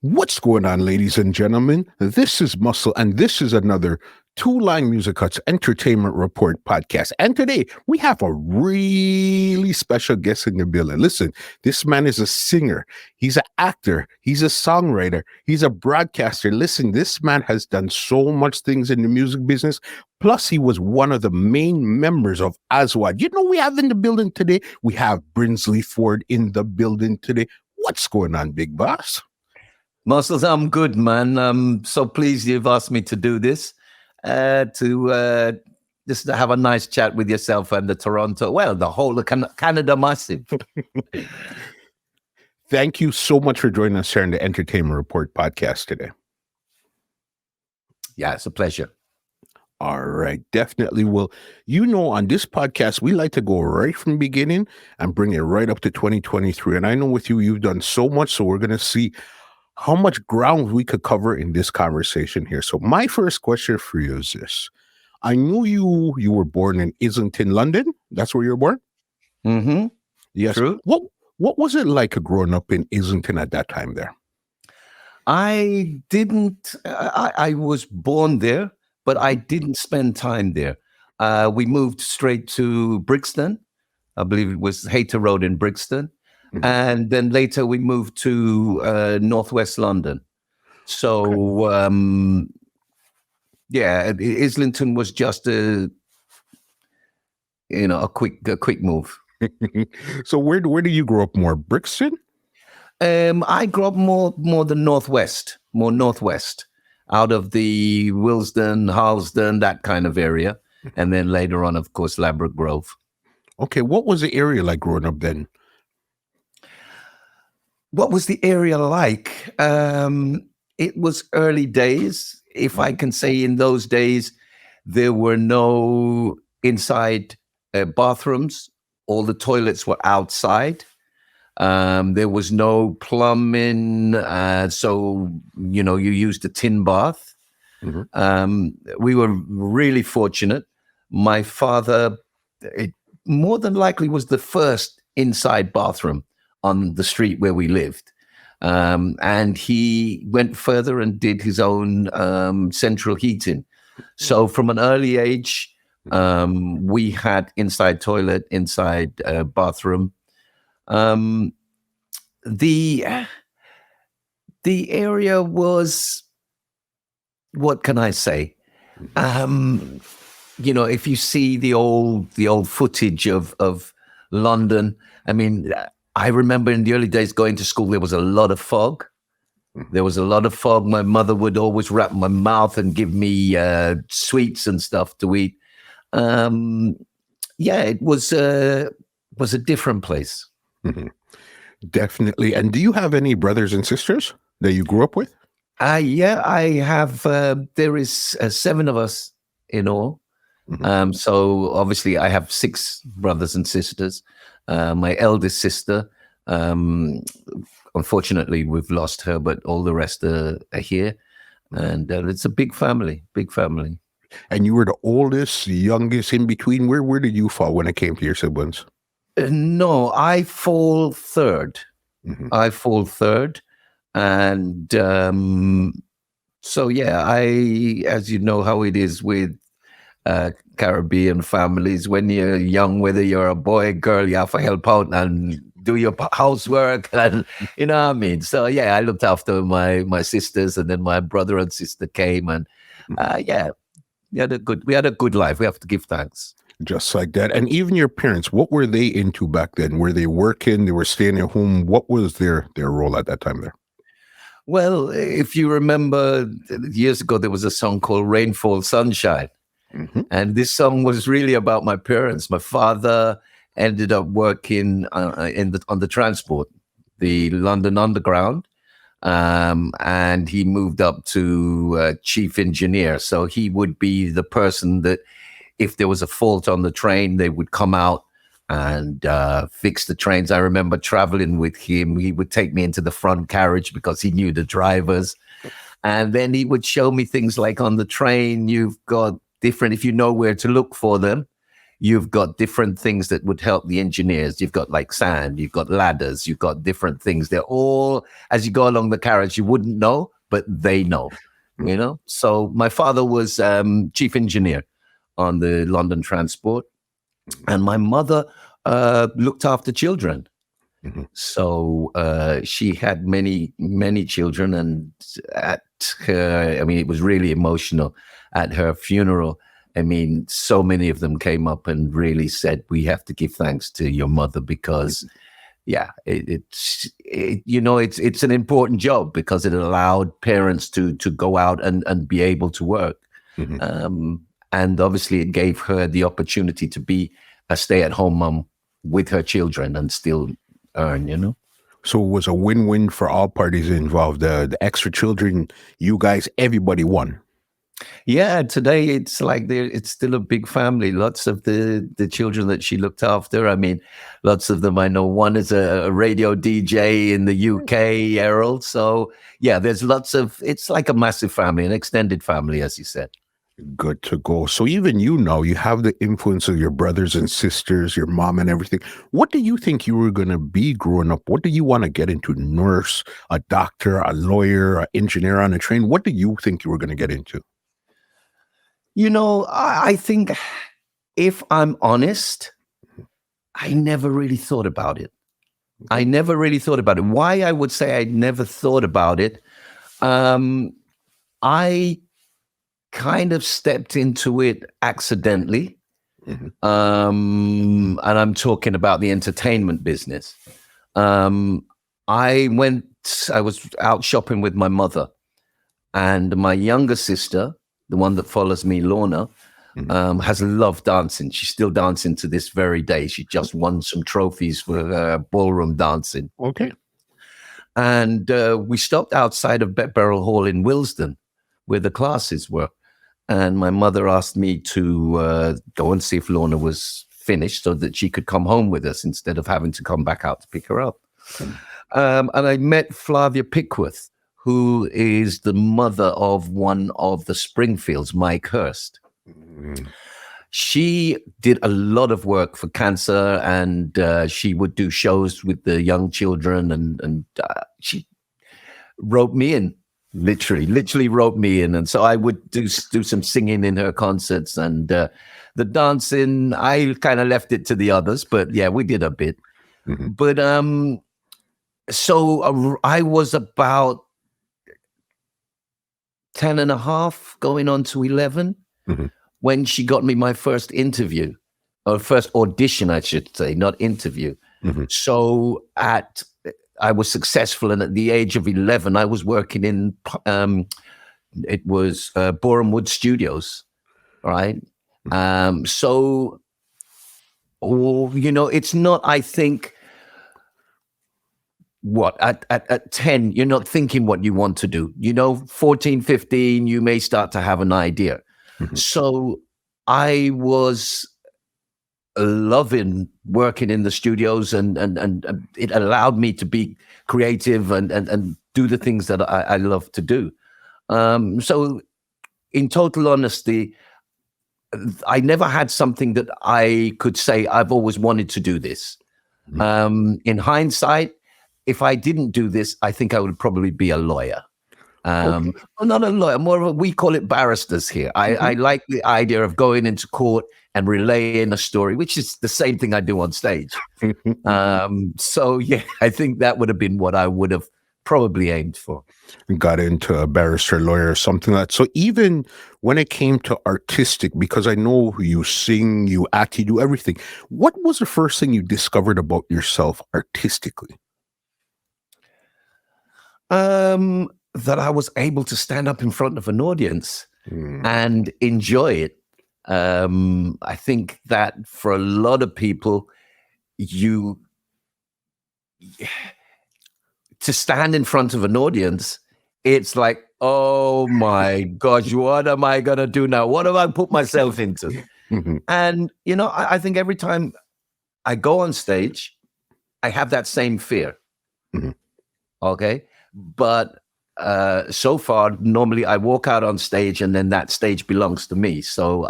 What's going on, ladies and gentlemen? This is Muscle, and this is another Two Line Music Cuts Entertainment Report podcast. And today we have a really special guest in the building. Listen, this man is a singer, he's an actor, he's a songwriter, he's a broadcaster. Listen, this man has done so much things in the music business. Plus, he was one of the main members of Aswad. You know, we have in the building today, we have Brinsley Forde in the building today. What's going on, big boss? Muscles, I'm good, man. I'm so pleased you've asked me to do this, to just have a nice chat with yourself and the whole of Canada massive. Thank you so much for joining us here on the Entertainment Report podcast today. Yeah, it's a pleasure. All right, definitely. Well, you know, on this podcast, we like to go right from the beginning and bring it right up to 2023. And I know with you, you've done so much, so we're going to see how much ground we could cover in this conversation here. So my first question for you is this. I knew you were born in Islington, London. That's where you were born? Mm-hmm. Yes. True. What was it like growing up in Islington at that time there? I was born there, but I didn't spend time there. We moved straight to Brixton. I believe it was Hayter Road in Brixton. Mm-hmm. And then later we moved to northwest London. So, Islington was just a quick move. So where do you grow up more? Brixton? I grew up more northwest, out of the Willesden, Harlesden, that kind of area. And then later on, of course, Ladbroke Grove. Okay, what was the area like growing up then? What was the area like? It was early days. If I can say, in those days, there were no inside bathrooms. All the toilets were outside. There was no plumbing. So, you used a tin bath. Mm-hmm. We were really fortunate. My father, it more than likely was the first inside bathroom on the street where we lived. And he went further and did his own central heating. So from an early age, we had inside toilet, inside bathroom. The area was, what can I say? If you see the old footage of London, I mean, I remember in the early days going to school, there was a lot of fog. There was a lot of fog. My mother would always wrap my mouth and give me sweets and stuff to eat. It was a different place. Mm-hmm. Definitely. And do you have any brothers and sisters that you grew up with? Yeah, I have. There is 7 of us in all. Mm-hmm. So obviously I have 6 brothers and sisters. My eldest sister, unfortunately, we've lost her, but all the rest are here. And it's a big family. And you were the oldest, youngest, in between. Where did you fall when it came to your siblings? No, I fall third. Mm-hmm. And as you know how it is with Caribbean families, when you're young, whether you're a boy or girl, you have to help out and do your housework, and you know what I mean. So I looked after my sisters, and then my brother and sister came, and we had a good life. We have to give thanks. Just like that. And even your parents, what were they into back then? Were they working? They were staying at home? What was their role at that time there? Well, if you remember, years ago there was a song called Rainfall Sunshine. Mm-hmm. And this song was really about my parents. My father ended up working on the transport, the London Underground, and he moved up to chief engineer. So he would be the person that, if there was a fault on the train, they would come out and fix the trains. I remember traveling with him. He would take me into the front carriage because he knew the drivers. And then he would show me things like on the train, you've got different, if you know where to look for them, you've got different things that would help the engineers. You've got like sand, you've got ladders, you've got different things. They're all, as you go along the carriage, you wouldn't know, but they know, you know? So my father was chief engineer on the London Transport, and my mother looked after children. So she had many children, and at her, I mean, it was really emotional at her funeral. I mean, so many of them came up and really said, we have to give thanks to your mother because, yeah, it's an important job because it allowed parents to go out and be able to work. And obviously it gave her the opportunity to be a stay-at-home mom with her children and still earn, you know? So it was a win-win for all parties involved. The extra children, you guys, everybody won. Yeah, today it's like it's still a big family. Lots of the children that she looked after. I mean, lots of them I know. One is a radio DJ in the UK, Errol. So yeah, there's lots of. It's like a massive family, an extended family, as you said. Good to go. So even you have the influence of your brothers and sisters, your mom and everything. What do you think you were going to be growing up? What do you want to get into? Nurse, a doctor, a lawyer, an engineer on a train? What do you think you were going to get into? You know, I think if I'm honest, I never really thought about it. Why I would say I never thought about it, I kind of stepped into it accidentally. And I'm talking about the entertainment business. I was out shopping with my mother, and my younger sister, the one that follows me, Lorna, has loved dancing. She's still dancing to this very day. She just won some trophies for ballroom dancing. Okay. And we stopped outside of Beckbarrel Hall in Willesden, where the classes were. And my mother asked me to go and see if Lorna was finished so that she could come home with us instead of having to come back out to pick her up. And I met Flavia Pickworth, who is the mother of one of the Springfields, Mike Hurst. She did a lot of work for cancer, and she would do shows with the young children, and she wrote me in, literally wrote me in. And so I would do some singing in her concerts, and the dancing, I kind of left it to the others, but yeah, we did a bit. But so I was about 10 and a half going on to 11 when she got me my first interview, or first audition, I should say, not interview. So I was successful, and at the age of 11, I was working in, it was Boreham Wood Studios, right? So, you know, it's not, I think, at 10, you're not thinking what you want to do. You know, 14, 15, you may start to have an idea. So I was loving working in the studios, and it allowed me to be creative and do the things that I love to do. So in total honesty, I never had something that I could say, I've always wanted to do this. In hindsight, if I didn't do this, I think I would probably be a lawyer. Well, not a lawyer, more of we call it barristers here. I like the idea of going into court and relaying a story, which is the same thing I do on stage. So yeah, I think that would have been what I would have probably aimed for. Got into a barrister, lawyer, something like that. So even when it came to artistic, because I know you sing, you act, you do everything, what was the first thing you discovered about yourself artistically? That I was able to stand up in front of an audience and enjoy it. I think that for a lot of people, to stand in front of an audience, it's like, oh my gosh, what am I going to do now? What have I put myself into? And, you know, I think every time I go on stage, I have that same fear. Okay. But so far, normally I walk out on stage and then that stage belongs to me. So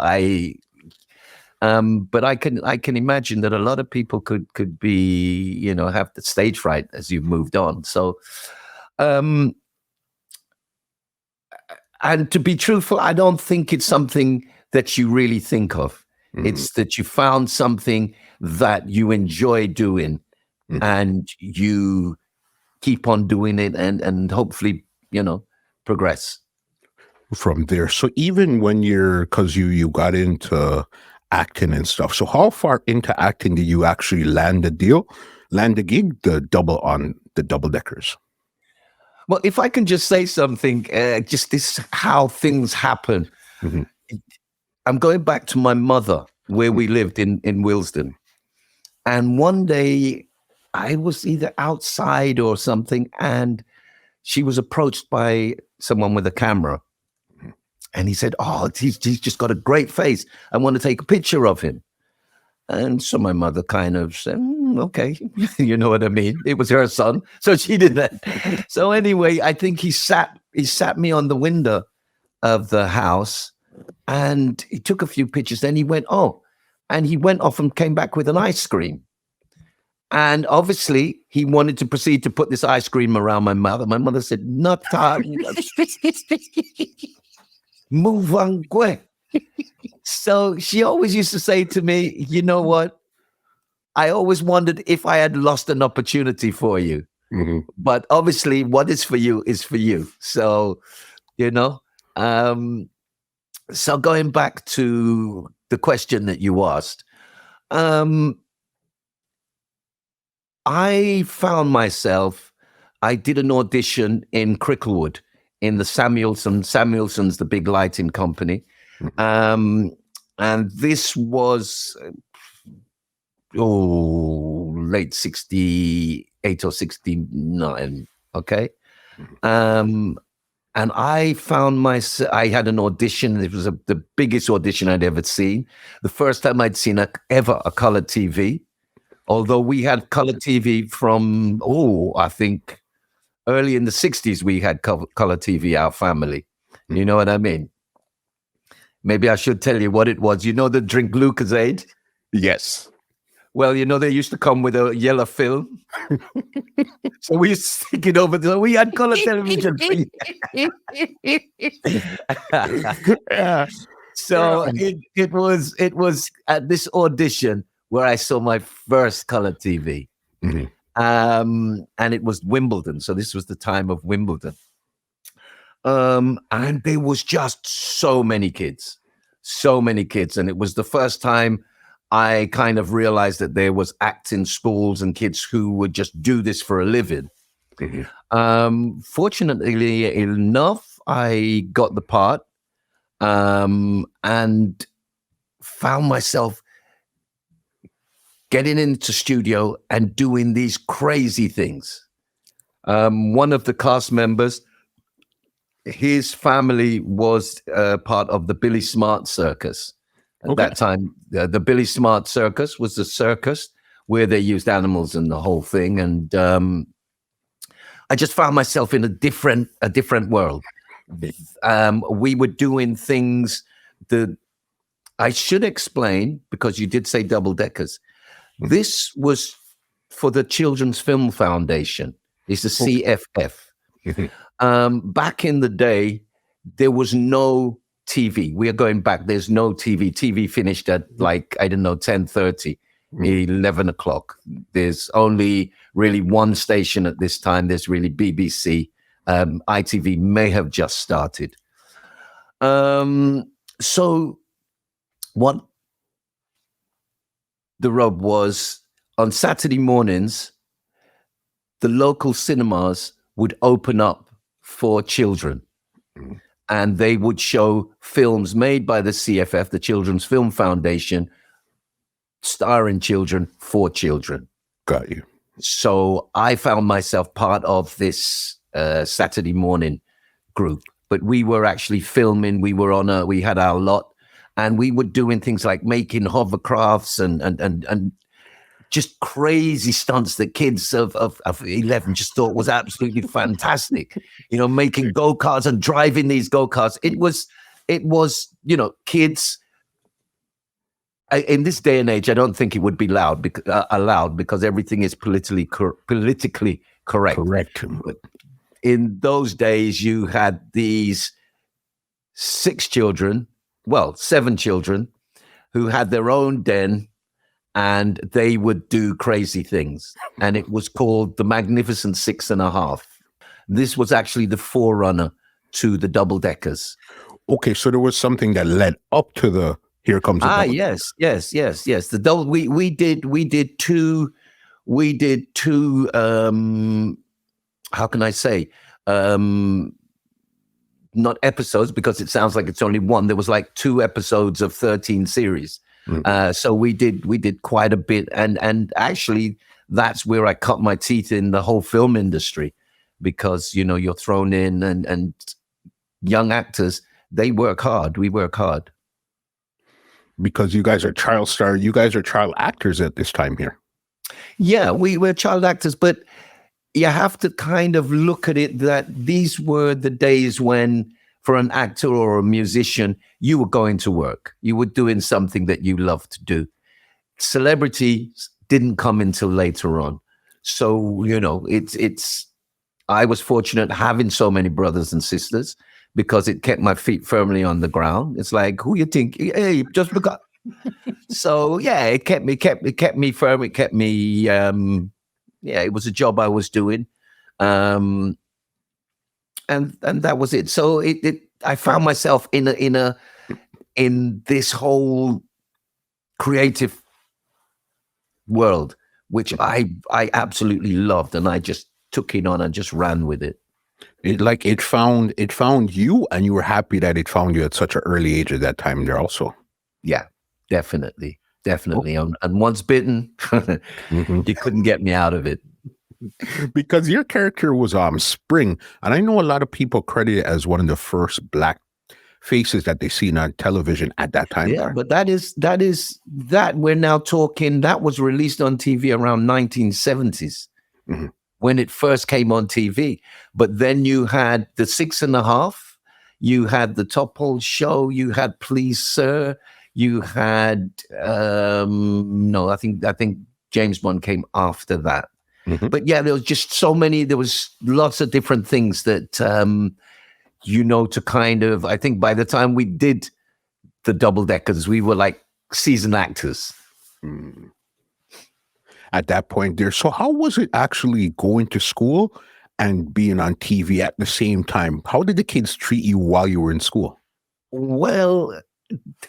But I can imagine that a lot of people could be, have the stage fright as you've moved on. So, and to be truthful, I don't think it's something that you really think of. It's that you found something that you enjoy doing, and you keep on doing it, and hopefully, progress from there. So even when because you got into acting and stuff, so how far into acting did you actually land a gig, the double deckers? Well, if I can just say something, just this how things happen. I'm going back to my mother, where we lived in Willesden. And one day I was either outside or something, and she was approached by someone with a camera. And he said, "Oh, he's just got a great face. I want to take a picture of him." And so my mother kind of said, "Okay," you know what I mean? It was her son, so she did that. So anyway, I think he sat me on the window of the house, and he took a few pictures. Then he went, and he went off and came back with an ice cream. And obviously, he wanted to proceed to put this ice cream around my mother. My mother said, "Not time." Move on quick. So she always used to say to me, "You know what? I always wondered if I had lost an opportunity for you. But obviously, what is for you is for you." So, so going back to the question that you asked, I found myself, I did an audition in Cricklewood in the Samuelson's, the big lighting company. And this was, late 68 or 69. Okay. And I found myself, I had an audition. It was the biggest audition I'd ever seen. The first time I'd seen ever a color TV, although we had color TV from, I think early in the 60s, we had color TV, our family. You know what I mean? Maybe I should tell you what it was. You know the drink Lucozade? Yes. Well, they used to come with a yellow film. So we used to stick it over there. We had color television. So it was at this audition where I saw my first color TV. And it was Wimbledon. So this was the time of Wimbledon. And there was just so many kids. And it was the first time I kind of realized that there was acting schools and kids who would just do this for a living. Fortunately enough, I got the part, and found myself getting into studio and doing these crazy things. One of the cast members, his family was part of the Billy Smart Circus. At that time, the Billy Smart Circus was the circus where they used animals and the whole thing. And I just found myself in a different world. We were doing things that I should explain, because you did say double deckers. This was for the Children's Film Foundation. It's the CFF. Back in the day, there was no TV. We are going back. There's no TV. TV finished at 10:30, 11 o'clock. There's only really one station at this time. There's really BBC. ITV may have just started. So what the rub was, on Saturday mornings, the local cinemas would open up for children. And they would show films made by the CFF, the Children's Film Foundation, starring children for children. Got you. So I found myself part of this Saturday morning group. But we were actually filming. We had our lot, and we were doing things like making hovercrafts and just crazy stunts that kids of 11 just thought was absolutely fantastic. Making go-karts and driving these go-karts. It was, kids In this day and age, I don't think it would be allowed because everything is politically correct. Correct. But in those days, you had these 7 children who had their own den, and they would do crazy things. And it was called the Magnificent 6.5. This was actually the forerunner to the double deckers. Okay, so there was something that led up to the Here Comes the Double. Yes. The double we did two how can I say, not episodes, because it sounds like it's only one. There was like 2 episodes of 13 series. So we did quite a bit, and actually that's where I cut my teeth in the whole film industry, because you're thrown in, and young actors, they work hard. We work hard. Because you guys are child actors at this time here. Yeah, we were child actors, but you have to kind of look at it that these were the days when, for an actor or a musician, you were going to work. You were doing something that you loved to do. Celebrity didn't come until later on. So, I was fortunate having so many brothers and sisters, because it kept my feet firmly on the ground. It's like, who you think? Hey, just because. So yeah, it kept me firm. It kept me. It was a job I was doing, and that was it. So I found myself in this whole creative world, which I absolutely loved, and I just took it on and just ran with it. It found you, and you were happy that it found you at such an early age at that time there also. Yeah, definitely. Oh. And once bitten, you couldn't get me out of it. Because your character was Spring, and I know a lot of people credit it as one of the first black faces that they seen on television at that time. Yeah, but that we're now talking, that was released on TV around 1970s. When it first came on TV. But then you had the 6.5, you had the Top Hole Show, you had Please Sir, you had I think James Bond came after that. But yeah, there was just so many, there was lots of different things that to kind of, I think by the time we did the double deckers, we were like seasoned actors. At that point there. So how was it actually going to school and being on TV at the same time? How did the kids treat you while you were in school? Well,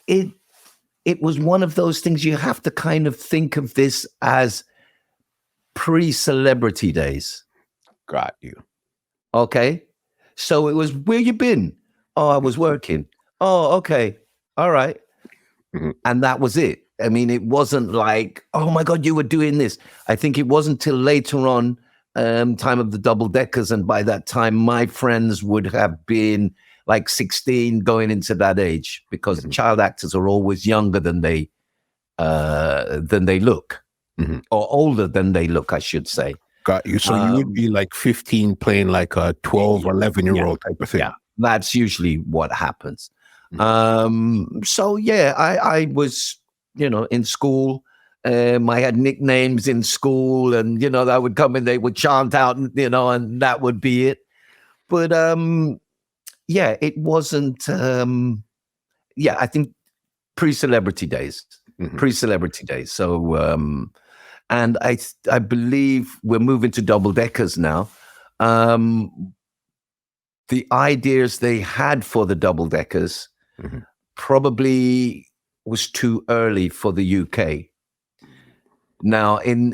it was one of those things, you have to kind of think of this as pre-celebrity days. Got you. Okay. So it was, where you been? Oh, I was working. Oh, okay. All right. And that was it. I mean, it wasn't like, oh my God, you were doing this. I think it wasn't till later on, time of the double deckers. And by that time, my friends would have been like 16 going into that age, because child actors are always younger than they look, or older than they look, I should say. Got you. So you would be like 15 playing like a 12, 11-year-old type of thing. Yeah, that's usually what happens. So yeah, I was, in school. I had nicknames in school, and I would come and they would chant out, and and that would be it. But yeah, it wasn't. I think pre-celebrity days. So, and I believe we're moving to double deckers now. The ideas they had for the double deckers probably was too early for the UK. Now, in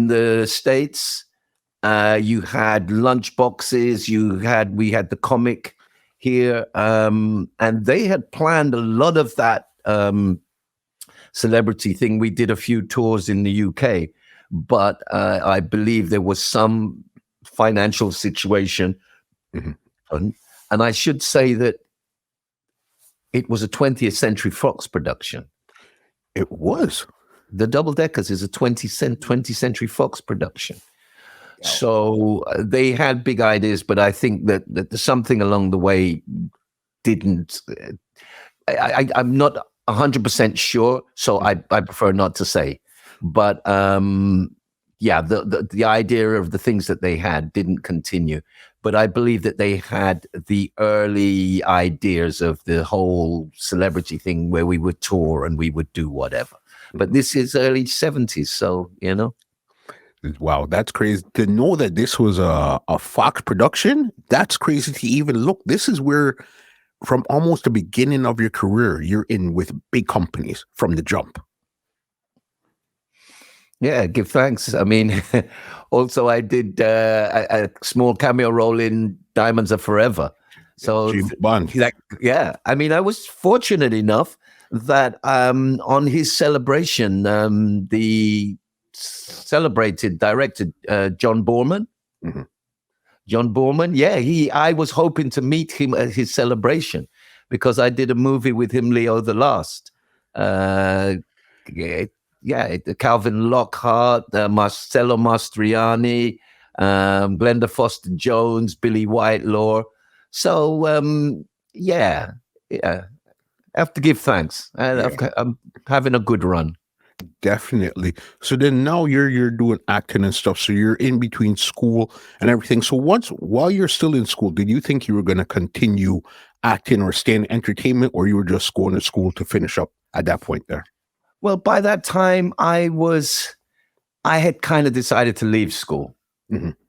the States, you had lunch boxes. We had the comic here, and they had planned a lot of that celebrity thing. We did a few tours in the UK, but I believe there was some financial situation, and I should say that it was a 20th Century Fox production. It was. The Double Deckers is a 20th Century Fox production. Wow. So they had big ideas, but I think that something along the way didn't. I'm not 100% sure, so I prefer not to say. But yeah, the idea of the things that they had didn't continue. But I believe that they had the early ideas of the whole celebrity thing where we would tour and we would do whatever. But this is early 70s, so, you know. Wow, that's crazy. To know that this was a Fox production, that's crazy to even look. This is where, from almost the beginning of your career, you're in with big companies from the jump. Yeah, give thanks. I mean, also I did a small cameo role in Diamonds Are Forever. So, James Bond. yeah, I mean, I was fortunate enough that on his celebration, the celebrated director John Borman. Mhm. John Borman, yeah, I was hoping to meet him at his celebration because I did a movie with him, Leo the Last. Calvin Lockhart, Marcello Mastroianni, Glenda Foster Jones, Billy Whitelaw. So yeah, I have to give thanks. I'm having a good run. Definitely. So then now you're doing acting and stuff. So you're in between school and everything. So while you're still in school, did you think you were going to continue acting or stay in entertainment, or you were just going to school to finish up at that point there? Well, by that time, I had kind of decided to leave school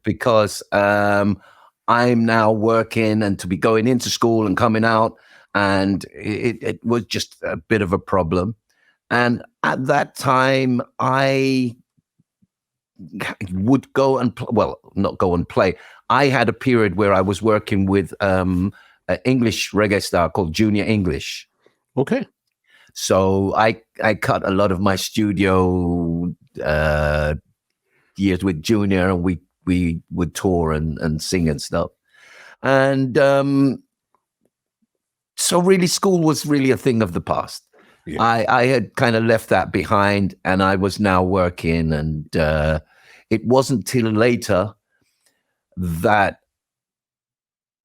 because I'm now working and to be going into school and coming out, and it was just a bit of a problem. And at that time, I would go and not go and play. I had a period where I was working with an English reggae star called Junior English. Okay. So I cut a lot of my studio years with Junior, and we would tour and sing and stuff. And so really school was really a thing of the past. Yeah. I had kind of left that behind, and I was now working, and it wasn't till later that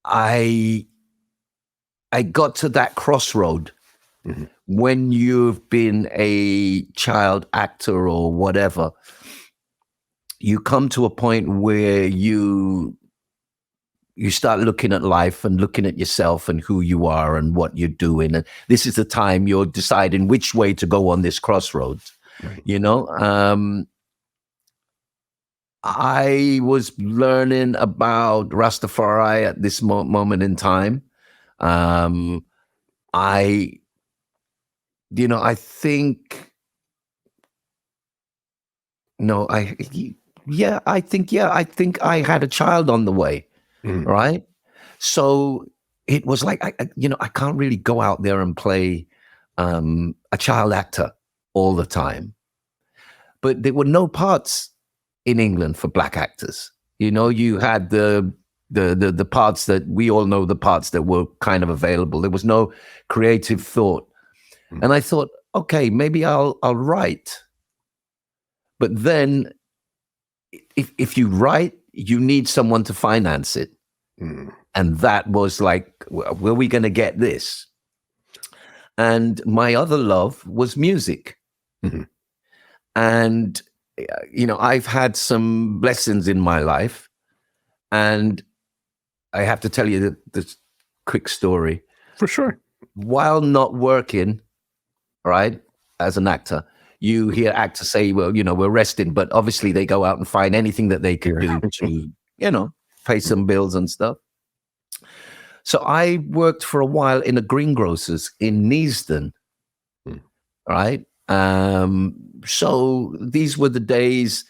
I got to that crossroad. When you've been a child actor or whatever, you come to a point where you start looking at life and looking at yourself and who you are and what you're doing. And this is the time you're deciding which way to go on this crossroads. Right. You know, I was learning about Rastafari at this moment in time. I think I had a child on the way. Right. So it was like, I can't really go out there and play a child actor all the time. But there were no parts in England for black actors. You know, you had the parts that we all know, the parts that were kind of available. There was no creative thought. And I thought, okay, maybe I'll write. But then if you write, you need someone to finance it. And that was like, where are we going to get this? And my other love was music. And, I've had some blessings in my life. And I have to tell you this quick story. For sure. While not working, right, as an actor, you hear actors say, well, we're resting. But obviously they go out and find anything that they can do to, pay some bills and stuff. So I worked for a while in a greengrocer's in Neasden, right? So these were the days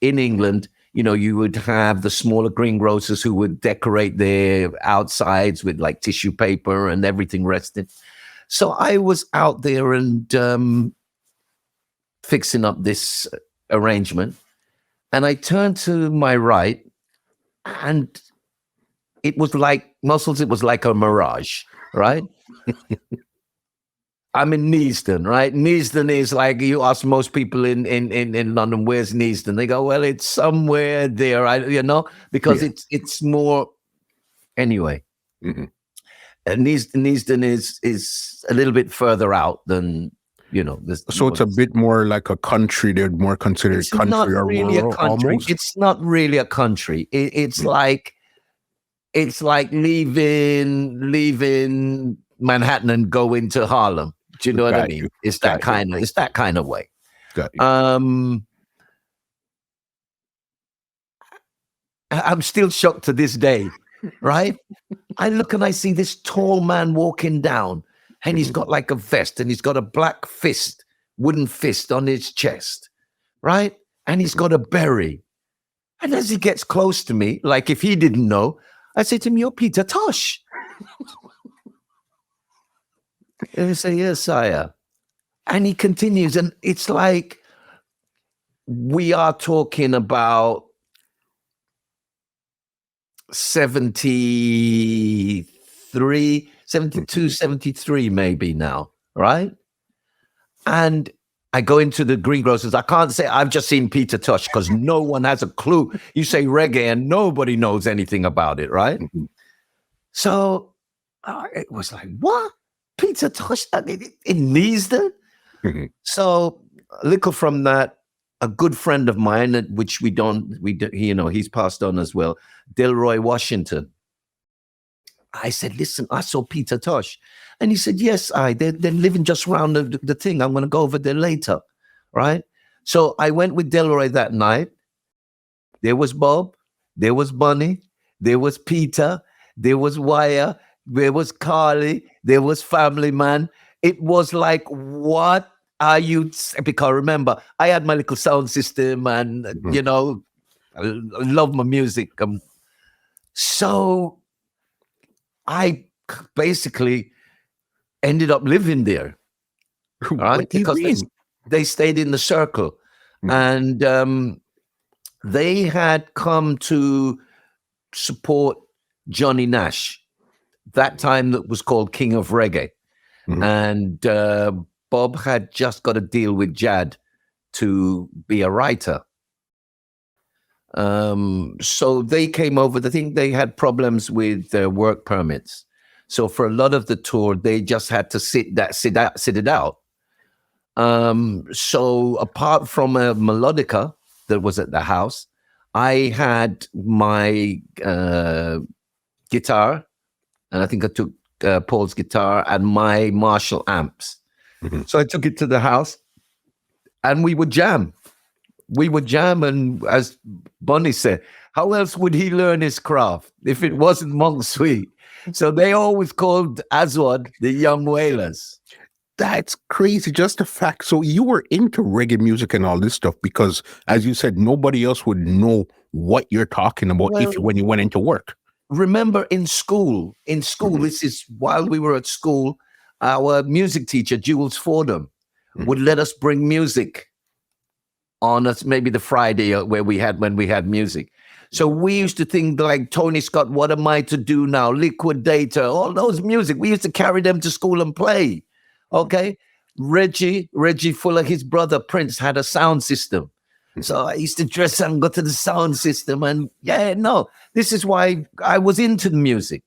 in England, you would have the smaller greengrocers who would decorate their outsides with like tissue paper and everything rested. So I was out there and fixing up this arrangement, and I turned to my right, and it was like Muscles. It was like a mirage, right? I'm in Neasden, right? Neasden is like, you ask most people in London, where's Neasden? They go, well, it's somewhere there, because it's more anyway. Neasden is a little bit further out than, this. So it's a bit more like a country. They'd more consider It's country not or really a rural country. almost. It's not really a country. It's like leaving Manhattan and going to Harlem. Do you know what I mean? It's that kind of way. Got you. I'm still shocked to this day, right? I look and I see this tall man walking down, and he's got like a vest, and he's got a black wooden fist on his chest, right? And he's got a berry. And as he gets close to me, like if he didn't know, I say to him, "You're Peter Tosh." And he say, "Yes, sire." And he continues, and it's like we are talking about 73, 72, 73 maybe now, right? And I go into the greengrocers. I can't say I've just seen Peter Tosh because no one has a clue. You say reggae and nobody knows anything about it, right? Mhm. So it was like, what? Peter Tosh in Neasden? Mhm. So a little from that, a good friend of mine, which he's passed on as well, Delroy Washington. I said, "Listen, I saw Peter Tosh." And he said, "Yes, they're living just around the thing. I'm going to go over there later." Right? So I went with Delroy that night. There was Bob, there was Bunny, there was Peter, there was Wire, there was Carly, there was Family Man. It was like, what are you? Because remember, I had my little sound system and, I love my music. So I basically ended up living there, right? What do you Because mean? they stayed in the circle. And they had come to support Johnny Nash. That time that was called King of Reggae. Mhm. And Bob had just got a deal with Jad to be a writer. So they came over. I think they had problems with their work permits. So for a lot of the tour, they just had to sit it out. So apart from a melodica that was at the house, I had my guitar, and I think I took Paul's guitar and my Marshall amps. Mhm. So I took it to the house, and we would jam. And as Bonnie said, how else would he learn his craft if it wasn't Monk Sweet? So they always called Aswad the Young Wailers. That's crazy. Just the fact. So you were into reggae music and all this stuff because, as you said, nobody else would know what you're talking about when you went into work. Remember in school, this is while we were at school, our music teacher, Jules Fordham, would let us bring music on us, maybe the Friday when we had music. So we used to think like Tony Scott, What Am I to Do Now, Liquidator, all those music. We used to carry them to school and play. Okay. Reggie Fuller, his brother Prince had a sound system. So I used to dress up and go to the sound system. And this is why I was into the music.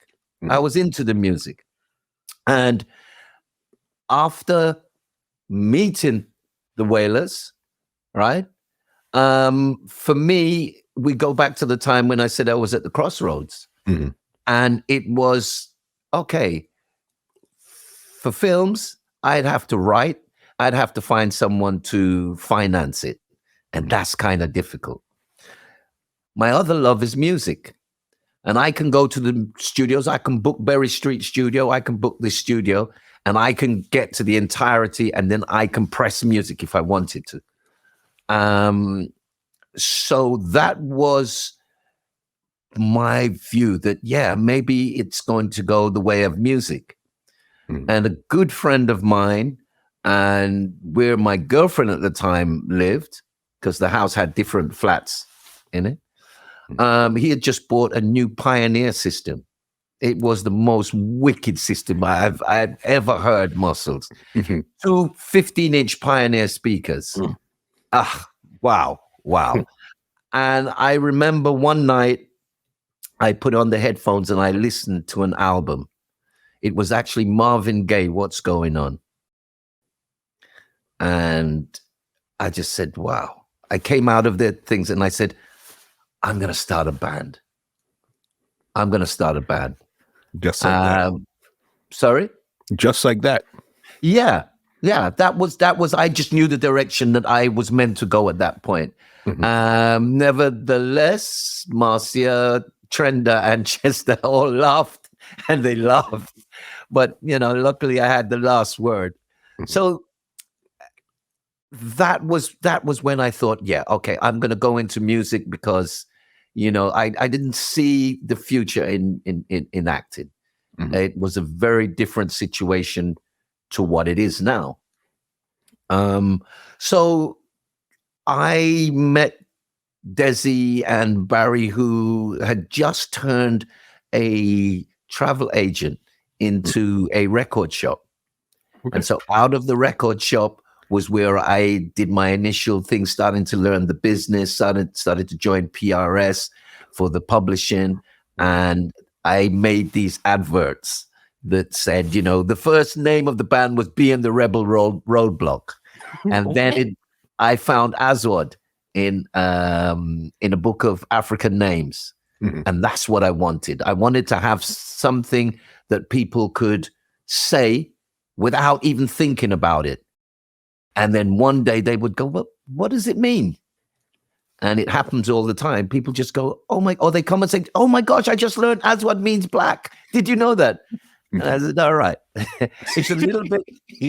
And after meeting the Wailers, right? For me, we go back to the time when I said I was at the crossroads. Mm-hmm. And it was, okay, for films, I'd have to write. I'd have to find someone to finance it. And that's kind of difficult. My other love is music. And I can go to the studios. I can book Berry Street Studio. I can book this studio. And I can get to the entirety. And then I can press music if I wanted to. So that was my view that, maybe it's going to go the way of music. And a good friend of mine, and where my girlfriend at the time lived, because the house had different flats in it, he had just bought a new Pioneer system. It was the most wicked system I've ever heard, Muscles. 2 15-inch Pioneer speakers. Wow. And I remember one night I put on the headphones and I listened to an album. It was actually Marvin Gaye, What's Going On? And I just said, wow. I came out of the things and I said, I'm going to start a band. I'm going to start a band. Just like that. Sorry? Just like that. Yeah. Yeah. That was, I just knew the direction that I was meant to go at that point. Mm-hmm. Nevertheless, Marcia, Trenda, and Chester all laughed, and they laughed. But, luckily I had the last word. Mm-hmm. So that was when I thought, yeah, okay, I'm going to go into music because, I didn't see the future in acting. Mm-hmm. It was a very different situation to what it is now. So I met Desi and Barry, who had just turned a travel agent into a record shop. Okay. And so out of the record shop was where I did my initial thing, starting to learn the business, started to join PRS for the publishing. And I made these adverts that said, the first name of the band was Being the Rebel Roadblock. And then I found Aswad in a book of African names. Mm-hmm. And that's what I wanted. I wanted to have something that people could say without even thinking about it. And then one day they would go, well, what does it mean? And it happens all the time. People just go, or they come and say, oh my gosh, I just learned Aswad means black. Did you know that? And I said, all right. It's a little bit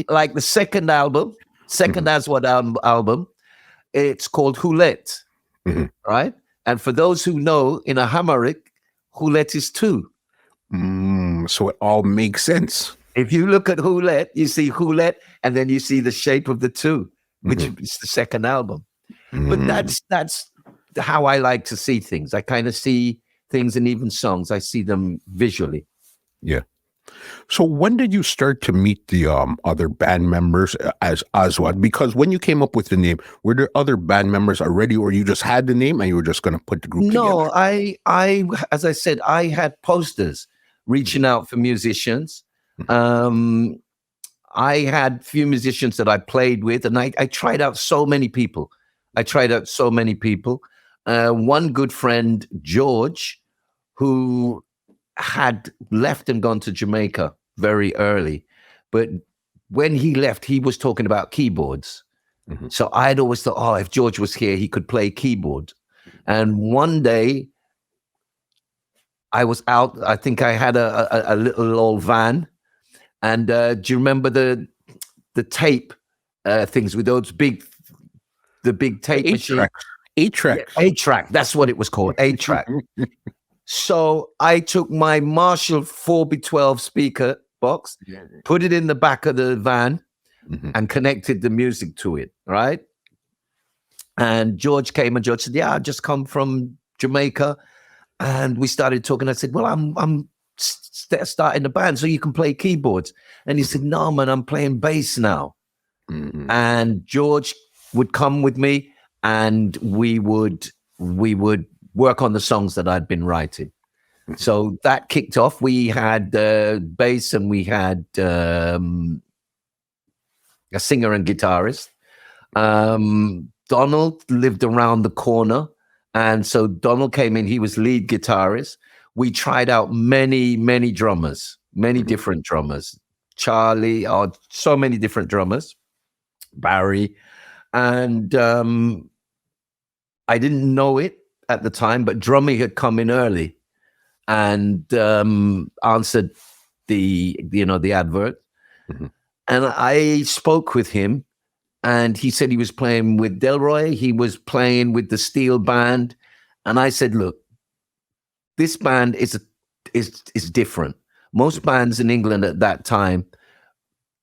like the second Aswad album. It's called Hulet, right? And for those who know, in a Hamaric, Hulet is two. So it all makes sense. If you look at Hulet, you see Hulet, and then you see the shape of the two, which is the second album. But that's how I like to see things. I kind of see things, and even songs, I see them visually. Yeah. So when did you start to meet the other band members as Aswad? Because when you came up with the name, were there other band members already, or you just had the name and you were just going to put the group together? No, I, as I said, I had posters reaching out for musicians. I had few musicians that I played with, and I tried out so many people. One good friend, George, who had left and gone to Jamaica very early. But when he left, he was talking about keyboards. Mm-hmm. So I'd always thought, if George was here, he could play keyboard. And one day I was out, I think I had a little old van. And do you remember the tape things with those big tape machine? 8-track. Yeah, 8-track. That's what it was called. 8-track. So I took my Marshall 4x12 speaker box, put it in the back of the van, and connected the music to it, right? And George came, and George said, yeah, I just come from Jamaica. And we started talking. I said, well, I'm starting a band so you can play keyboards. And he said, no, man, I'm playing bass now. And George would come with me, and we would work on the songs that I'd been writing. So that kicked off. We had bass, and we had a singer and guitarist. Donald lived around the corner, and so Donald came in. He was lead guitarist. We tried out many drummers, many different drummers. Charlie, so many different drummers. Barry, and I didn't know it at the time, but Drummie had come in early and answered the advert. And I spoke with him, and he said he was playing with Delroy. He was playing with the Steel Band. And I said, look, this band is different. Most bands in England at that time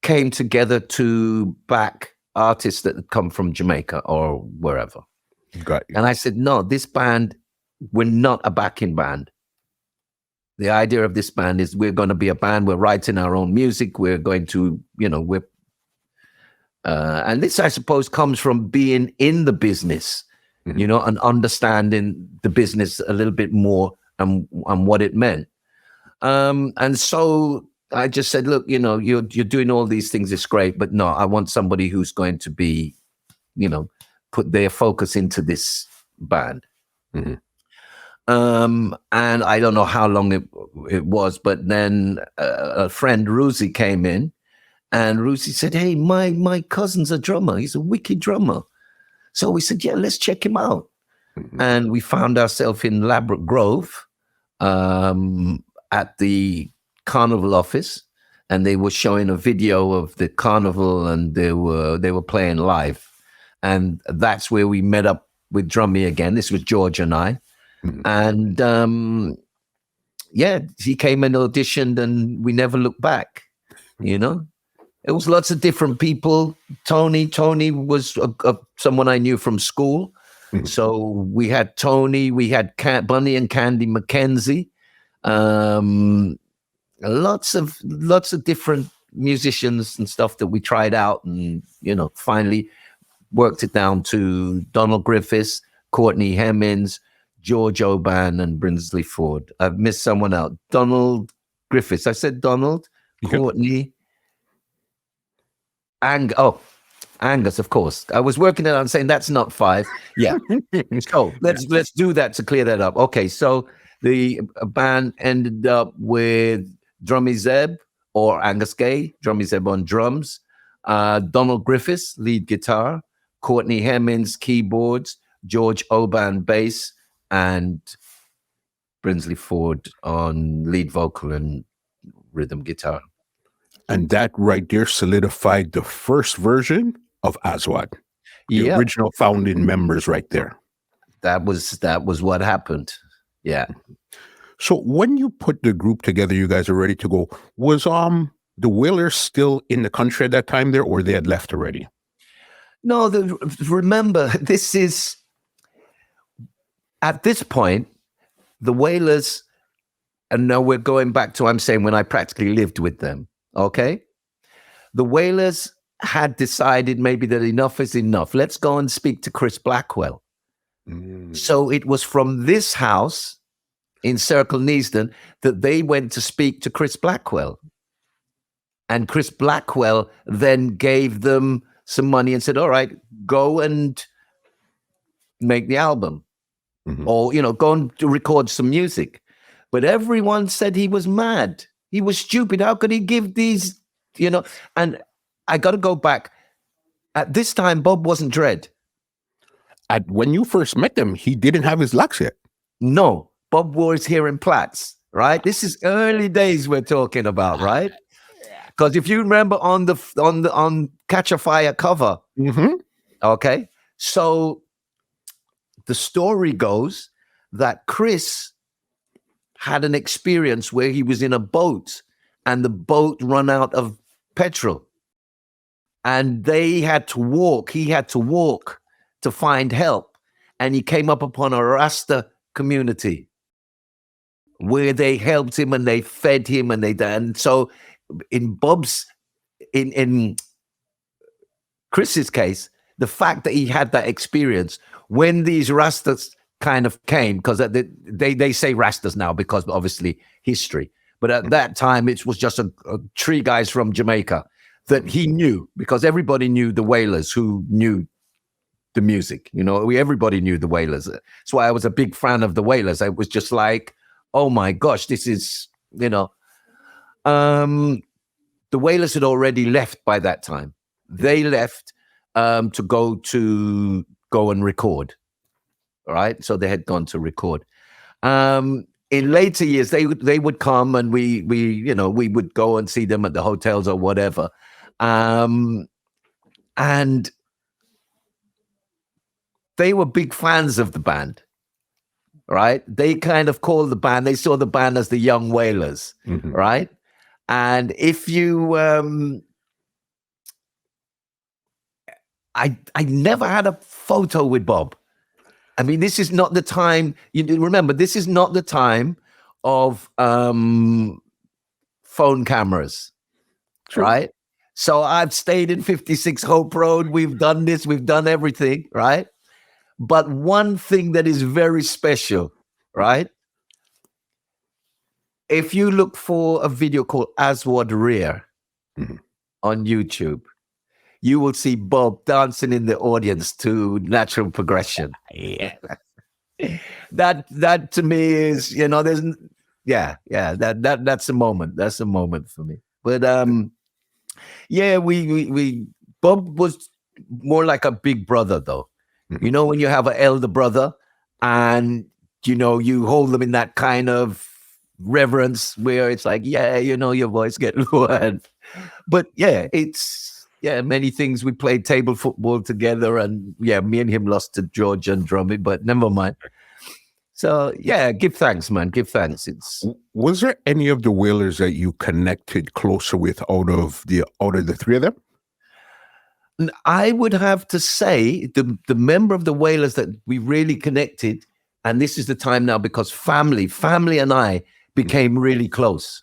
came together to back artists that had come from Jamaica or wherever. Got you. And I said, no, this band, we're not a backing band. The idea of this band is we're going to be a band. We're writing our own music. We're going to, and this, I suppose, comes from being in the business, and understanding the business a little bit more and what it meant. And so I just said, look, you're doing all these things. It's great, but no, I want somebody who's going to be, put their focus into this band. Mm-hmm. And I don't know how long it was, but then a friend, Ruzi, came in, and Ruzi said, hey, my cousin's a drummer. He's a wicked drummer. So we said, yeah, let's check him out. Mm-hmm. And we found ourselves in Ladbroke Grove at the carnival office, and they were showing a video of the carnival, and they were playing live. And that's where we met up with Drummie again. This was George and I. Mm-hmm. And he came and auditioned, and we never looked back. It was lots of different people. Tony was someone I knew from school. Mm-hmm. So we had Tony, we had Bunny and Candy McKenzie, lots of different musicians and stuff that we tried out, and finally worked it down to Donald Griffiths, Courtney Hemmings, George Oban, and Brinsley Forde. I've missed someone out. Donald Griffiths. I said Donald, Courtney, Angus, of course. I was working it out and saying that's not 5. Yeah. So let's do that to clear that up. Okay, so the band ended up with Drummie Zeb or Angus Gay, Drummie Zeb on drums, Donald Griffiths, lead guitar, Courtney Hemmings, keyboards, George Oban, bass, and Brinsley Forde on lead vocal and rhythm guitar. And that right there solidified the first version of Aswad. The original founding members right there. That was what happened. Yeah. So when you put the group together, you guys are ready to go. Was the Wailers still in the country at that time there, or they had left already? No, remember, this is, at this point, the Wailers, and now we're going back to, I'm saying, when I practically lived with them, okay? The Wailers had decided maybe that enough is enough. Let's go and speak to Chris Blackwell. Mm. So it was from this house in Circle Neasden that they went to speak to Chris Blackwell. And Chris Blackwell then gave them some money and said, all right, go and make the album. Mm-hmm. Or, go and record some music. But everyone said he was mad. He was stupid. How could he give these, And I got to go back. At this time, Bob wasn't Dread. When you first met him, he didn't have his locks yet. No, Bob was here in plaits, right? This is early days we're talking about, right? Because if you remember on Catch a Fire cover, mm-hmm. Okay, so the story goes that Chris had an experience where he was in a boat and the boat ran out of petrol, and he had to walk to find help, and he came up upon a Rasta community where they helped him and they fed him, and so in Chris's case, the fact that he had that experience when these Rastas kind of came, because they say Rastas now because obviously history, but at that time it was just a three guys from Jamaica that he knew, because everybody knew the Wailers who knew the music. Everybody knew the Wailers. That's why I was a big fan of the Wailers. I was just like, oh my gosh, this is, the Wailers had already left by that time. They left to go and record. All right. So they had gone to record. In later years, they would come, and we would go and see them at the hotels or whatever. And they were big fans of the band, right? They kind of called the band, they saw the band as the Young Wailers, mm-hmm. right? And if you, I never had a photo with Bob. I mean, this is not the time, remember, this is not the time of phone cameras, True. Right? So I've stayed in 56 Hope Road. We've done this. We've done everything, right? But one thing that is very special, right? if you look for a video called Aswad Rear Mhm. on YouTube, you will see Bob dancing in the audience to Natural Progression. Yeah. That to me is, there's that's a moment. That's a moment for me. But yeah, we Bob was more like a big brother though. Mhm. When you have an elder brother and you hold them in that kind of reverence where it's like, your voice get lowered. But many things. We played table football together, and me and him lost to George and Drummie, but never mind. So give thanks, man. Give thanks. It's Was there any of the Wailers that you connected closer with out of the three of them? I would have to say the member of the Wailers that we really connected, and this is the time now because family and I became really close.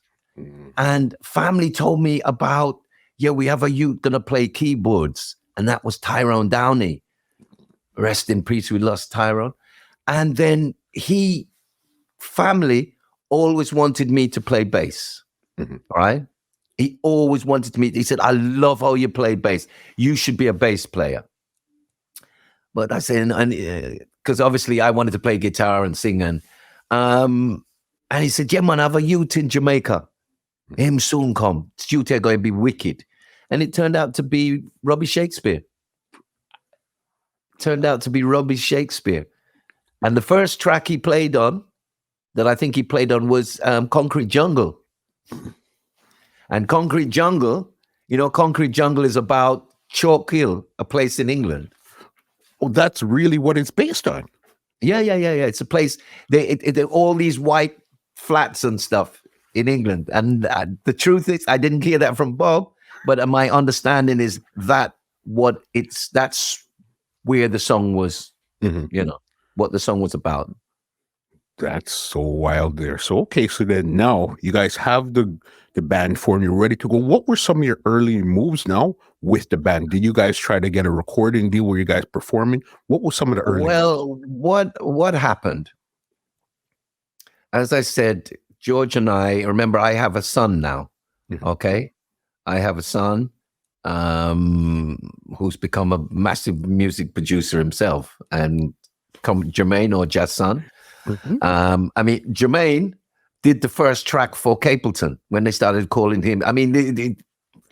And family told me about, we have a youth gonna play keyboards, and that was Tyrone Downey. Rest in peace, we lost Tyrone. And then family always wanted me to play bass, right? He always wanted me. He said, I love how you play bass. You should be a bass player. But I said, because obviously I wanted to play guitar and sing. And he said, yeah, man, I have a youth in Jamaica. Him soon come. Youth here going to be wicked. And it turned out to be Robbie Shakespeare. And the first track he played on, that I think he played on, was Concrete Jungle. And Concrete Jungle is about Chalk Hill, a place in England. Oh, that's really what it's based on. Yeah. It's a place. They're all these white flats and stuff in England. And the truth is, I didn't hear that from Bob, but my understanding is that's where the song was, what the song was about. That's so wild there. So, okay, so then now you guys have the band form, you're ready to go. What were some of your early moves now with the band? Did you guys try to get a recording deal? Were you guys performing? What was some of the early moves? What happened? As I said, George and I, remember, I have a son now, okay? I have a son who's become a massive music producer himself, and Jermaine, or Jazz son. Jermaine did the first track for Capleton when they started calling him.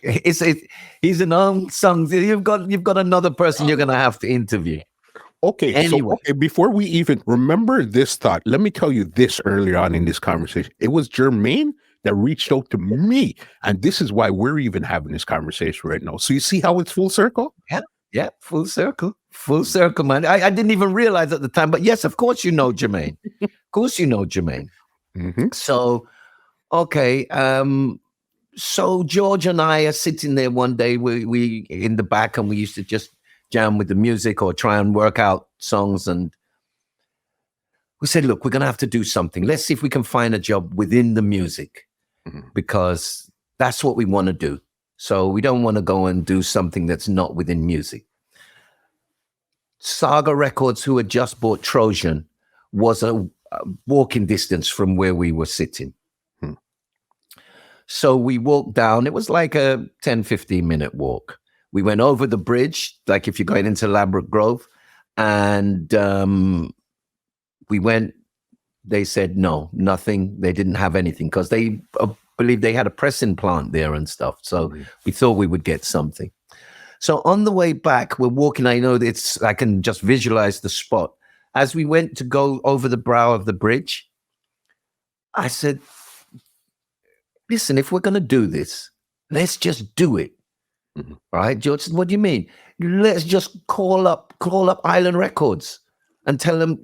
He's an unsung. You've got another person you're gonna have to interview. Okay, anyway. So before we even remember this thought, let me tell you this earlier on in this conversation. It was Jermaine that reached out to me, and this is why we're even having this conversation right now. So you see how it's full circle? Yeah, full circle, man. I didn't even realize at the time, but yes, of course you know Jermaine. So, okay. So George and I are sitting there one day. We in the back, and we used to just jam with the music or try and work out songs. And we said, look, we're going to have to do something. Let's see if we can find a job within the music, because that's what we want to do. So we don't want to go and do something that's not within music. Saga Records, who had just bought Trojan, was a walking distance from where we were sitting. So we walked down. It was like a 10, 15-minute walk. We went over the bridge, like if you're going into Ladbroke Grove, and we went. They said no, nothing. They didn't have anything because they believed they had a pressing plant there and stuff. So we thought we would get something. So on the way back, we're walking. I know I can just visualize the spot. As we went to go over the brow of the bridge, I said, listen, if we're going to do this, let's just do it. Right? George said, what do you mean? Let's just call up Island Records and tell them.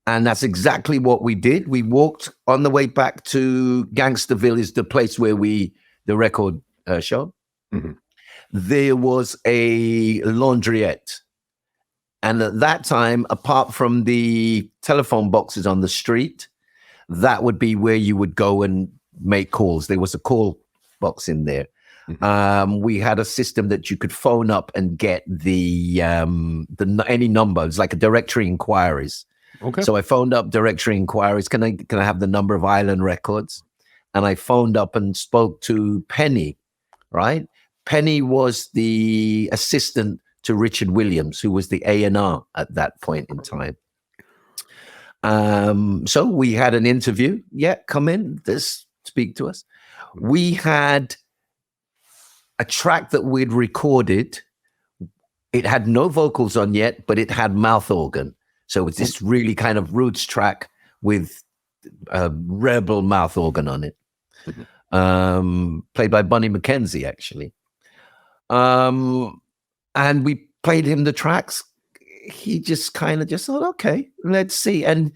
And that's exactly what we did. We walked on the way back to Gangsterville, is the place where the record shop. There was a laundrette. And at that time, apart from the telephone boxes on the street, that would be where you would go and make calls. There was a call box in there. We had a system that you could phone up and get any number. It's like a directory inquiries. Okay. So I phoned up directory inquiries. Can I have the number of Island Records? and I phoned up and spoke to Penny, right? Penny was the assistant to Richard Williams, who was the A&R at that point in time. So we had an interview. Yeah, come in, speak to us. We had a track that we'd recorded. It had no vocals on yet, but it had mouth organ. So it was this really kind of roots track with a rebel mouth organ on it, played by Bunny McKenzie, actually. And we played him the tracks. He just kind of just thought, okay, let's see. And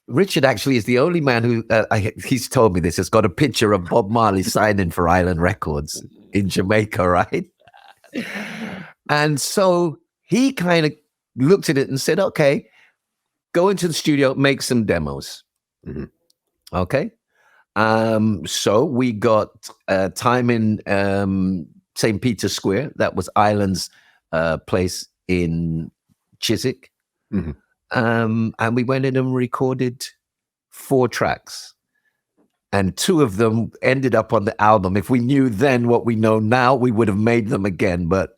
Richard actually is the only man who, he's told me this, has got a picture of Bob Marley signing for Island Records in Jamaica, right? And so he kind of looked at it and said, okay, go into the studio, make some demos. Okay. So we got time in St. Peter's Square. That was Island's place in Chiswick. And we went in and recorded 4 tracks. And 2 of them ended up on the album. If we knew then what we know now, we would have made them again, but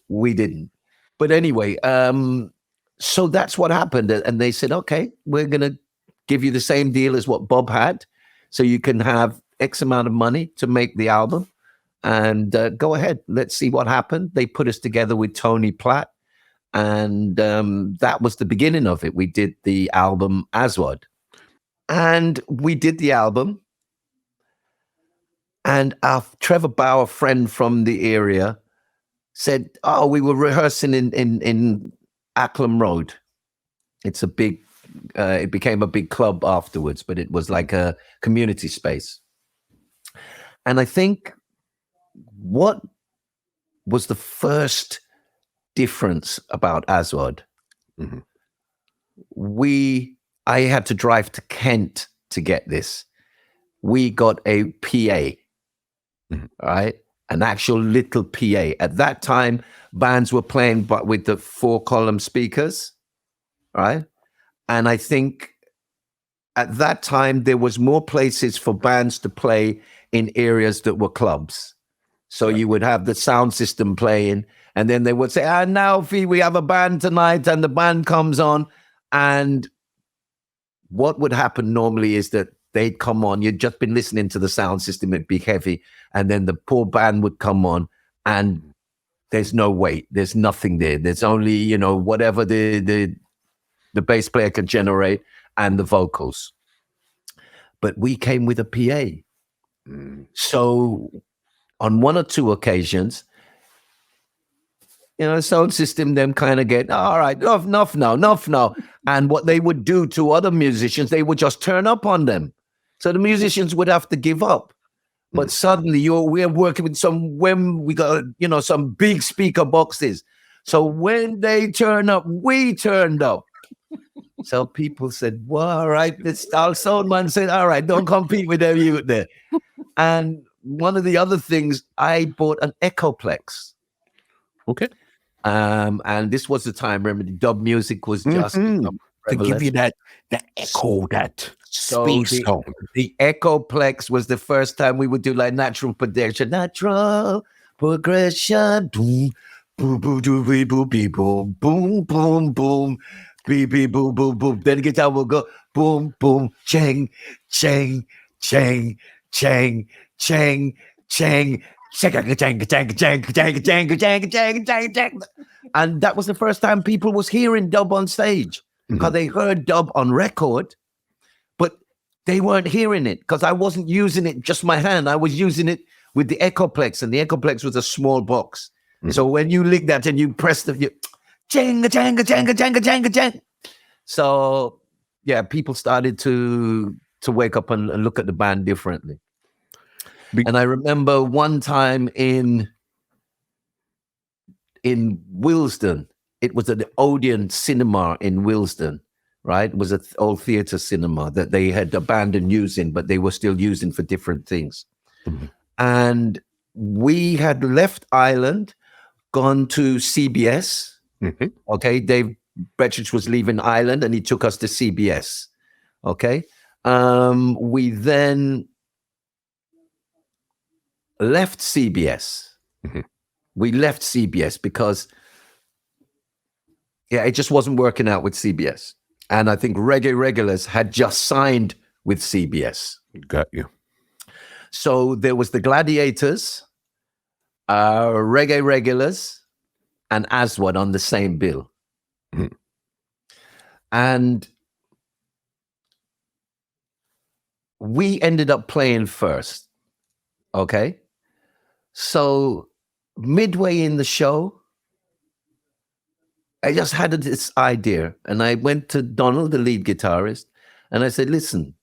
we didn't. But anyway, so that's what happened. And they said, okay, we're going to give you the same deal as what Bob had. So you can have X amount of money to make the album. And go ahead, let's see what happened. They put us together with Tony Platt. And that was the beginning of it. We did the album Aswad. And we did the album. And our Trevor Bauer friend from the area said, oh, we were rehearsing in Acklam Road. It's a big, it became a big club afterwards, but it was like a community space. And I think what was the first difference about Aswad? I had to drive to Kent to get this. We got a PA, right? An actual little PA. At that time, bands were playing but with the 4-column speakers, right? And I think at that time, there was more places for bands to play in areas that were clubs. So you would have the sound system playing, and then they would say, now, Fee, we have a band tonight, and the band comes on. And what would happen normally is that they'd come on, you'd just been listening to the sound system, it'd be heavy, and then the poor band would come on, and there's no weight, there's nothing there. There's only, whatever the bass player can generate and the vocals. But we came with a PA. So on 1 or 2 occasions, sound system, them kind of get, all right, enough now. And what they would do to other musicians, they would just turn up on them. So the musicians would have to give up. But suddenly we're working with when we got, some big speaker boxes. So when they turn up, we turned up. So people said, well, all right, our sound man said, all right, don't compete with them youth there. And one of the other things, I bought an Echoplex. Okay. And this was the time, remember, the dub music was just to give you that echo, that space tone. The Echoplex was the first time we would do like natural progression, boom, boom, boom, boom, boom, boom, boom, boom, beep, beep, boom, boom, boom. Then the guitar will go boom, boom, chang, chang, chang, chang, chang, chang. And that was the first time people was hearing dub on stage, because they heard dub on record, but they weren't hearing it because I wasn't using it just my hand. I was using it with the Echoplex, and the Echoplex was a small box. So when you lick that and you press the changa. So yeah, people started to wake up and look at the band differently. And I remember one time in Willesden, it was at the Odeon Cinema in Willesden, right? It was an old theatre cinema that they had abandoned using, but they were still using for different things. And we had left Ireland, gone to CBS. Okay, Dave Betridge was leaving Ireland, and he took us to CBS. Okay. We then left CBS. Mhm. We left CBS because, it just wasn't working out with CBS. And I think Reggae Regulars had just signed with CBS. Got you. So there was the Gladiators, Reggae Regulars, and Aswad on the same bill. Mhm. And we ended up playing first. Okay. So midway in the show, I just had this idea, and I went to Donald, the lead guitarist, and I said, "Listen,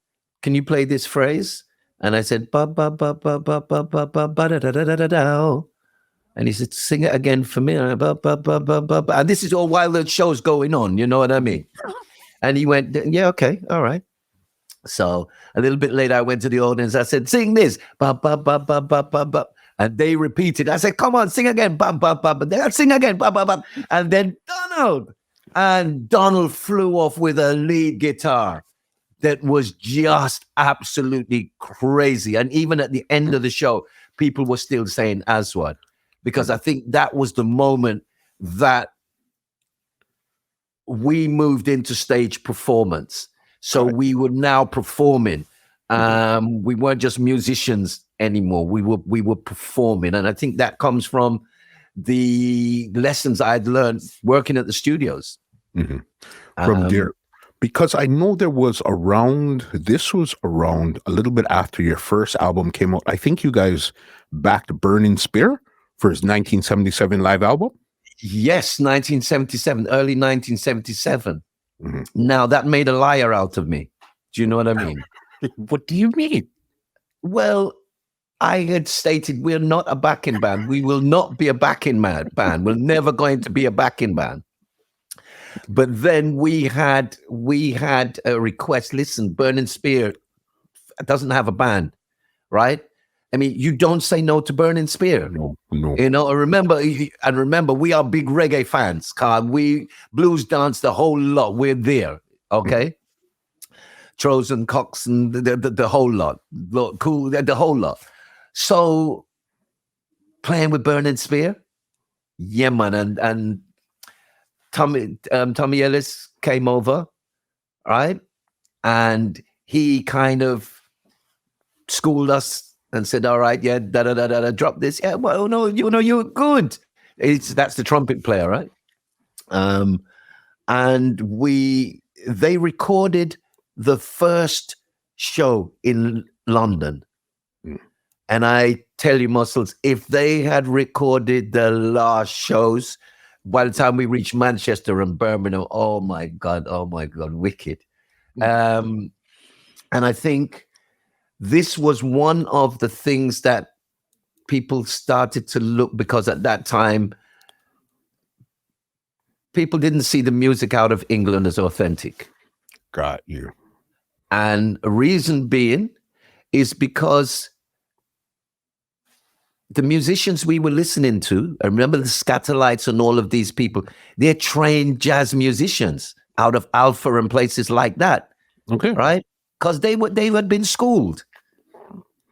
can you play this phrase?" And I said, "Ba ba ba ba ba ba ba ba ba da da da da da da." And he said, "Sing it again for me." Ba ba ba ba ba ba. And this is all while the show's going on. You know what I mean? And he went, "Yeah, okay, all right." So a little bit later, I went to the audience. I said, "Sing this." Ba ba ba ba ba ba ba. And they repeated. I said, "Come on, sing again." Ba ba ba ba. They sing again. Ba ba ba. And then Donald flew off with a lead guitar that was just absolutely crazy. And even at the end of the show, people were still saying Aswad, because I think that was the moment that we moved into stage performance. So we were now performing. We weren't just musicians anymore. We were performing. And I think that comes from the lessons I'd learned working at the studios. Mhm. From there, because I know this was around a little bit after your first album came out. I think you guys backed Burning Spear for his 1977 live album. Yes, 1977, early 1977. Mhm. Now, that made a liar out of me. Do you know what I mean? What do you mean? Well, I had stated we're not a backing band. We will not be a backing band. We're never going to be a backing band. But then we had a request. Listen, Burning Spear doesn't have a band, right? I mean, you don't say no to Burning Spear. No. You know, remember, we are big reggae fans. We blues dance the whole lot. We're there, okay? Trojan Cox and the whole lot. Cool, the whole lot. So playing with Burning Spear, yeah, man. And Tommy Ellis came over, right? And he kind of schooled us and said, "All right, yeah, da da da da, drop this. Yeah, well, no, you're good." That's the trumpet player, right? And they recorded the first show in London. And I tell you, Muscles, if they had recorded the last shows, by the time we reached Manchester and Birmingham, oh my God, wicked. And I think this was one of the things that people started to look, because at that time, people didn't see the music out of England as authentic. Got you. And a reason being is because the musicians we were listening to, I remember the Scatterlights and all of these people, they're trained jazz musicians out of Alpha and places like that. Okay. Right? Because they had been schooled.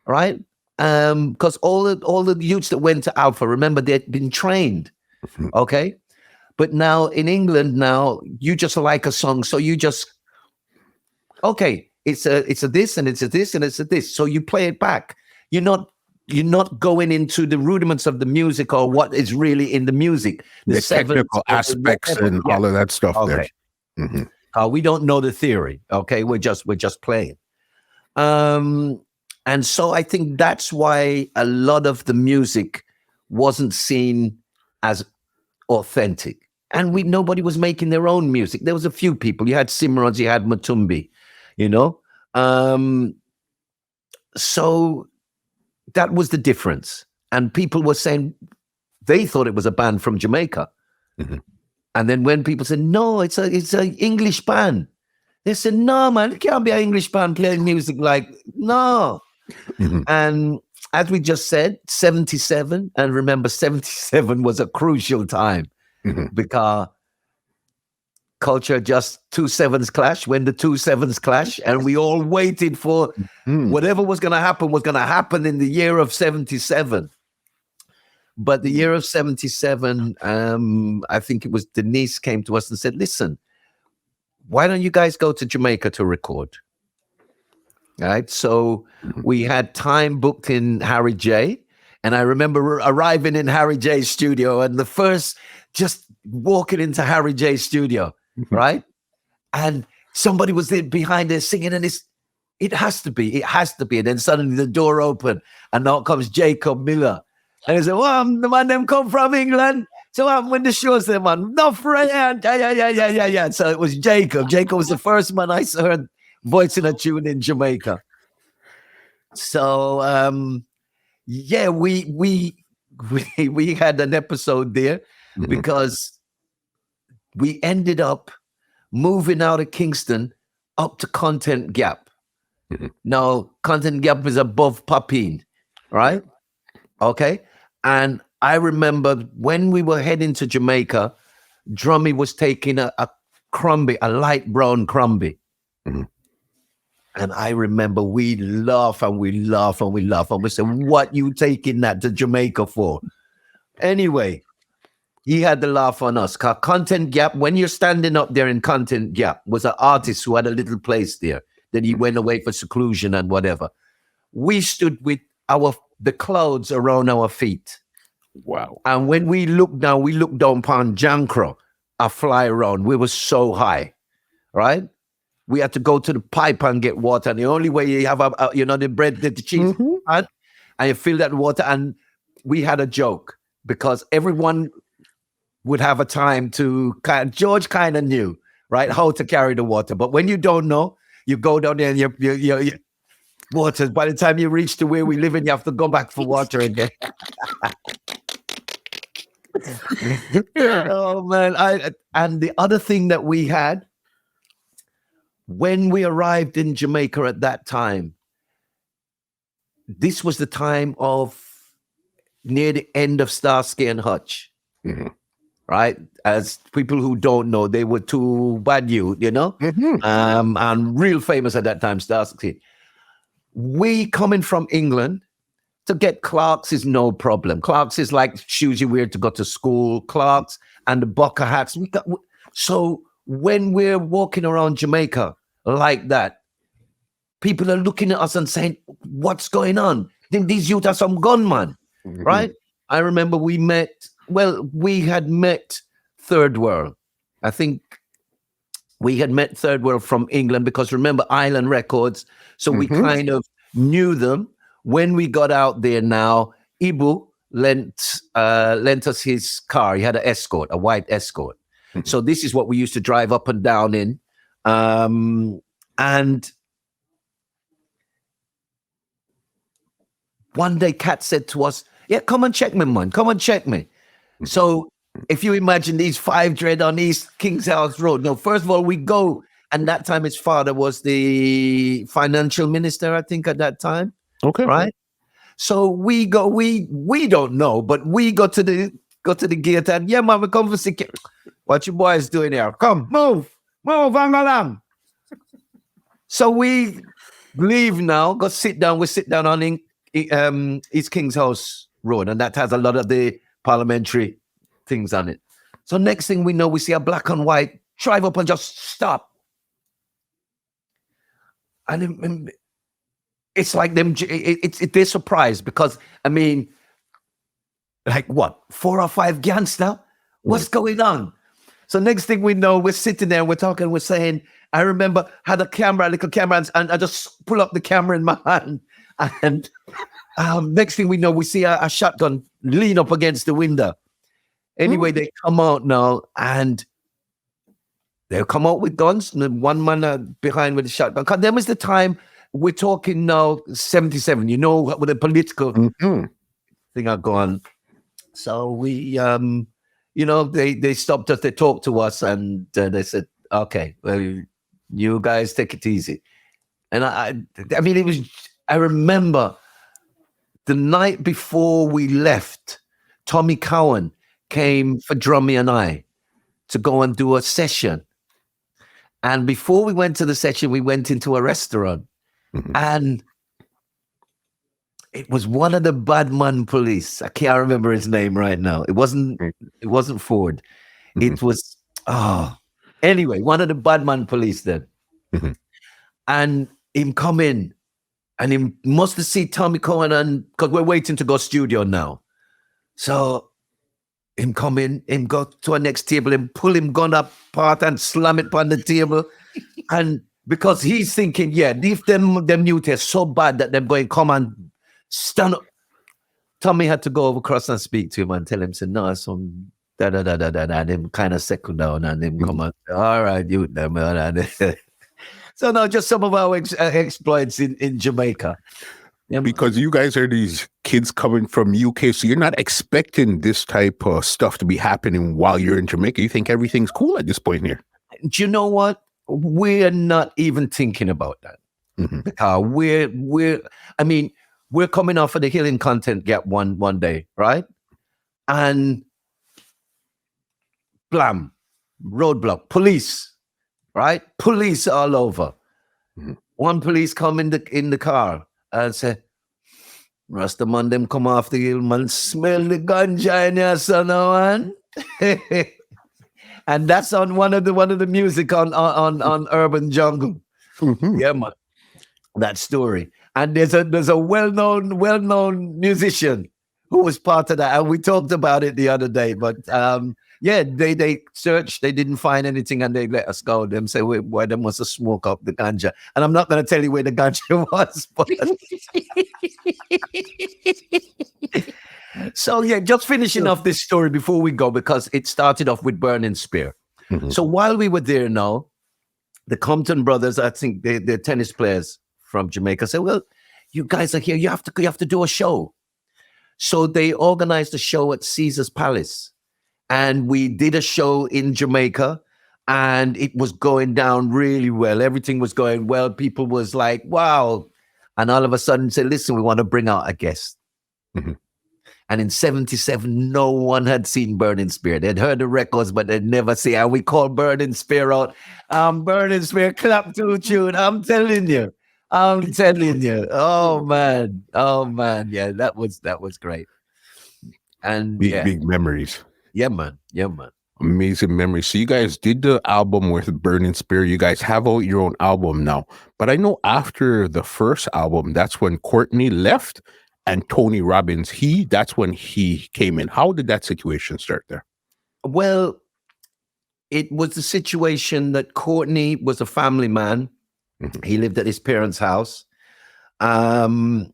Right? Because all the youths that went to Alpha, remember, they'd been trained. Okay? But now in England, you just like a song, so you just, okay, it's a this and it's a this and it's a this, so you play it back. You're not going into the rudiments of the music or what is really in the music, the technical aspects and all of that stuff. Okay. There. Mm-hmm. We don't know the theory. Okay, we're just playing. And so I think that's why a lot of the music wasn't seen as authentic. And nobody was making their own music. There was a few people. You had Simrons, you had Matumbi, you know. So that was the difference. And people were saying they thought it was a band from Jamaica. Mm-hmm. And then when people said, no, it's an English band, they said, no, man, it can't be an English band playing music like, no. Mm-hmm. And as we just said, 77, and remember, 77 was a crucial time. Mm-hmm. Because culture just 2/7s clash. When the 2/7s clash, and we all waited for whatever was going to happen in the year of 77. But the year of 77, I think it was Denise came to us and said, listen, why don't you guys go to Jamaica to record? Right. So we had time booked in Harry J. And I remember arriving in Harry J's studio, and the first just walking into Harry J's studio, right? And somebody was there behind there singing, and it has to be. And then suddenly the door opened, and out comes Jacob Miller. And he said, well, the man them come from England. So when the show said, man, no friend. Yeah. So it was Jacob. Jacob was the first man I heard voicing a tune in Jamaica. So yeah, we had an episode there because we ended up moving out of Kingston up to Content Gap. Now, Content Gap is above Papine, right? Okay. And I remember when we were heading to Jamaica, Drummie was taking a Crombie, a light brown Crombie. And I remember we laugh and we said, what you taking that to Jamaica for? Anyway, he had the laugh on us. Content Gap, when you're standing up there in Content Gap, was an artist who had a little place there. Then he went away for seclusion and whatever. We stood with the clouds around our feet. Wow. And when we looked down upon Jankro, a fly around. We were so high, right? We had to go to the pipe and get water. And the only way you have, the bread, the cheese, and you fill that water. And we had a joke because everyone would have a time to George kind of knew, right, how to carry the water. But when you don't know, you go down there and you water. By the time you reach to where we live in, you have to go back for water again. Oh man! And the other thing that we had when we arrived in Jamaica at that time, this was the time of near the end of Starsky and Hutch, right? As people who don't know, they were two bad youth, and real famous at that time, Starsky. We coming from England. To get Clarks is no problem. Clarks is like shoes you wear to go to school. Clarks and the bucket hats. So when we're walking around Jamaica like that, people are looking at us and saying, what's going on? Think these youth are some gunman, right? I remember we had met Third World. I think we had met Third World from England because remember Island Records. So we kind of knew them. When we got out there now, Ibu lent us his car. He had an Escort, a white Escort. So this is what we used to drive up and down in. And one day Kat said to us, yeah, come and check me, man. Come and check me. So if you imagine these 5 dread on East King's House Road. No, first of all, we go. And that time his father was the financial minister, I think, at that time. Okay. Right. So we go, we don't know, but we go to the gate and yeah, man, we come for security. What you boys doing here? Come, move, along. So we leave now, go sit down. We sit down on East King's House Road, and that has a lot of the parliamentary things on it. So next thing we know, we see a black and white drive up and just stop. And it's like them. They're surprised because I mean, like what 4 or 5 gangster? What's going on? So next thing we know, we're sitting there, we're talking, we're saying. I remember had a little camera, and I just pull up the camera in my hand, and next thing we know, we see a shotgun lean up against the window. Anyway, they come out now, and they'll come out with guns. And one man behind with a shotgun. Because there was the time. We're talking now 77, with the political thing are going. So we, they stopped us, they talked to us, and they said, okay, well, you guys take it easy. And I mean, I remember the night before we left, Tommy Cowan came for Drummie and I to go and do a session And before we went to the session, we went into a restaurant, and it was one of the Badman police. I can't remember his name right now. It wasn't Ford. It was anyway, one of the Badman police then. And him come in, and him must have seen Tommy Cohen, and because we're waiting to go studio now. So him come in, him go to our next table, and pull him gun apart and slam it on the table. And because he's thinking, yeah, if them new tests so bad that they're going to come and stand up. Tommy had to go over across and speak to him and tell him, say, no, some da-da-da-da-da, and him kind of settle down and him come and, all right, you them. So no, just some of our exploits in Jamaica. Yeah, because you guys are these kids coming from UK, so you're not expecting this type of stuff to be happening while you're in Jamaica. You think everything's cool at this point here. Do you know what? We're not even thinking about that. We're coming off of the Healing Content Gap one day, right? And blam, roadblock, police, right? Police all over. One police come in the car and say, Rastaman, them come off the hill, man, smell the ganja in your son, man. And that's on one of the music on Urban Jungle. Yeah, man. That story. And there's a well-known musician who was part of that. And we talked about it the other day. But they searched, they didn't find anything, and they let us go. Them say, why they must have smoked up the ganja. And I'm not going to tell you where the ganja was. But so yeah, just finishing off this story before we go, because it started off with Burning Spear. So while we were there now, the Compton brothers, I think they're tennis players from Jamaica, said, well, you guys are here, you have to do a show. So they organized a show at Caesar's Palace, and we did a show in Jamaica, and it was going down really well. Everything was going well. People was like, wow. And all of a sudden said, listen, we want to bring out a guest. And in 77, no one had seen Burning Spear. They'd heard the records, but they'd never see. And we called Burning Spear out. Burning Spear, clap to tune. I'm telling you. Oh man. Yeah, that was great. And big memories. Yeah, man. Amazing memories. So you guys did the album with Burning Spear. You guys have out your own album now. But I know after the first album, that's when Courtney left. And Tony Robbins, that's when he came in. How did that situation start there? Well, it was the situation that Courtney was a family man. He lived at his parents' house. And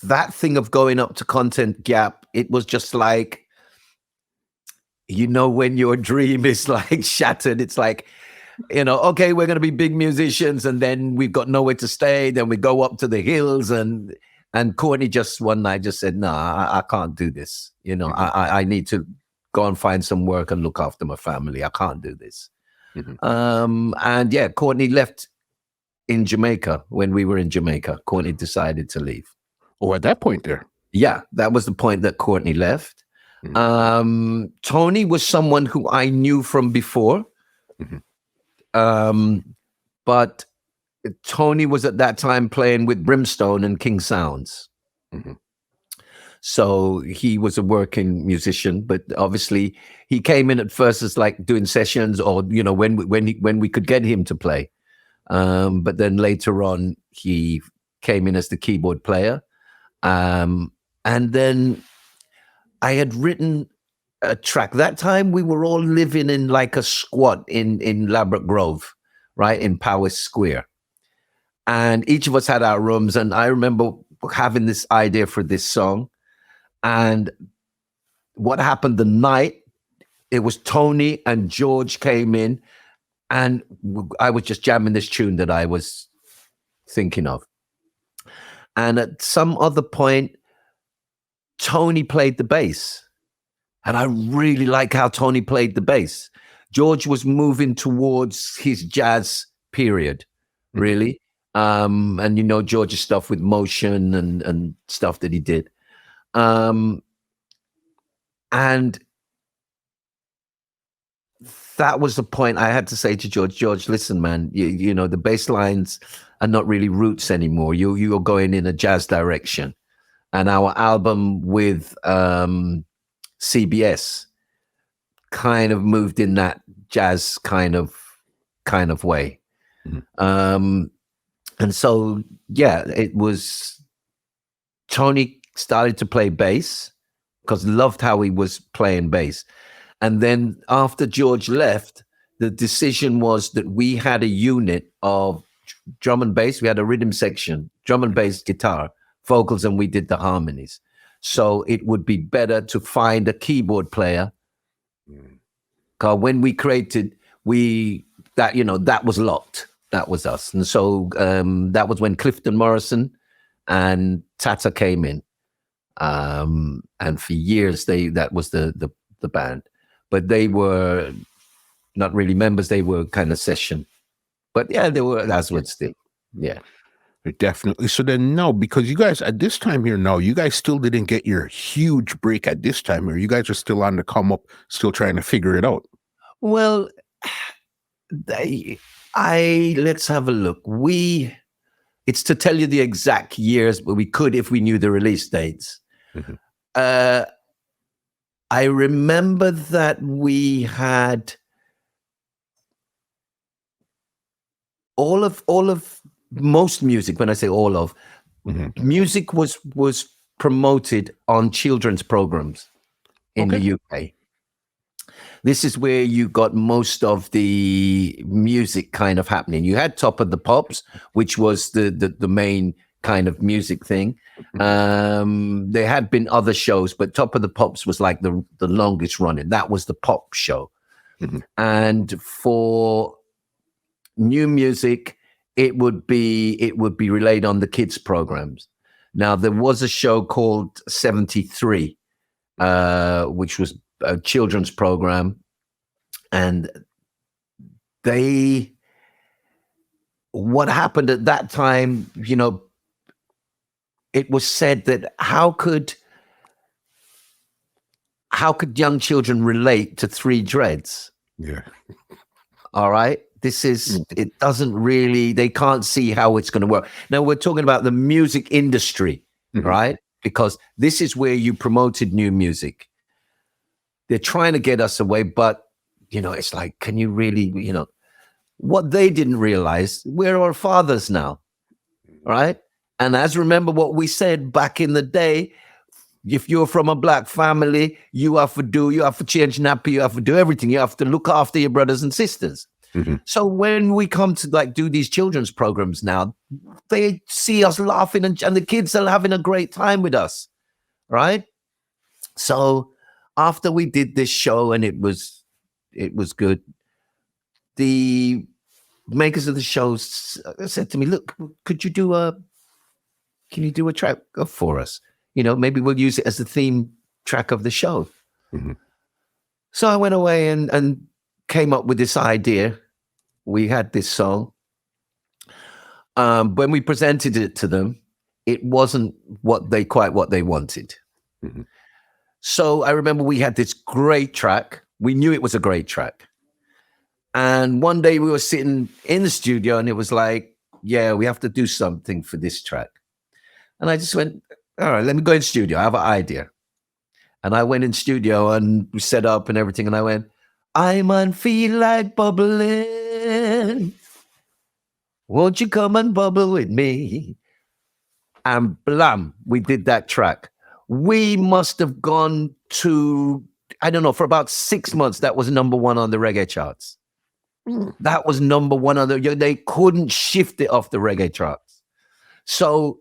that thing of going up to Content Gap, it was just like, when your dream is like shattered, it's like, okay, we're going to be big musicians, and then we've got nowhere to stay. Then we go up to the hills, and Courtney just one night just said, I can't do this. I need to go and find some work and look after my family. I can't do this. And yeah, Courtney left in Jamaica. When we were in Jamaica, Courtney decided to leave. Oh, at that point there? Yeah, that was the point that Courtney left. Tony was someone who I knew from before. But Tony was at that time playing with Brimstone and King Sounds. So he was a working musician, but obviously he came in at first as like doing sessions, or when we could get him to play. But then later on he came in as the keyboard player. And then I had written a track. That time we were all living in like a squat in Labrador Grove, right, in Powis Square. And each of us had our rooms. And I remember having this idea for this song. And what happened the night, it was Tony and George came in, and I was just jamming this tune that I was thinking of. And at some other point, Tony played the bass. And I really like how Tony played the bass. George was moving towards his jazz period, really. And George's stuff with motion and stuff that he did. And that was the point I had to say to George, listen, man, you know, the bass lines are not really roots anymore. You're going in a jazz direction. And our album with CBS kind of moved in that jazz kind of way. Mm-hmm. And so, yeah, it was, Tony started to play bass because loved how he was playing bass. And then after George left, the decision was that we had a unit of drum and bass. We had a rhythm section, drum and bass, guitar, vocals, and we did the harmonies. So it would be better to find a keyboard player. Because when we created, that was locked. That was us. And so that was when Clifton Morrison and Tata came in. And for years, that was the band. But they were not really members. They were kind of session. But yeah, they were Aswad still. Yeah. Definitely. So then, no, because you guys at this time here, no, you guys still didn't get your huge break at this time here. You guys are still on the come up, still trying to figure it out. Well, let's have a look. It's to tell you the exact years, but we could if we knew the release dates. Mm-hmm. I remember that we had all of most music. When I say all of, mm-hmm. music was promoted on children's programs in the UK. This is where you got most of the music kind of happening. You had Top of the Pops, which was the main kind of music thing. There had been other shows, but Top of the Pops was like the longest running. That was the pop show. Mm-hmm. And for new music, it would be relayed on the kids programs. Now there was a show called 73, which was a children's program, and what happened at that time, you know, it was said that how could young children relate to Three Dreads? Yeah. All right. It doesn't really, they can't see how it's going to work. Now we're talking about the music industry, mm-hmm. right? Because this is where you promoted new music. They're trying to get us away, but, you know, it's like, can you really, you know, what they didn't realize, we're our fathers now, right? And remember what we said back in the day, if you're from a black family, you have to change nappy, you have to do everything. You have to look after your brothers and sisters. Mm-hmm. So when we come to like do these children's programs now, they see us laughing and the kids are having a great time with us, right? So after we did this show and it was good, the makers of the show said to me, look, can you do a track for us? You know, maybe we'll use it as the theme track of the show. Mm-hmm. So I went away and came up with this idea. We had this song. When we presented it to them, it wasn't what they wanted. Mm-hmm. So I remember we had this great track. We knew it was a great track. And one day we were sitting in the studio and it was like, yeah, we have to do something for this track. And I just went, all right, let me go in studio. I have an idea. And I went in studio and we set up and everything. And I went, I man feel like bubbling. Won't you come and bubble with me? And blam, we did that track. We must have gone to, I don't know, for about 6 months, that was number one on the reggae charts. That was number one on they couldn't shift it off the reggae charts. So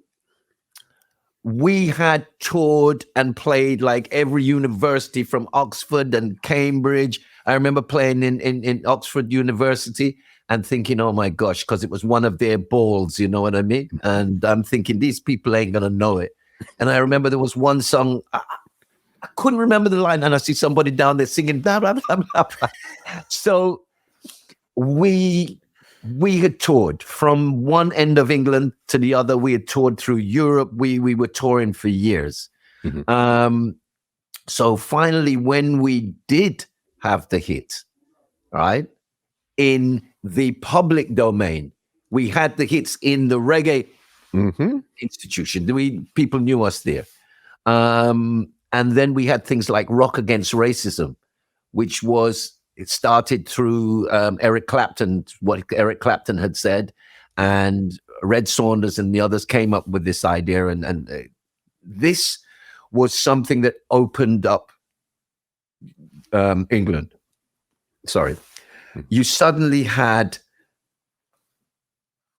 we had toured and played like every university from Oxford and Cambridge. I remember playing in Oxford University and thinking, oh my gosh, because it was one of their balls, you know what I mean? And I'm thinking, these people ain't going to know it. And I remember there was one song, I couldn't remember the line, and I see somebody down there singing, blah, blah, blah, blah, blah. So we had toured from one end of England to the other. We had toured through Europe. We were touring for years. Mm-hmm. So finally, when we did have the hit, right? In the public domain. We had the hits in the reggae institution. People knew us there. And then we had things like Rock Against Racism, which it started through Eric Clapton, what Eric Clapton had said, and Red Saunders and the others came up with this idea. And this was something that opened up England. Sorry. You suddenly had,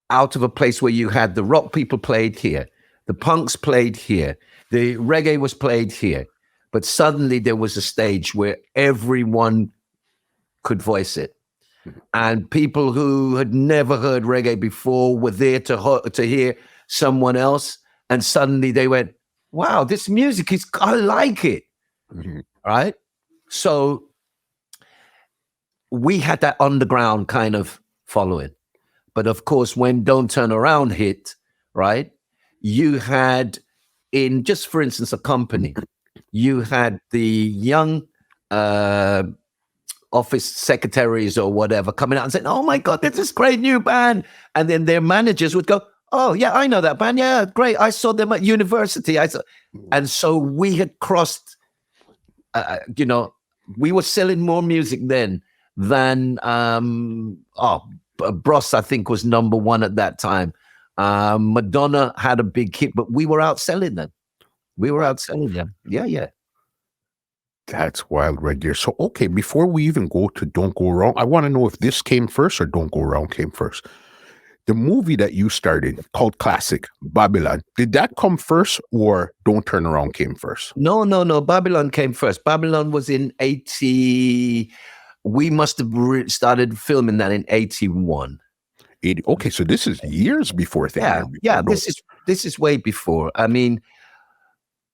out of a place where you had the rock people played here, the punks played here, the reggae was played here, but suddenly there was a stage where everyone could voice it. And people who had never heard reggae before were there to hear someone else. And suddenly they went, wow, this music I like it. Right? So we had that underground kind of following. But of course, when Don't Turn Around hit, right, you had, in just for instance, a company, you had the young office secretaries or whatever coming out and saying, oh my God, there's this great new band. And then their managers would go, oh yeah, I know that band. Yeah, great. I saw them at university. And so we had crossed, we were selling more music then than Bros, I think, was number one at that time. Madonna had a big hit, but we were outselling them. Yeah. That's wild right there. So, okay, before we even go to Don't Go Wrong, I want to know if this came first or Don't Go Wrong came first. The movie that you started called Classic, Babylon, did that come first or Don't Turn Around came first? No. Babylon came first. Babylon was in 80. We must have started filming that in 81. 80. Okay, so this is years before that. Yeah. This is way before. I mean,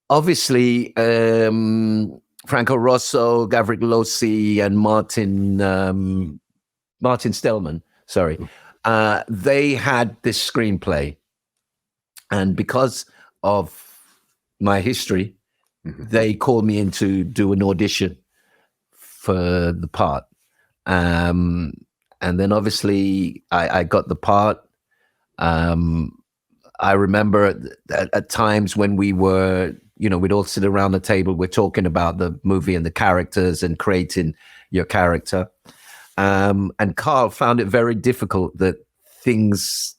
obviously, Franco Rosso, Gavrik Lossi, and Martin Stellman. Sorry, they had this screenplay, and because of my history, they called me in to do an audition for the part. And then obviously I got the part. I remember at times when we were, we'd all sit around the table, we're talking about the movie and the characters and creating your character. And Carl found it very difficult that things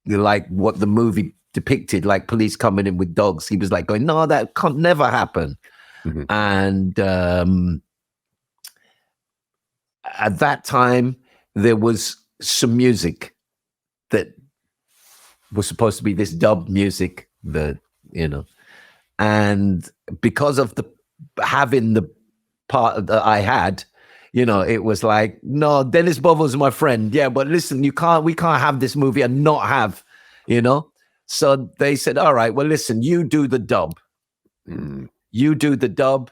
like what the movie depicted, like police coming in with dogs, he was like going, no, that can't never happen. And at that time, there was some music that was supposed to be this dub music that, and because of having the part that I had, it was like, no, Dennis Bovel's my friend. Yeah, but listen, we can't have this movie and not have, So they said, all right, well, listen, you do the dub. You do the dub,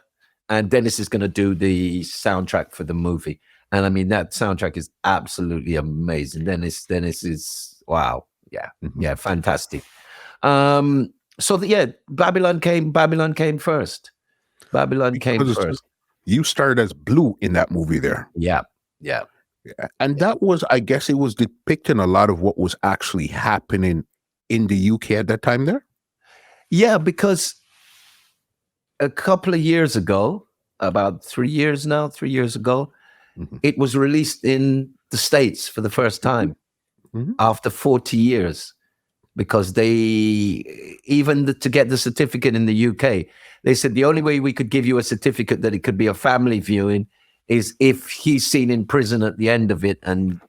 and Dennis is going to do the soundtrack for the movie. And I mean, that soundtrack is absolutely amazing. Dennis is, wow. Yeah, fantastic. Babylon came first. You started as Blue in that movie there. Yeah. And that was, I guess it was depicting a lot of what was actually happening in the UK at that time there? Yeah, because a couple of years ago, about 3 years ago, it was released in the States for the first time after 40 years. Because to get the certificate in the UK, they said the only way we could give you a certificate that it could be a family viewing is if he's seen in prison at the end of it, and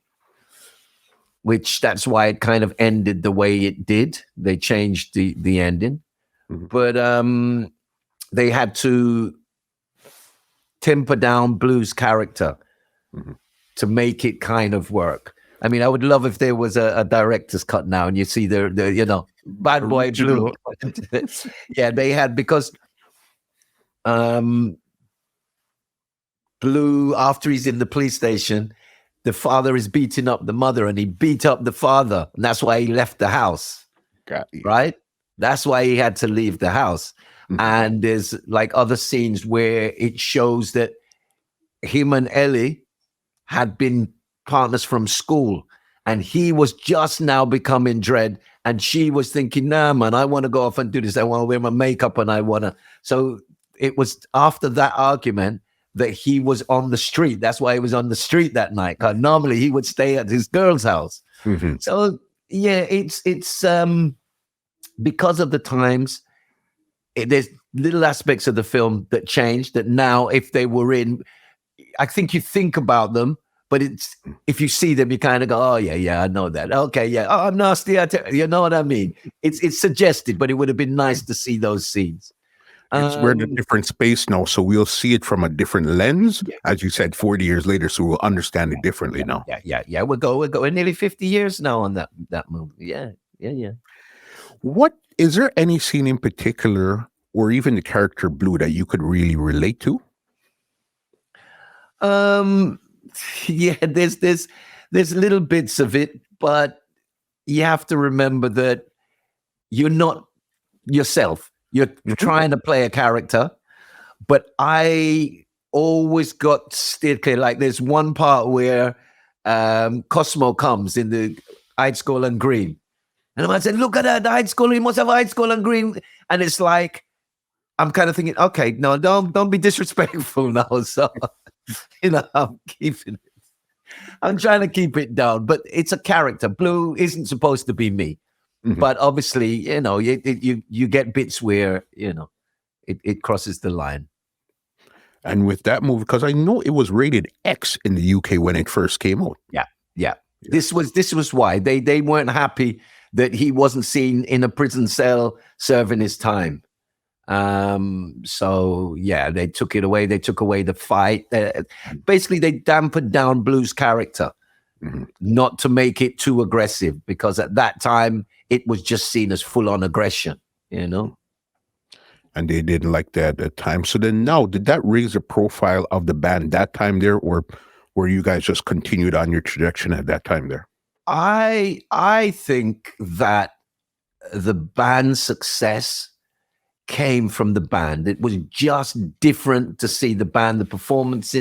which that's why it kind of ended the way it did. They changed the ending, but they had to temper down Blue's character to make it kind of work. I mean, I would love if there was a director's cut now and you see the Bad Boy Blue. Yeah, they had, because Blue, after he's in the police station, the father is beating up the mother and he beat up the father. And that's why he left the house. Right? That's why he had to leave the house. And there's like other scenes where it shows that him and Ellie had been partners from school, and he was just now becoming Dread, and she was thinking, nah, man, I want to go off and do this. I want to wear my makeup, and I want to. So it was after that argument that he was on the street. That's why he was on the street that night. 'Cause normally he would stay at his girl's house. So yeah, it's because of the times. There's little aspects of the film that changed. That now, if they were in, I think you think about them, but it's if you see them, you kind of go, "Oh yeah, I know that." Okay, yeah, oh, I'm nasty. You know what I mean? It's suggested, but it would have been nice to see those scenes. We're in a different space now, so we'll see it from a different lens, as you said, 40 years later, so we'll understand it differently now. Yeah. We're going nearly 50 years now on that movie. Yeah. What is there any scene in particular, or even the character Blue, that you could really relate to? Yeah, there's little bits of it, but you have to remember that you're not yourself. You're trying to play a character, but I always got steered clear. Like there's one part where Cosmo comes in the Hyde Skull and Green, and I said, "Look at that, the Hyde Skull. He must have Hyde Skull and Green." And it's like I'm kind of thinking, okay, no, don't be disrespectful now. So I'm keeping it. I'm trying to keep it down, but it's a character. Blue isn't supposed to be me. But obviously, you get bits where, it crosses the line. And with that movie, because I know it was rated X in the UK when it first came out. Yeah. This was why. They weren't happy that he wasn't seen in a prison cell serving his time. So yeah, they took it away. They took away the fight. Basically, they dampened down Blue's character, not to make it too aggressive, because at that time it was just seen as full-on aggression, And they didn't like that at the time. So then now, did that raise the profile of the band that time there, or were you guys just continued on your trajectory at that time there? I think that the band's success came from the band. It was just different to see the band, the performance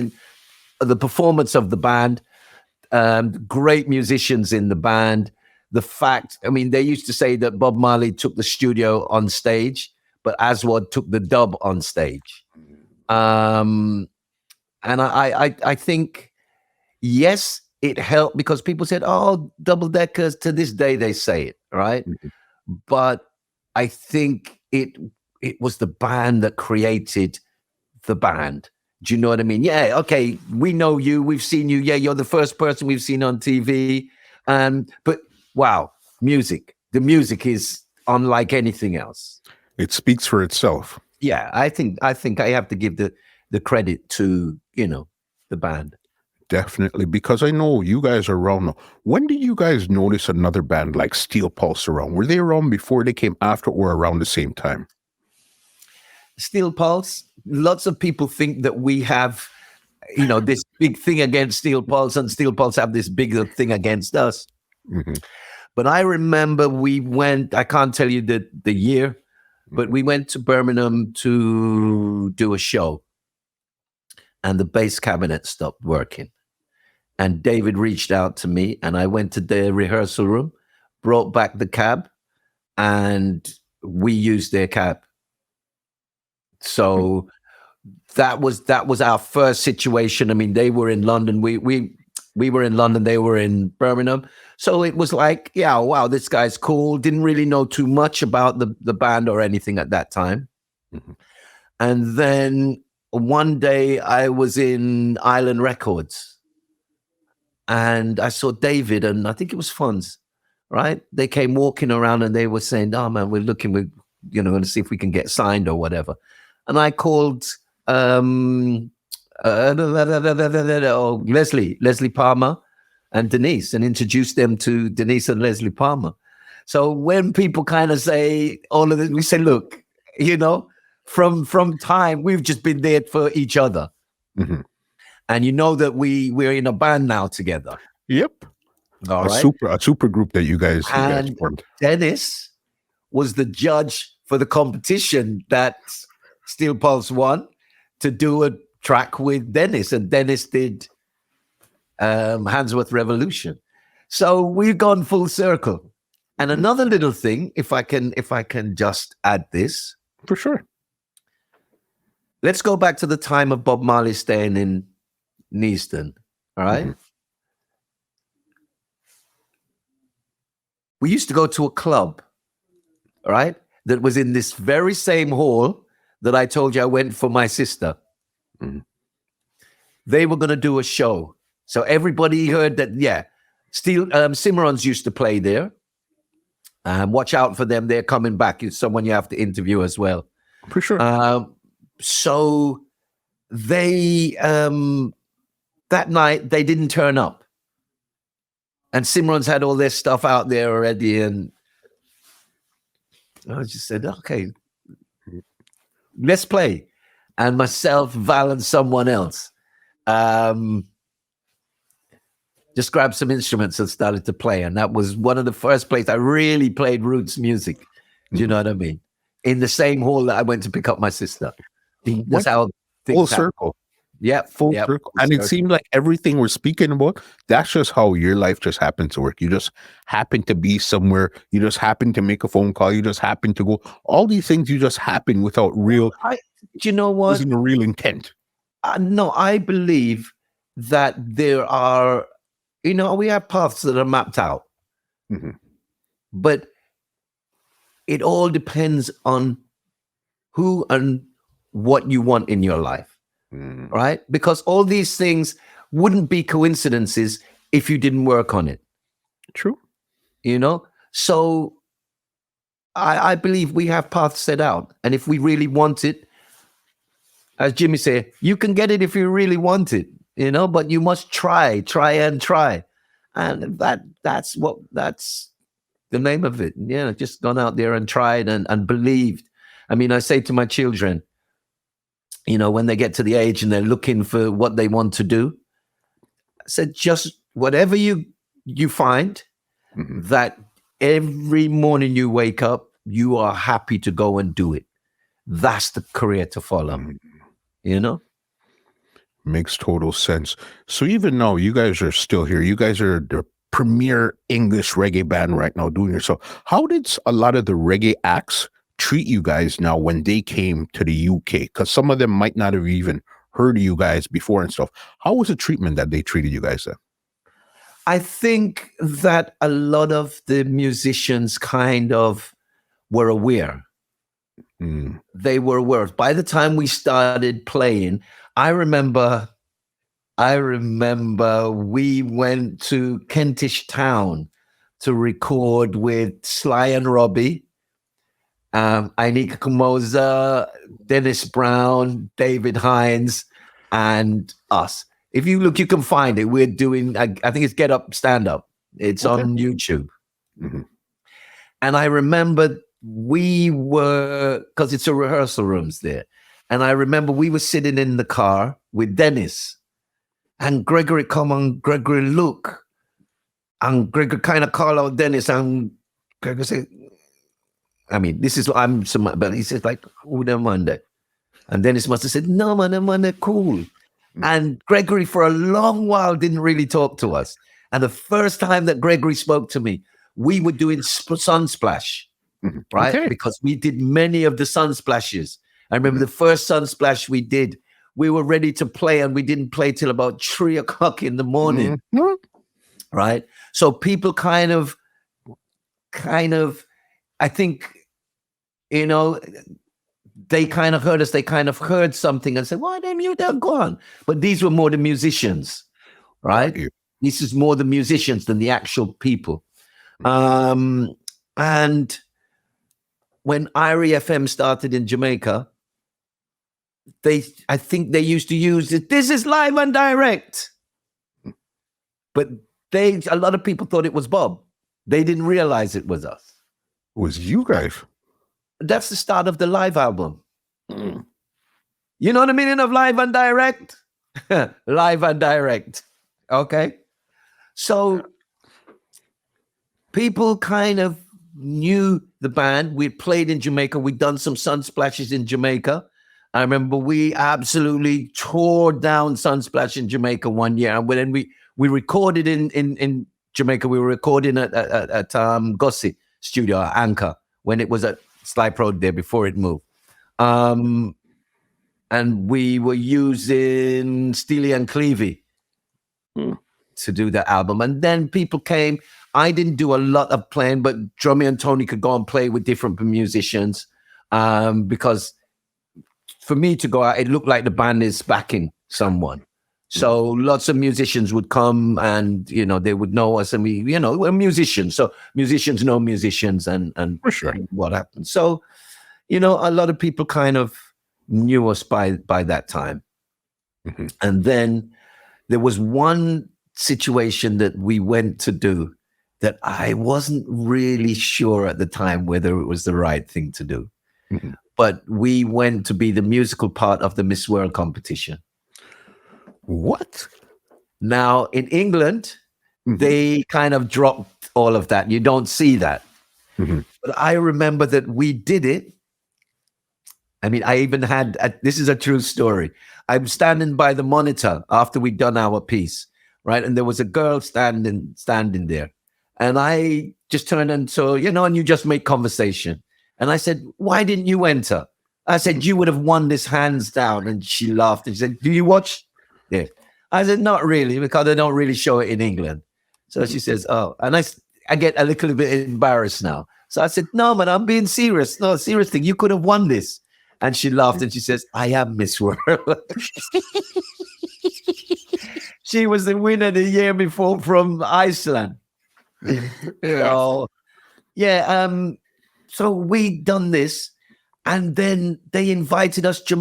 of the band, great musicians in the band. The fact, they used to say that Bob Marley took the studio on stage, but Aswad took the dub on stage. And I think, yes, it helped because people said, "Oh, double deckers," to this day they say it, right? But I think it was the band that created the band. Do you know what I mean? Yeah, okay, we know you, we've seen you. Yeah, you're the first person we've seen on TV. But wow, the music is unlike anything else. It speaks for itself. Yeah, I think I have to give the credit to, the band. Definitely, because I know you guys are around now. When did you guys notice another band like Steel Pulse around? Were they around before they came after, or around the same time? Steel Pulse, lots of people think that we have, this big thing against Steel Pulse, and Steel Pulse have this bigger thing against us. But I remember we went, I can't tell you the year, but we went to Birmingham to do a show, and the bass cabinet stopped working. And David reached out to me, and I went to the rehearsal room, brought back the cab, and we used their cab. So that was our first situation. They were in London. We were in London. They were in Birmingham. So it was like, yeah, wow, this guy's cool. Didn't really know too much about the band or anything at that time. And then one day I was in Island Records, and I saw David, and I think it was Fonz, right? They came walking around, and they were saying, "Oh man, we're going to see if we can get signed or whatever." And I called Leslie Palmer and Denise, and introduced them to Denise and Leslie Palmer. So when people kind of say all of this, we say, look, from time, we've just been there for each other. And that we're in a band now together. Yep. All right. A super group that you guys formed. Dennis was the judge for the competition that Steel Pulse won, to do a track with Dennis, and Dennis did Handsworth Revolution. So we've gone full circle. And another little thing, if I can just add this. For sure. Let's go back to the time of Bob Marley staying in Neaston. All right. We used to go to a club, all right, that was in this very same hall that I told you I went for my sister. They were going to do a show. So everybody heard that, Cimarrons used to play there. Watch out for them. They're coming back. It's someone you have to interview as well. For sure. So they, that night, they didn't turn up. And Cimarrons had all their stuff out there already. And I just said, okay, let's play. And myself, Val, and someone else just grabbed some instruments and started to play. And that was one of the first places I really played roots music. Do you know what I mean? In the same hall that I went to pick up my sister. That's how full circle. Yeah, full circle. And it seemed like everything we're speaking about, that's just how your life just happened to work. You just happen to be somewhere. You just happen to make a phone call. You just happen to go. All these things you just happen without real. You know what? Wasn't a real intent. No, I believe that there are, we have paths that are mapped out. But it all depends on who and what you want in your life, right? Because all these things wouldn't be coincidences if you didn't work on it. True. So I believe we have paths set out. And if we really want it, as Jimmy said, you can get it if you really want it, but you must try. And that's the name of it. Yeah, just gone out there and tried and believed. I mean, I say to my children, when they get to the age and they're looking for what they want to do, I said, just whatever you find, that every morning you wake up, you are happy to go and do it. That's the career to follow. Makes total sense. So even now, you guys are still here. You guys are the premier English reggae band right now doing yourself. How did a lot of the reggae acts treat you guys now when they came to the UK? Because some of them might not have even heard of you guys before and stuff. How was the treatment that they treated you guys then? I think that a lot of the musicians kind of were aware. They were aware. By the time we started playing, I remember we went to Kentish Town to record with Sly and Robbie, Ainika Kamoza, Dennis Brown, David Hines, and us. If you look, you can find it. We're doing, I think it's Get Up, Stand Up. It's on YouTube. And I remember we were, because it's a rehearsal rooms there. And I remember we were sitting in the car with Dennis, and Gregory come on, Gregory look, and Gregory kind of call out Dennis, and Gregory said, I mean, this is, but he says like, who them on that? And Dennis must have said, no man, them on, they're cool. And Gregory for a long while didn't really talk to us. And the first time that Gregory spoke to me, we were doing Sunsplash, right? Okay. Because we did many of the Sunsplashes. I remember the first Sunsplash we did, we were ready to play and we didn't play till about 3 o'clock in the morning, right? So people kind of, I think, they kind of heard us, they kind of heard something and said, why them you don't go on? But these were more the musicians, right? This is more the musicians than the actual people. And when Irie FM started in Jamaica, I think they used to use it. This is live and direct. But a lot of people thought it was Bob. They didn't realize it was us. It was you guys. That's the start of the live album. You know the meaning of live and direct? Live and direct. Okay. So people kind of knew the band. We played in Jamaica. We'd done some Sunsplashes in Jamaica. I remember we absolutely tore down Sunsplash in Jamaica one year. And then We recorded in Jamaica. We were recording at Gussie Studio, Anchor, when it was at Slipe Road there before it moved. And we were using Steely and Clevie to do that album. And then people came. I didn't do a lot of playing, but Drummie and Tony could go and play with different musicians because for me to go out, it looked like the band is backing someone. So lots of musicians would come and, they would know us, and we're musicians. So musicians know musicians and for sure. What happened. So, a lot of people kind of knew us by that time. Mm-hmm. And then there was one situation that we went to do that I wasn't really sure at the time whether it was the right thing to do. Mm-hmm. But we went to be the musical part of the Miss World competition. What? Now, in England, they kind of dropped all of that. You don't see that. Mm-hmm. But I remember that we did it. I mean, I even had, this is a true story. I'm standing by the monitor after we'd done our piece, right? And there was a girl standing there. And I just turned and so, and you just make conversation. And I said, why didn't you enter? I said, you would have won this hands down. And she laughed and she said, do you watch? Yeah. I said, not really, because they don't really show it in England. So she says, oh, and I get a little bit embarrassed now. So I said, no, man, I'm being serious. No, seriously, you could have won this. And she laughed and she says, I am Miss World. She was the winner the year before from Iceland. So we done this, and then they invited us to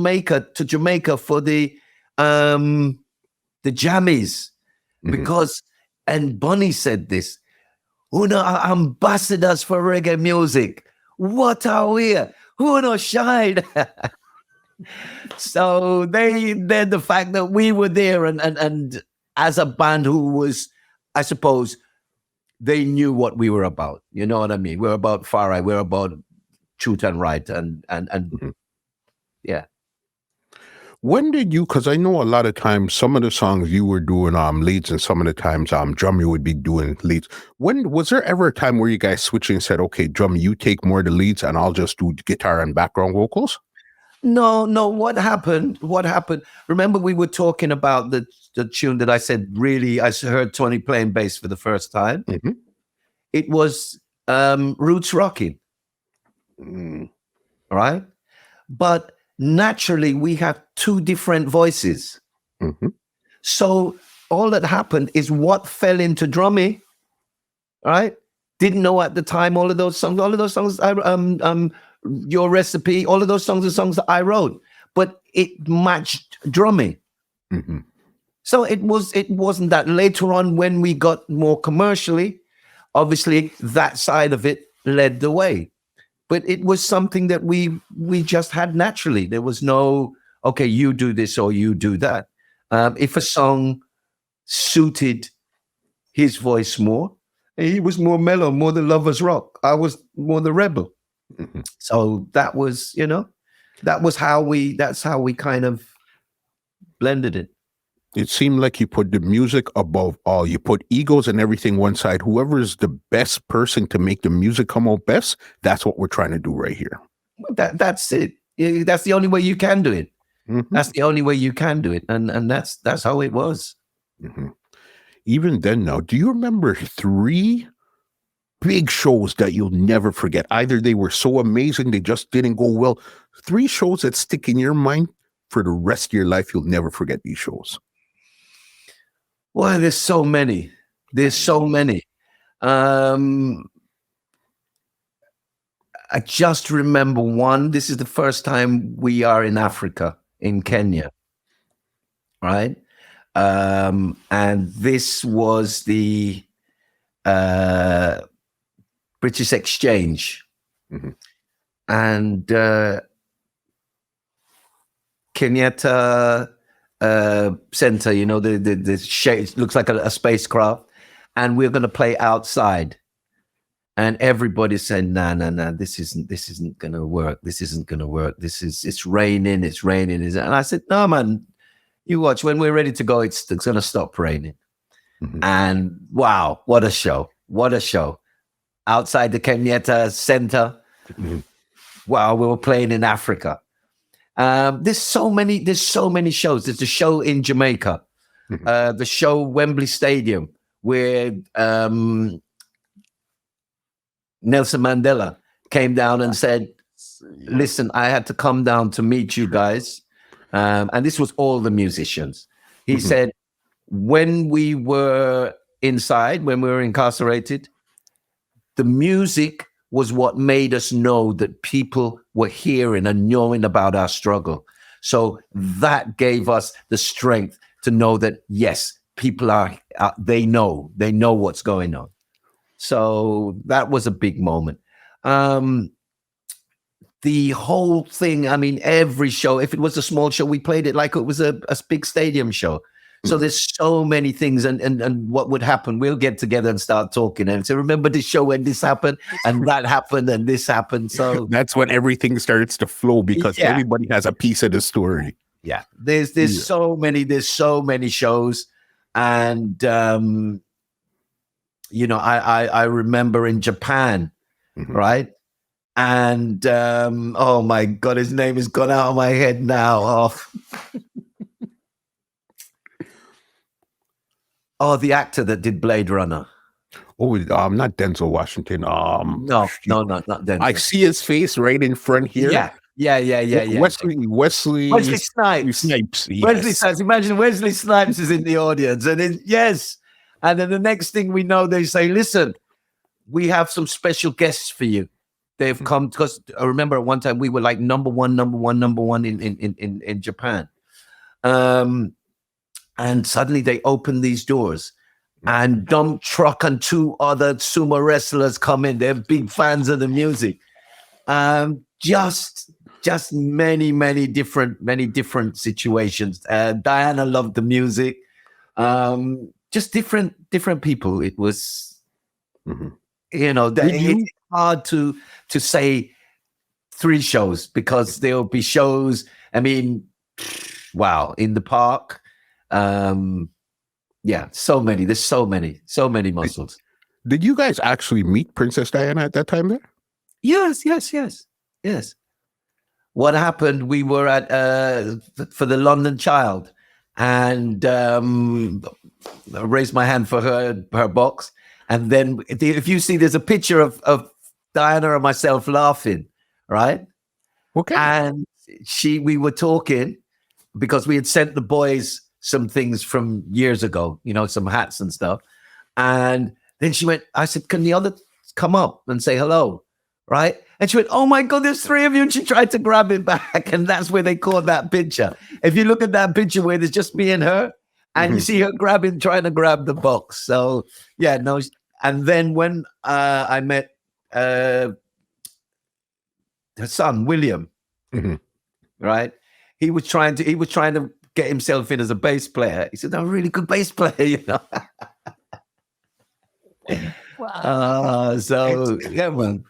Jamaica for the jammies, because, and Bonnie said this, Uno are ambassadors for reggae music. What are we? Uno shine. So then the fact that we were there and as a band who was, I suppose, they knew what we were about. You know what I mean? We're about far right. We're about truth and right. And yeah. When did you, because I know a lot of times some of the songs you were doing leads, and some of the times Drummie would be doing leads. When was there ever a time where you guys switched and said, okay, Drummie, you take more of the leads and I'll just do guitar and background vocals? No. What happened? Remember, we were talking about the tune that I said, really, I heard Tony playing bass for the first time. Mm-hmm. It was Roots Rocking. All right. But naturally, we have two different voices. Mm-hmm. So all that happened is what fell into Drummie, right? Didn't know at the time all of those songs, Your Recipe, all of those songs are songs that I wrote, but it matched Drummie. Mm-hmm. So it wasn't that. Later on, when we got more commercially, obviously that side of it led the way. But it was something that we just had naturally. There was no, okay, you do this or you do that. If a song suited his voice more, he was more mellow, more the lovers rock. I was more the rebel. Mm-hmm. So that was, that's how we kind of blended it. It seemed like you put the music above all. You put egos and everything one side. Whoever is the best person to make the music come out best, that's what we're trying to do right here. That's it. That's the only way you can do it. Mm-hmm. That's the only way you can do it. And that's how it was. Mm-hmm. Even then now, do you remember 3 big shows that you'll never forget? Either they were so amazing, they just didn't go well. 3 shows that stick in your mind for the rest of your life. You'll never forget these shows. Well, there's so many. I just remember one. This is the first time we are in Africa, in Kenya, right? And this was the British Exchange. Mm-hmm. And Kenyatta Center, the shape, it looks like a spacecraft, and we're going to play outside. And everybody said, nah, this isn't going to work. It's raining. And I said, no, man, you watch, when we're ready to go, it's going to stop raining. And wow, what a show. What a show. Outside the Kenyatta Center. Wow, we were playing in Africa. There's so many shows. There's a show in Jamaica, the show Wembley Stadium, where Nelson Mandela came down and said, listen, I had to come down to meet you guys. And this was all the musicians. He said, when we were inside, when we were incarcerated, the music was what made us know that people were hearing and knowing about our struggle. So that gave us the strength to know that, yes, people are, they know what's going on. So that was a big moment. The whole thing, I mean, every show, if it was a small show, we played it like it was a big stadium show. So there's so many things, and what would happen, we'll get together and start talking and say, remember this show when this happened and that happened and this happened. So that's when everything starts to flow because everybody has a piece of the story. Yeah. There's so many shows. And I remember in Japan, right? And oh my God, his name has gone out of my head now. Oh, the actor that did Blade Runner. Oh, not Denzel Washington. No, not Denzel. I see his face right in front here. Yeah. Wesley Snipes. Yes. Wesley Snipes. Imagine Wesley Snipes is in the audience, and and then the next thing we know, they say, "Listen, we have some special guests for you. They've come because I remember at one time we were like number one in Japan." And suddenly they open these doors and Dump Truck and two other sumo wrestlers come in. They're big fans of the music. Just many different situations. Diana loved the music. Just different people. It was, it's hard to say 3 shows because there'll be shows. I mean, wow, in the park. So many. There's so many muscles. Did you guys actually meet Princess Diana at that time there? Yes. What happened? We were at for the London Child, and I raised my hand for her box, and then if you see, there's a picture of Diana and myself laughing, right? Okay. And we were talking because we had sent the boys some things from years ago, some hats and stuff. And then she went, I said, can the others come up and say hello? Right? And she went, oh my God, there's 3 of you. And she tried to grab it back. And that's where they caught that picture. If you look at that picture where there's just me and her, and you see her trying to grab the box. So and then when I met her son, William, right? He was trying to get himself in as a bass player. He said, I'm a really good bass player, Wow. Man.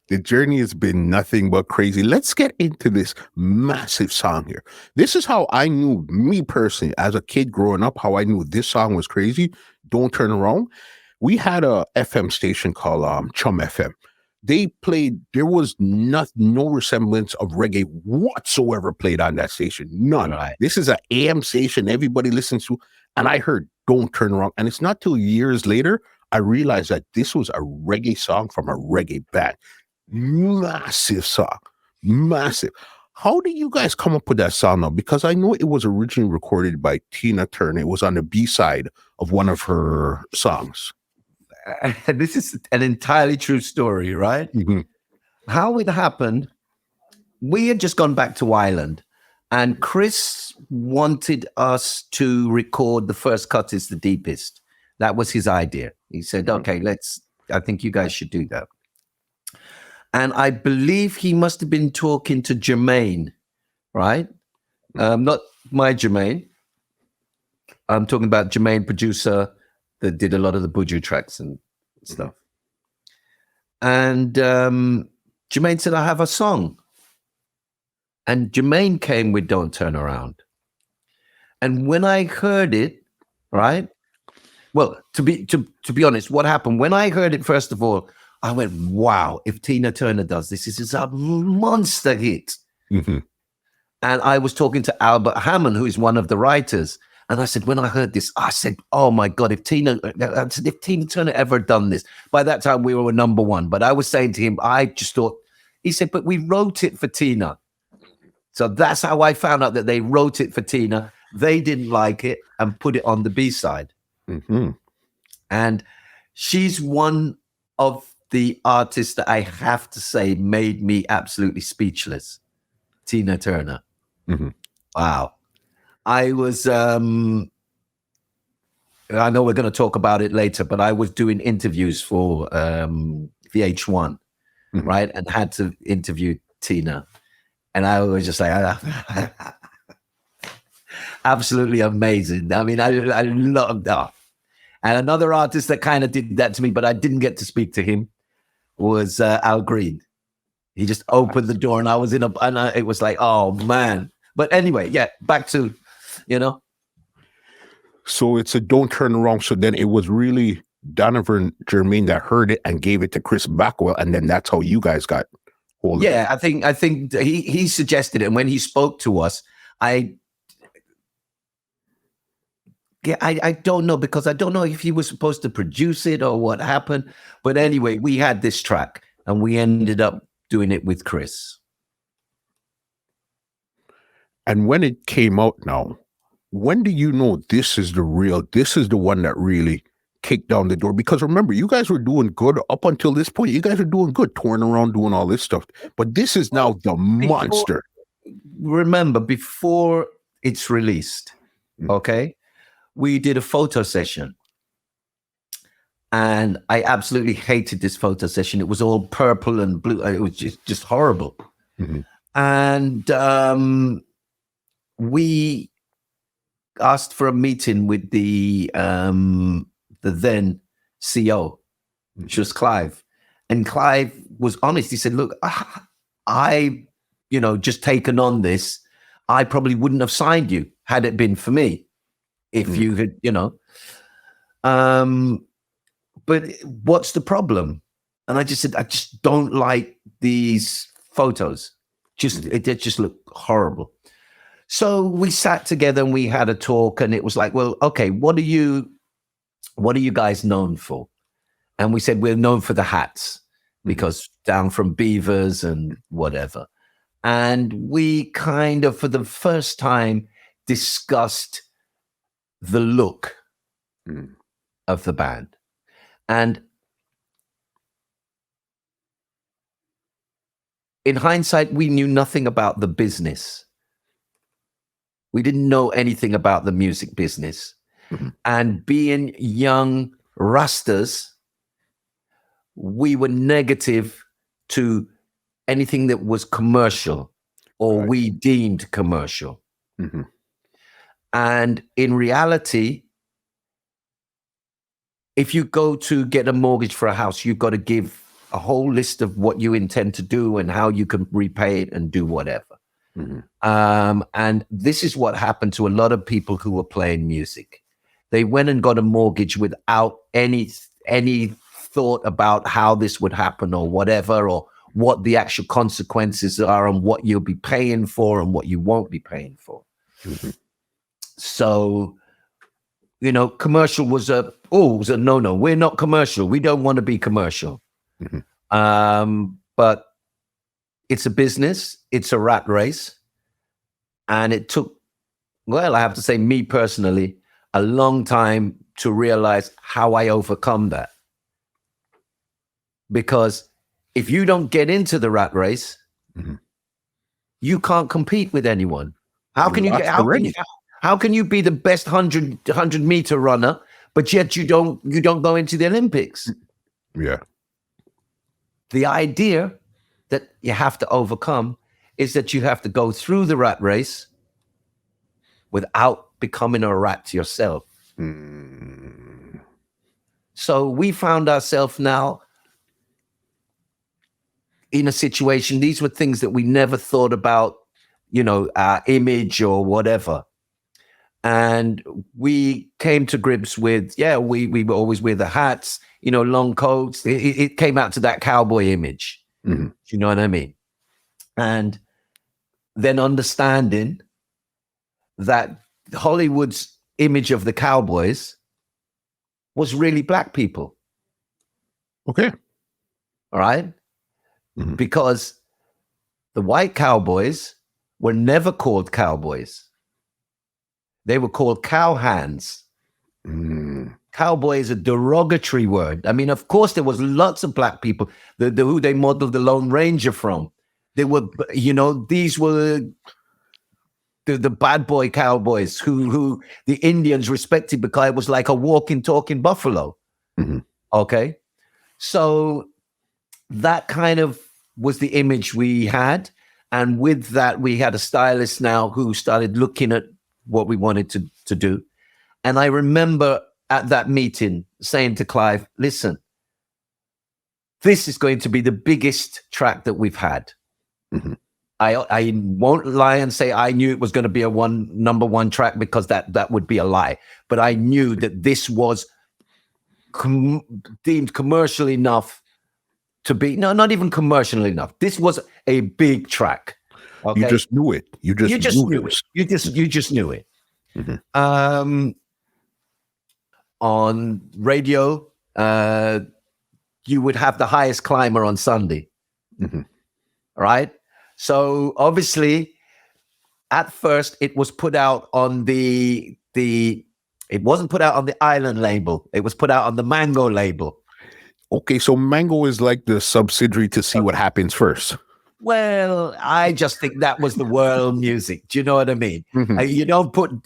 The journey has been nothing but crazy. Let's get into this massive song here. This is how I knew, me personally, as a kid growing up, how I knew this song was crazy. Don't Turn Around. We had a FM station called Chum FM. They played, there was no resemblance of reggae whatsoever played on that station. None. Right. This is an AM station everybody listens to. And I heard Don't Turn Around. And it's not till years later, I realized that this was a reggae song from a reggae band. Massive song. Massive. How did you guys come up with that song now? Because I know it was originally recorded by Tina Turner. It was on the B-side of one of her songs. This is an entirely true story, right? How it happened, we had just gone back to Ireland, and Chris wanted us to record The First Cut is the Deepest. That was his idea. He said, okay, I think you guys should do that. And I believe he must have been talking to Jermaine, right? Not my Jermaine. I'm talking about Jermaine, producer that did a lot of the Buju tracks and stuff. And Jermaine said, I have a song. And Jermaine came with Don't Turn Around. And when I heard it, right, Well, to be honest, what happened when I heard it? First of all, I went, "Wow! If Tina Turner does this is a monster hit." Mhm. And I was talking to Albert Hammond, who is one of the writers, and I said, when I heard this, I said, "Oh my God! If Tina Turner ever done this." By that time, we were number one. But I was saying to him, I just thought. He said, "But we wrote it for Tina." So that's how I found out that they wrote it for Tina. They didn't like it and put it on the B side. Mhm. And she's one of the artists that I have to say made me absolutely speechless. Tina Turner. Mhm. Wow. I was, I know we're going to talk about it later, but I was doing interviews for VH1, Mhm. right? And had to interview Tina. And I was just like, absolutely amazing. I mean, I love that. And another artist that kind of did that to me, but I didn't get to speak to him, was Al Green. He just opened the door, and I was it was like, oh man. But anyway, yeah, back to, So it's a don't turn around. So then it was really Donovan Germain that heard it and gave it to Chris Blackwell, and then that's how you guys got hold of it. Yeah, I think he suggested it, and when he spoke to us, I don't know, because I don't know if he was supposed to produce it or what happened. But anyway, we had this track, and we ended up doing it with Chris. And when it came out now, when do you know this is the one that really kicked down the door? Because remember, you guys were doing good up until this point. You guys are doing good, touring around, doing all this stuff. But this is now the monster. Remember, before it's released, okay, we did a photo session. And I absolutely hated this photo session. It was all purple and blue. It was just horrible. Mm-hmm. And we asked for a meeting with the then CO, which was Clive. And Clive was honest. He said, "Look, I just taken on this. I probably wouldn't have signed you had it been for me. If you had, but what's the problem?" And I just said, "I just don't like these photos. It just look horrible." So we sat together and we had a talk, and it was like, "Well, okay, what are you guys known for?" And we said, "We're known for the hats, because down from Beavers and whatever." And we kind of, for the first time, discussed the look of the band. And in hindsight, we knew nothing about the business. We didn't know anything about the music business. And being young Rastas, we were negative to anything that was commercial or we deemed commercial. And in reality, if you go to get a mortgage for a house, you've got to give a whole list of what you intend to do and how you can repay it and do whatever. And this is what happened to a lot of people who were playing music. They went and got a mortgage without any thought about how this would happen or whatever, or what the actual consequences are and what you'll be paying for and what you won't be paying for. So, commercial was a no. We're not commercial. We don't want to be commercial. But it's a business. It's a rat race. And it took, well, I have to say, me personally, a long time to realize how I overcome that. Because if you don't get into the rat race, you can't compete with anyone. How can you be the best 100 meter runner, but yet you don't go into the Olympics? Yeah. The idea that you have to overcome is that you have to go through the rat race without becoming a rat yourself. So we found ourselves now in a situation. These were things that we never thought about, our image or whatever. And we came to grips with, we would always wear the hats, long coats. It came out to that cowboy image. Mm-hmm. You know what I mean? And then understanding that Hollywood's image of the cowboys was really black people. Okay. All right? Mm-hmm. Because the white cowboys were never called cowboys. They were called cowhands. Cowboy is a derogatory word. I mean, of course, there was lots of black people who they modeled the Lone Ranger from. They were, these were the bad boy cowboys who the Indians respected because it was like a walking, talking buffalo. Mm-hmm. Okay. So that kind of was the image we had. And with that, we had a stylist now who started looking at what we wanted to do. And I remember at that meeting saying to Clive, listen, this is going to be the biggest track that we've had. Mm-hmm. I won't lie and say I knew it was going to be a number one track, because that would be a lie. But I knew that this was deemed commercial enough to be, no, not even commercial enough. This was a big track. Okay? You just knew it. You just knew it. You just knew it. Mm-hmm. On radio, you would have the highest climber on Sunday. Mm-hmm. Right? So obviously, at first, it was put out on it wasn't put out on the Island label. It was put out on the Mango label. Okay, so Mango is like the subsidiary to See What Happens First. Well, I just think that was the world music. Do you know what I mean? Mm-hmm. You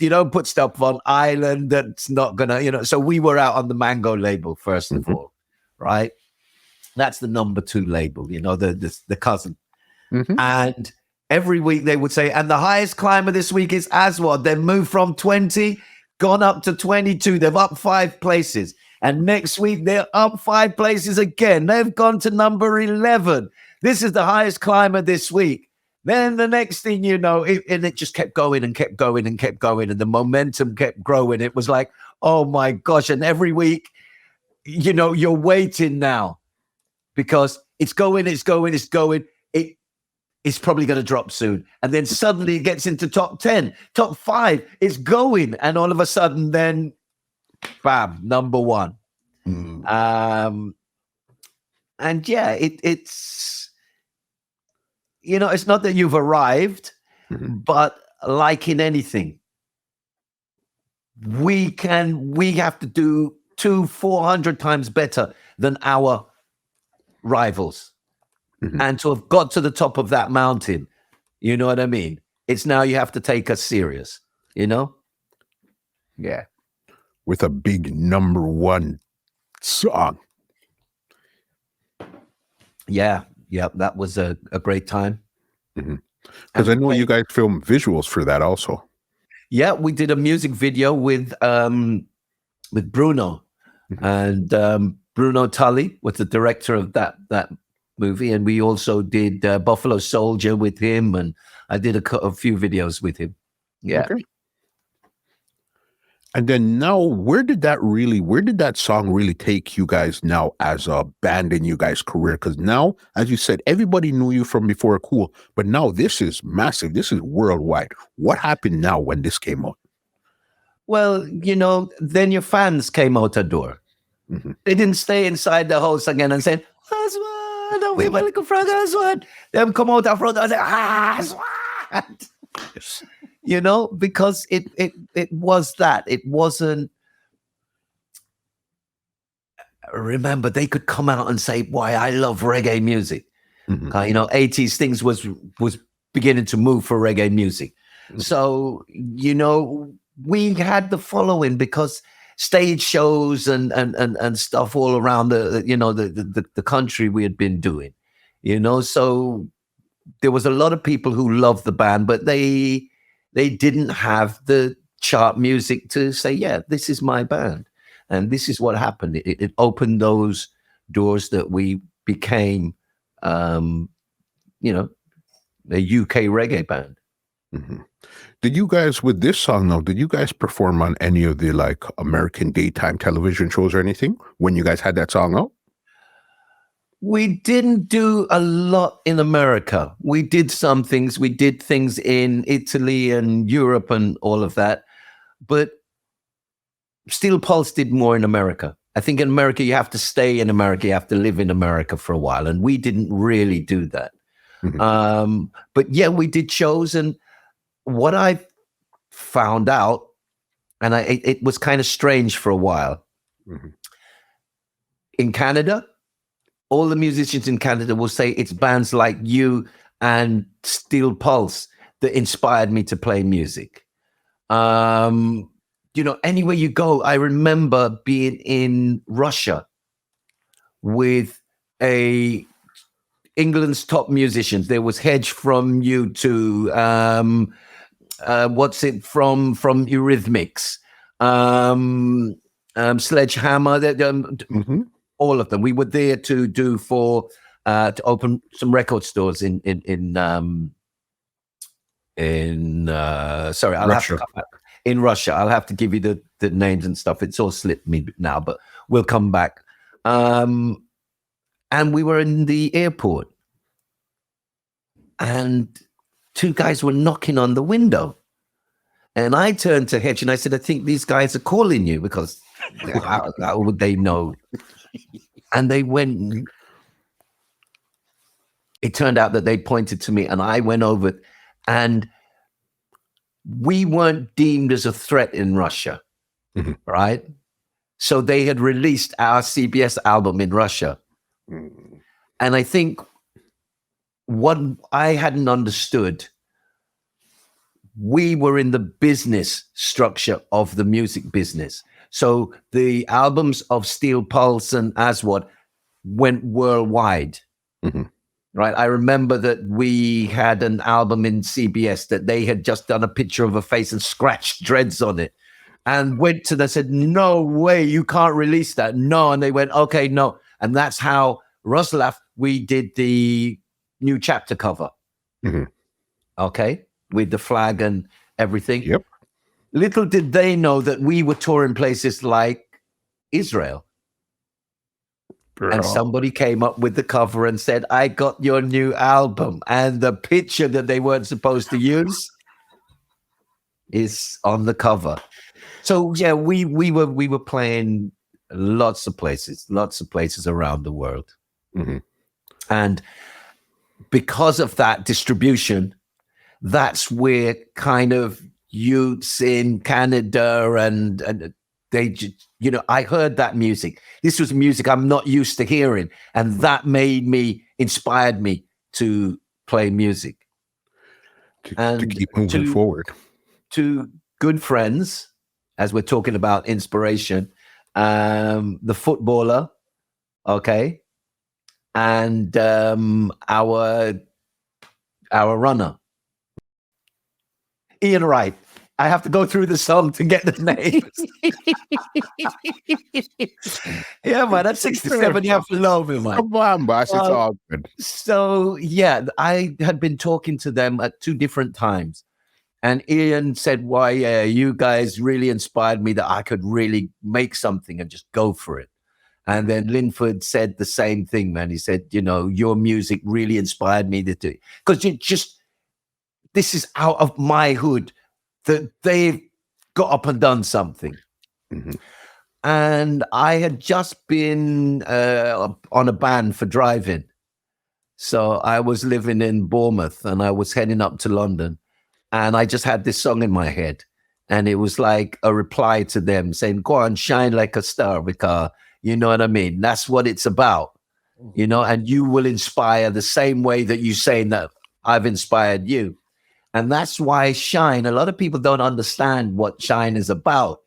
don't put stuff on Island that's not gonna, So we were out on the Mango label first of all, right? That's the number 2 label, the cousin. Mm-hmm. And every week they would say, and the highest climber this week is Aswad. They've moved from 20, gone up to 22. They've up 5 places. And next week they're up 5 places again. They've gone to number 11. This is the highest climber this week. Then the next thing you know, it just kept going and kept going and kept going. And the momentum kept growing. It was like, oh my gosh. And every week, you're waiting now because it's going. It's probably going to drop soon. And then suddenly it gets into top 10, top 5. It's going. And all of a sudden then, bam, number 1. And yeah, it's, it's not that you've arrived, but like in anything, we have to do 200-400 times better than our rivals. And to have got to the top of that mountain, you know what I mean? It's now you have to take us serious, Yeah. With a big number 1 song. Yeah. That was a great time. Because I know you guys filmed visuals for that also. Yeah, we did a music video with Bruno. And Bruno Tully was the director of that movie, and we also did Buffalo Soldier with him, and I did a few videos with him. Yeah. Okay. And then now, where did that song really take you guys now as a band in you guys' career? Because now, as you said, everybody knew you from before Cool, but now this is massive. This is worldwide. What happened now when this came out? Well, then your fans came out the door. They didn't stay inside the house again and say, Aswad, we were looking for Aswad. Them come out front and say, Aswad. Because it was that. It wasn't. Remember, they could come out and say, "Why I love reggae music." 80s things was beginning to move for reggae music. So we had the following because stage shows and stuff all around the country we had been doing. So there was a lot of people who loved the band, but they didn't have the chart music to say, yeah, this is my band. And this is what happened. It opened those doors that we became, a UK reggae band. Mhm. Did you guys, with this song though, did you guys perform on any of the like American daytime television shows or anything when you guys had that song out? We didn't do a lot in America. We did some things. We did things in Italy and Europe and all of that. But Steel Pulse did more in America. I think in America, you have to stay in America. You have to live in America for a while. And we didn't really do that. Mhm. But yeah, we did shows. And what I found out, and it was kind of strange for a while, Mhm. in Canada, all the musicians in Canada will say it's bands like you and Steel Pulse that inspired me to play music. Anywhere you go, I remember being in Russia with England's top musicians. There was Hedge from U2, what's it from Eurythmics, Sledgehammer, Mhm. all of them. We were there to open some record stores in sorry, I'll have to Russia. come back. In Russia. I'll have to give you the names and stuff. It's all slipped me now, but we'll come back. And we were in the airport, and two guys were knocking on the window. And I turned to Hedge and I said, I think these guys are calling you, because how would they know? And they went. It turned out that they pointed to me, and I went over, and we weren't deemed as a threat in Russia, Mhm. right? So they had released our CBS album in Russia. Mm. And I think what I hadn't understood, we were in the business structure of the music business. So the albums of Steel Pulse and Aswad went worldwide. Mhm. Right. I remember that we had an album in CBS that they had just done a picture of a face and scratched dreads on it, and went to them, said, no way, you can't release that. No. And they went, okay, no. And that's how Roslav, we did the New Chapter cover. Mhm. Okay. With the flag and everything. Yep. Little did they know that we were touring places like Israel. And somebody came up with the cover and said, I got your new album. And the picture that they weren't supposed to use is on the cover. So yeah, we were playing lots of places around the world. Mhm. And because of that distribution, that's where kind of youths in Canada and they just, I heard that music. This was music I'm not used to hearing. And that inspired me to play music. To keep moving forward. To good friends, as we're talking about inspiration, the footballer, okay, and our runner, Ian Wright. I have to go through the song to get the names. Yeah, man, that's 67. You have to love me, man. Come on, boss. It's all good. So, yeah, I had been talking to them at two different times. And Ian said, why, you guys really inspired me that I could really make something and just go for it. And then Linford said the same thing, man. He said, your music really inspired me to do it. Because this is out of my hood, that they've got up and done something. Mhm. And I had just been on a ban for driving. So I was living in Bournemouth and I was heading up to London. And I just had this song in my head. And it was like a reply to them saying, go on, shine like a star, because you know what I mean? That's what it's about, and you will inspire the same way that you saying that I've inspired you. And that's why Shine, a lot of people don't understand what Shine is about.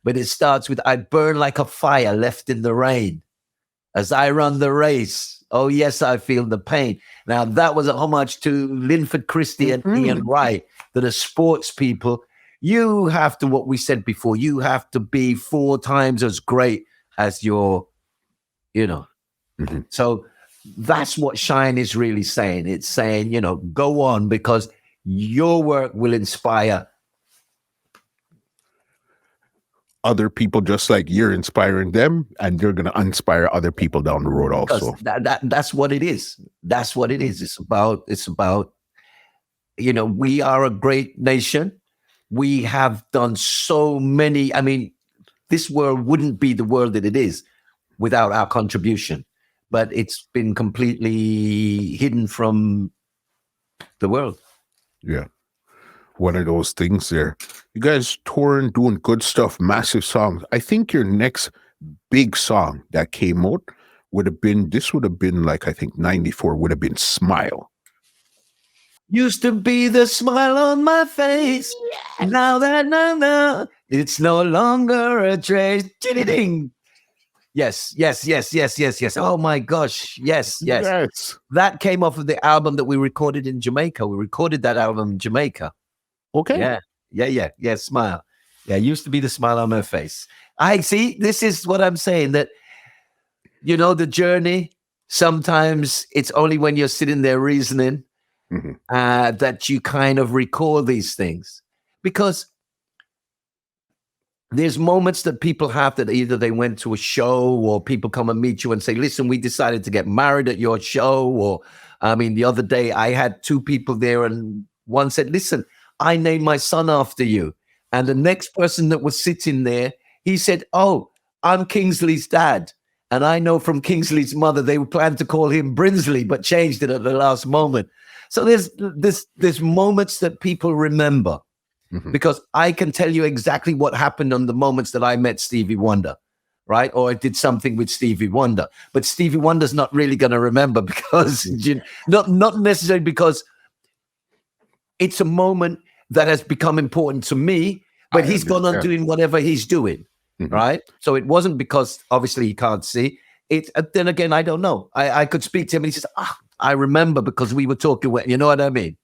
But it starts with, I burn like a fire left in the rain as I run the race. Oh, yes, I feel the pain. Now, that was a homage to Linford Christie and Ian Wright, that are sports people. You have to, what we said before, you have to be 4 times as great as your, Mhm. So that's what Shine is really saying. It's saying, go on, because your work will inspire other people, just like you're inspiring them, and they're going to inspire other people down the road also. That's what it is. That's what it is. It's about, we are a great nation. We have done so many. I mean, this world wouldn't be the world that it is without our contribution, but it's been completely hidden from the world. Yeah. One of those things there. You guys touring, doing good stuff, massive songs. I think your next big song that came out would have been like, I think 94 would have been Smile. Used to be the smile on my face. Yes. Now that it's no longer a trace. Ding. Yes. Oh my gosh. Yes. That came off of the album that we recorded in Jamaica. We recorded that album in Jamaica. Okay. Yeah. Smile. Yeah. Used to be the smile on my face. I see. This is what I'm saying, that, the journey, sometimes it's only when you're sitting there reasoning that you kind of recall these things, because there's moments that people have that either they went to a show or people come and meet you and say, listen, we decided to get married at your show. Or, the other day I had two people there and one said, listen, I named my son after you. And the next person that was sitting there, he said, oh, I'm Kingsley's dad. And I know from Kingsley's mother, they planned to call him Brinsley, but changed it at the last moment. So there's moments that people remember, because I can tell you exactly what happened on the moments that I met Stevie Wonder, right? Or I did something with Stevie Wonder. But Stevie Wonder's not really going to remember, because not necessarily because it's a moment that has become important to me, but he's gone on doing whatever he's doing, right? So it wasn't because obviously he can't see it. Then again, I don't know. I could speak to him and he says, I remember because we were talking, you know what I mean?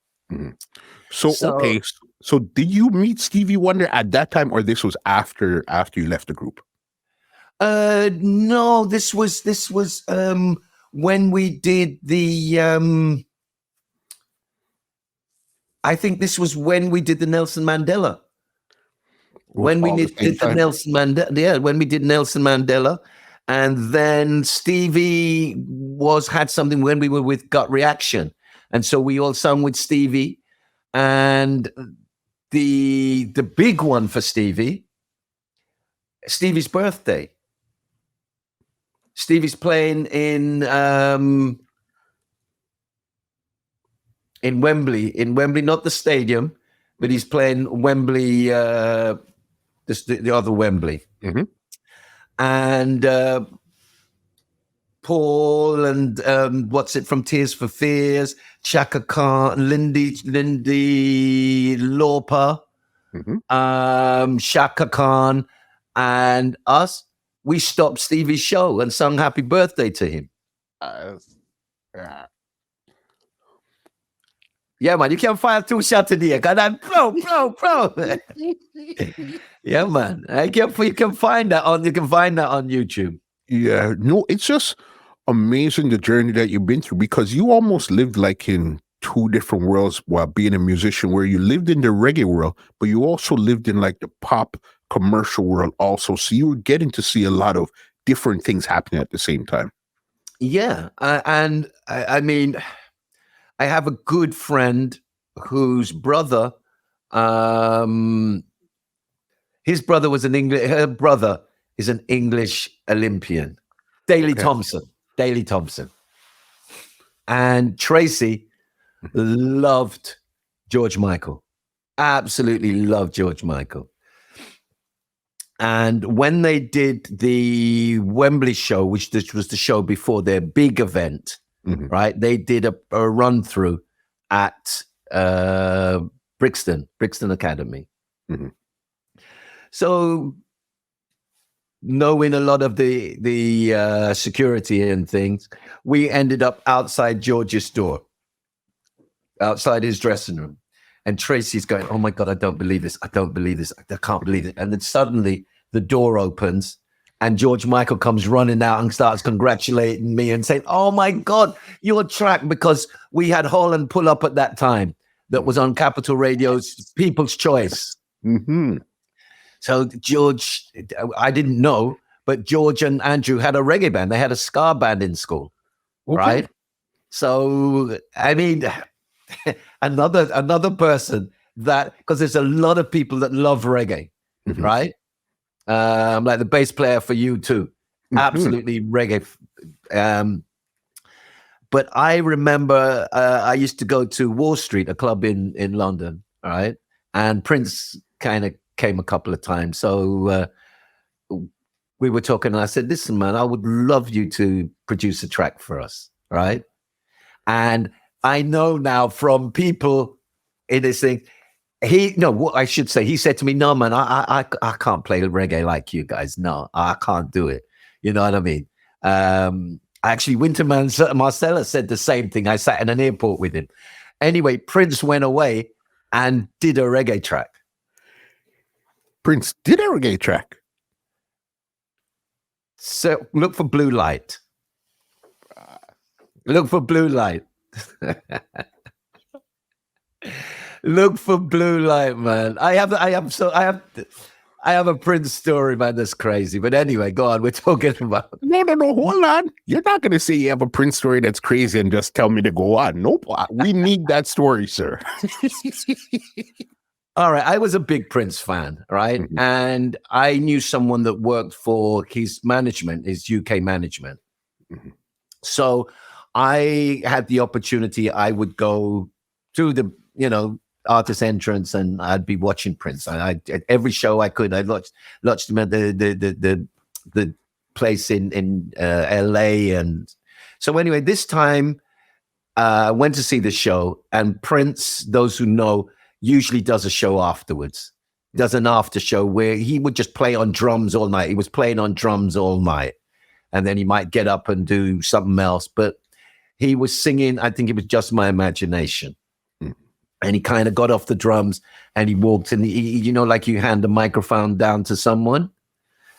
So okay. So did you meet Stevie Wonder at that time, or this was after you left the group? No, this was when we did the I think this was when we did the Nelson Mandela. When we did the Nelson Mandela, when we did Nelson Mandela, and then Stevie had something when we were with Gut Reaction, and so we all sung with Stevie. And the big one for Stevie's birthday. Stevie's playing in Wembley, not the stadium, but he's playing Wembley, the other Wembley. And Paul and what's it from Tears for Fears, Chaka Khan, Lindy Lauper, Shaka Khan, and us. We stopped Stevie's show and sung Happy Birthday to him. Yeah, man, you can find 2 shots today. Cause I'm pro. Yeah, man. You can find that on YouTube. Yeah, no, it's just amazing the journey that you've been through, because you almost lived like in 2 different worlds while being a musician, where you lived in the reggae world, but you also lived in like the pop commercial world also. So you were getting to see a lot of different things happening at the same time. Yeah. And I mean, I have a good friend whose brother, his brother was her brother is an English Olympian, Daley Thompson. And Tracy loved George Michael, absolutely loved George Michael. And when they did the Wembley show, which was the show before their big event, right? They did a run through at Brixton Academy. So knowing a lot of the security and things, we ended up outside George's door, outside his dressing room. And Tracy's going, oh my God, I don't believe this. I can't believe it. And then suddenly the door opens and George Michael comes running out and starts congratulating me and saying, oh my God, your track, because we had Holland pull up at that time. that was on Capital Radio's People's Choice. Mm-hmm. So George, I didn't know, but George and Andrew had a reggae band. They had a ska band in school, right? So, I mean, another person that, because there's a lot of people that love reggae, right? Like the bass player for U2, absolutely reggae. But I remember I used to go to Wall Street, a club in London, right? And Prince kind of came a couple of times. So we were talking, and I said, listen, man, I would love you to produce a track for us, right? And I know now from people in this thing, what I should say, he said to me, no, man, I can't play reggae like you guys. No, I can't do it. You know what I mean? Actually, Winterman Marcella said the same thing. I sat in an airport with him. Anyway, Prince went away and did a reggae track. Prince did a reggae track. So look for Blue Light. Look for Blue Light. Look for Blue Light, man. I have a Prince story, man. That's crazy. But anyway, go on. We're talking about. No. Hold on. You're not going to say you have a Prince story that's crazy and just tell me to go on. Nope. We need that story, sir. All right. I was a big Prince fan, right? And I knew someone that worked for his management, his UK management. So I had the opportunity. I would go to the, artist entrance, and I'd be watching Prince. I at every show I could. I watched him at the place in LA, and so anyway, this time I went to see the show, and Prince, those who know, usually does a show afterwards. Does an after show where he would just play on drums all night. He was playing on drums all night, and then he might get up and do something else. But he was singing. I think it was Just My Imagination. And he kind of got off the drums and he walked in. Like you hand a microphone down to someone.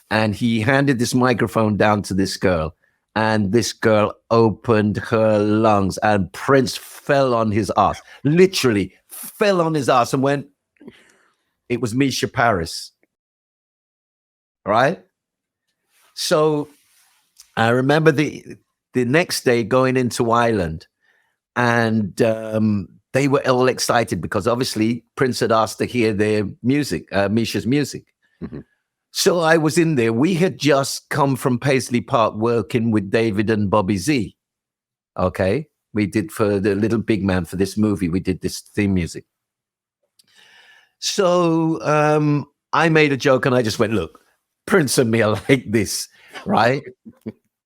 And he handed this microphone down to this girl. And this girl opened her lungs. And Prince fell on his ass. Literally fell on his ass and went, it was Misha Paris. Right? So I remember the next day going into Ireland. And they were all excited because obviously Prince had asked to hear their music, Misha's music. So I was in there. We had just come from Paisley Park working with David and Bobby Z. Okay. We did for the Little Big Man for this movie. We did this theme music. So I made a joke and I just went, look, Prince and me are like this, right?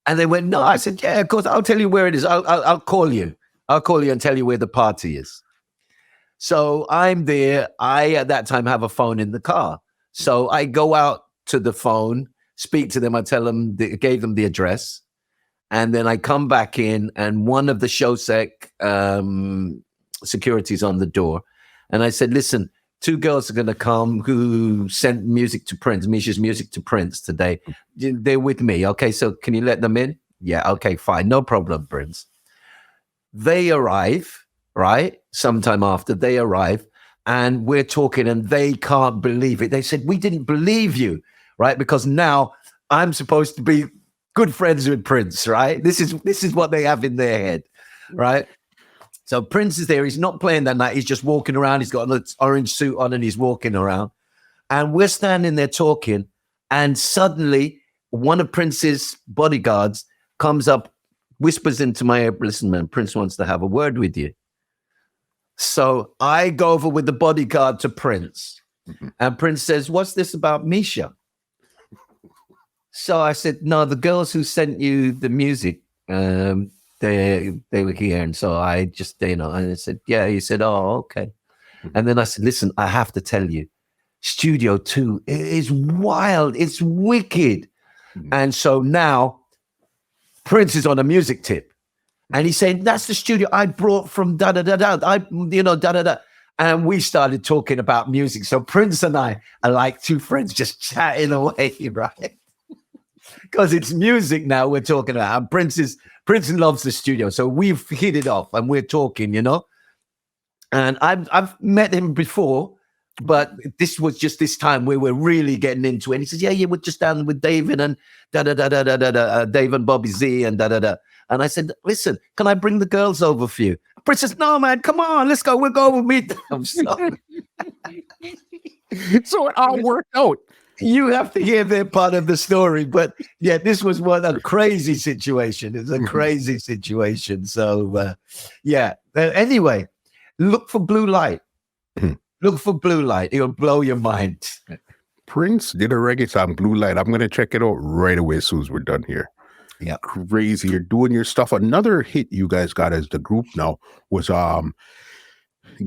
And they went, no. I said, yeah, of course. I'll tell you where it is. I'll call you. I'll call you and tell you where the party is. So I'm there. I, at that time, have a phone in the car. So I go out to the phone, speak to them. I tell them, gave them the address. And then I come back in, and one of the Showsec security's on the door. And I said, listen, 2 girls are going to come who sent music to Prince, Misha's music to Prince today. They're with me. Okay, so can you let them in? Yeah, okay, fine. No problem, Prince. They arrive, right? Sometime after they arrive, and we're talking, and they can't believe it. They said, we didn't believe you, right? Because now I'm supposed to be good friends with Prince, right? This is what they have in their head, right? So Prince is there. He's not playing that night. He's just walking around. He's got an orange suit on, and he's walking around. And we're standing there talking, and suddenly one of Prince's bodyguards comes up, whispers into my ear, listen, man, Prince wants to have a word with you. So I go over with the bodyguard to Prince. And Prince says, what's this about Misha? So I said, no, the girls who sent you the music, they were here. And so I just, and I said, yeah. He said, oh, okay. And then I said, listen, I have to tell you, Studio 2 is wild. It's wicked. And so now Prince is on a music tip, and he's saying, that's the studio I brought from da-da-da-da. Da-da-da. And we started talking about music. So Prince and I are like 2 friends just chatting away, right? Because it's music now we're talking about. And Prince loves the studio. So we've hit it off and we're talking, And I've met him before, but this was just this time where we're really getting into it. And he says, yeah, we're just down with David and Dave and Bobby Z and da da da. And I said, listen, can I bring the girls over for you? Prince says, no, man, come on, let's go. We'll go with me. I'm sorry. So it all worked out. You have to hear their part of the story. But yeah, this was a crazy situation. It's a crazy situation. So yeah. Anyway, look for Blue Light. Look for Blue Light. It'll blow your mind. Prince did a reggae song, Blue Light. I'm going to check it out right away as soon as we're done here. Yeah. Crazy. You're doing your stuff. Another hit you guys got as the group now was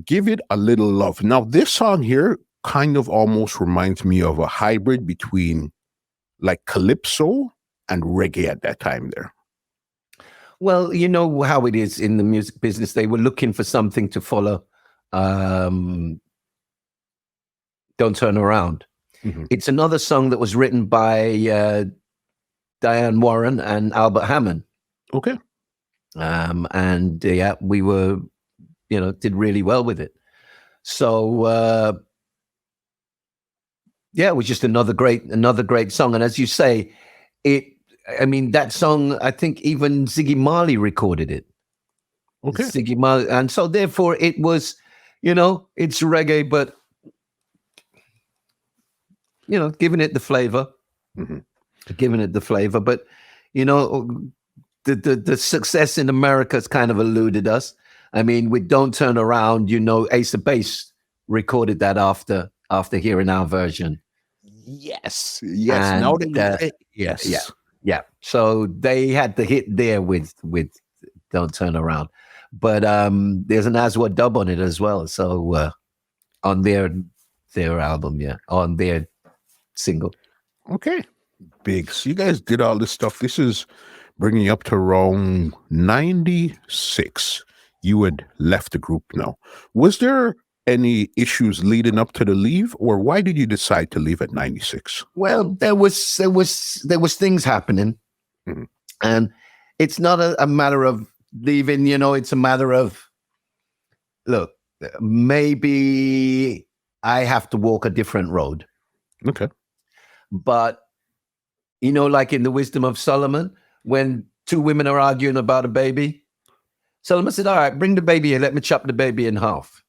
Give It a Little Love. Now, this song here kind of almost reminds me of a hybrid between like calypso and reggae at that time there. Well, you know how it is in the music business. They were looking for something to follow. Don't Turn Around. It's another song that was written by Diane Warren and Albert Hammond. Okay. And yeah, we were, did really well with it. So yeah, it was just another great song. And as you say, that song, I think even Ziggy Marley recorded it. Okay. Ziggy Marley. And so therefore it was, it's reggae, but giving it the flavor. Giving it the flavor. But the success in America has kind of eluded us. I mean, with Don't Turn Around, Ace of Base recorded that after hearing our version. Yes. And, Now yes. Yeah. So they had the hit there with Don't Turn Around. But there's an Aswad dub on it as well. So on their album, on their single. Okay. Big. So you guys did all this stuff. This is bringing you up to around 96. You had left the group now. Was there any issues leading up to the leave, or why did you decide to leave at 96? Well, there was things happening, and it's not a matter of leaving. It's a matter of, look, maybe I have to walk a different road. Okay. But like in the Wisdom of Solomon, when two women are arguing about a baby, Solomon said, all right, bring the baby here, let me chop the baby in half.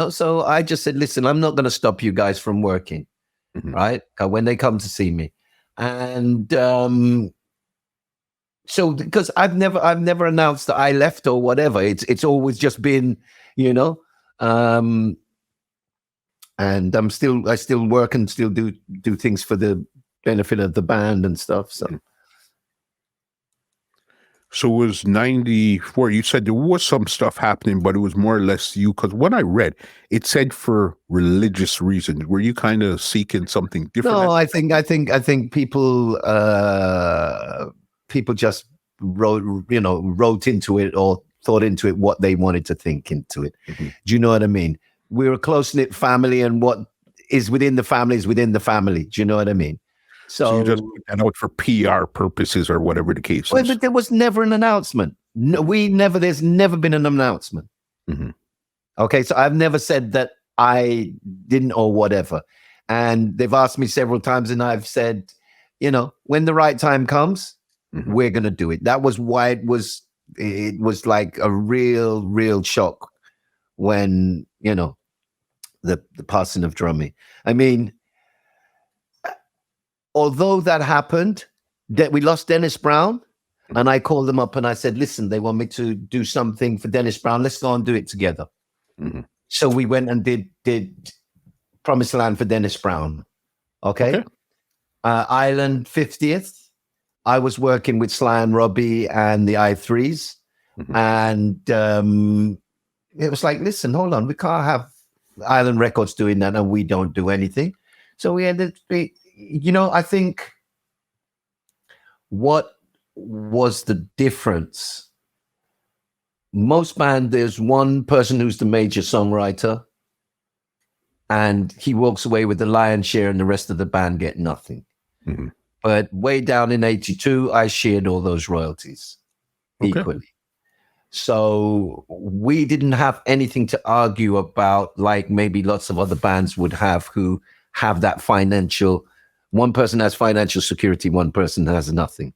So I just said, listen, I'm not going to stop you guys from working, right? When they come to see me. And so because I've never announced that I left or whatever. It's always just been, and I still work and still do things for the benefit of the band and stuff. So it was 94. You said there was some stuff happening, but it was more or less you. Because when I read, it said for religious reasons. Were you kind of seeking something different? No, I think people just wrote into it or thought into it what they wanted to think into it. Do you know what I mean? We're a close-knit family, and what is within the family is within the family. Do you know what I mean? So you just put that out for PR purposes or whatever the case is. Well, but there was never an announcement. No, there's never been an announcement. Okay, so I've never said that I didn't or whatever. And they've asked me several times, and I've said, when the right time comes, we're going to do it. That was why it was like a real shock when, the passing of Drummie. I mean, although that happened, that we lost Dennis Brown, and I called them up and I said, listen, they want me to do something for Dennis Brown. Let's go and do it together. So we went and did Promised Land for Dennis Brown. Okay. Island 50th. I was working with Sly and Robbie and the I3s. And it was like, listen, hold on. We can't have Island Records doing that and we don't do anything. So we ended I think what was the difference? Most bands, there's one person who's the major songwriter, and he walks away with the lion's share, and the rest of the band get nothing. But way down in 82, I shared all those royalties equally. So we didn't have anything to argue about, like maybe lots of other bands would have, who have that financial. One person has financial security, one person has nothing.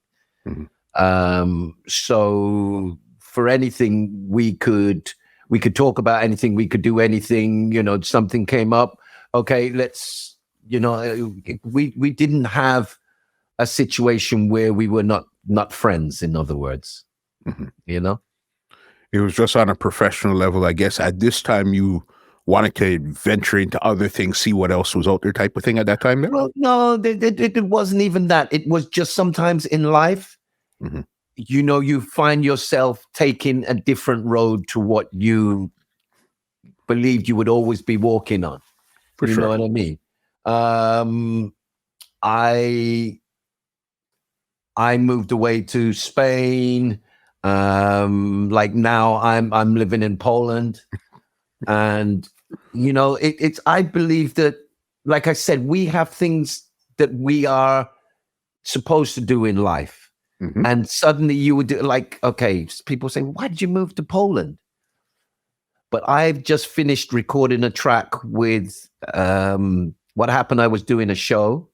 So for anything, we could talk about anything, we could do anything. Something came up. Okay, let's. We didn't have a situation where we were not friends. In other words, It was just on a professional level, I guess. At this time, you wanted to venture into other things, see what else was out there, type of thing. At that time, there. Well, no, it wasn't even that. It was just sometimes in life, you find yourself taking a different road to what you believed you would always be walking on. For sure. You know what I mean? I moved away to Spain. Like now I'm living in Poland, and it's I believe that, like I said, we have things that we are supposed to do in life, and suddenly you would do, like, okay, people say, why did you move to Poland? But I've just finished recording a track with what happened. I was doing a show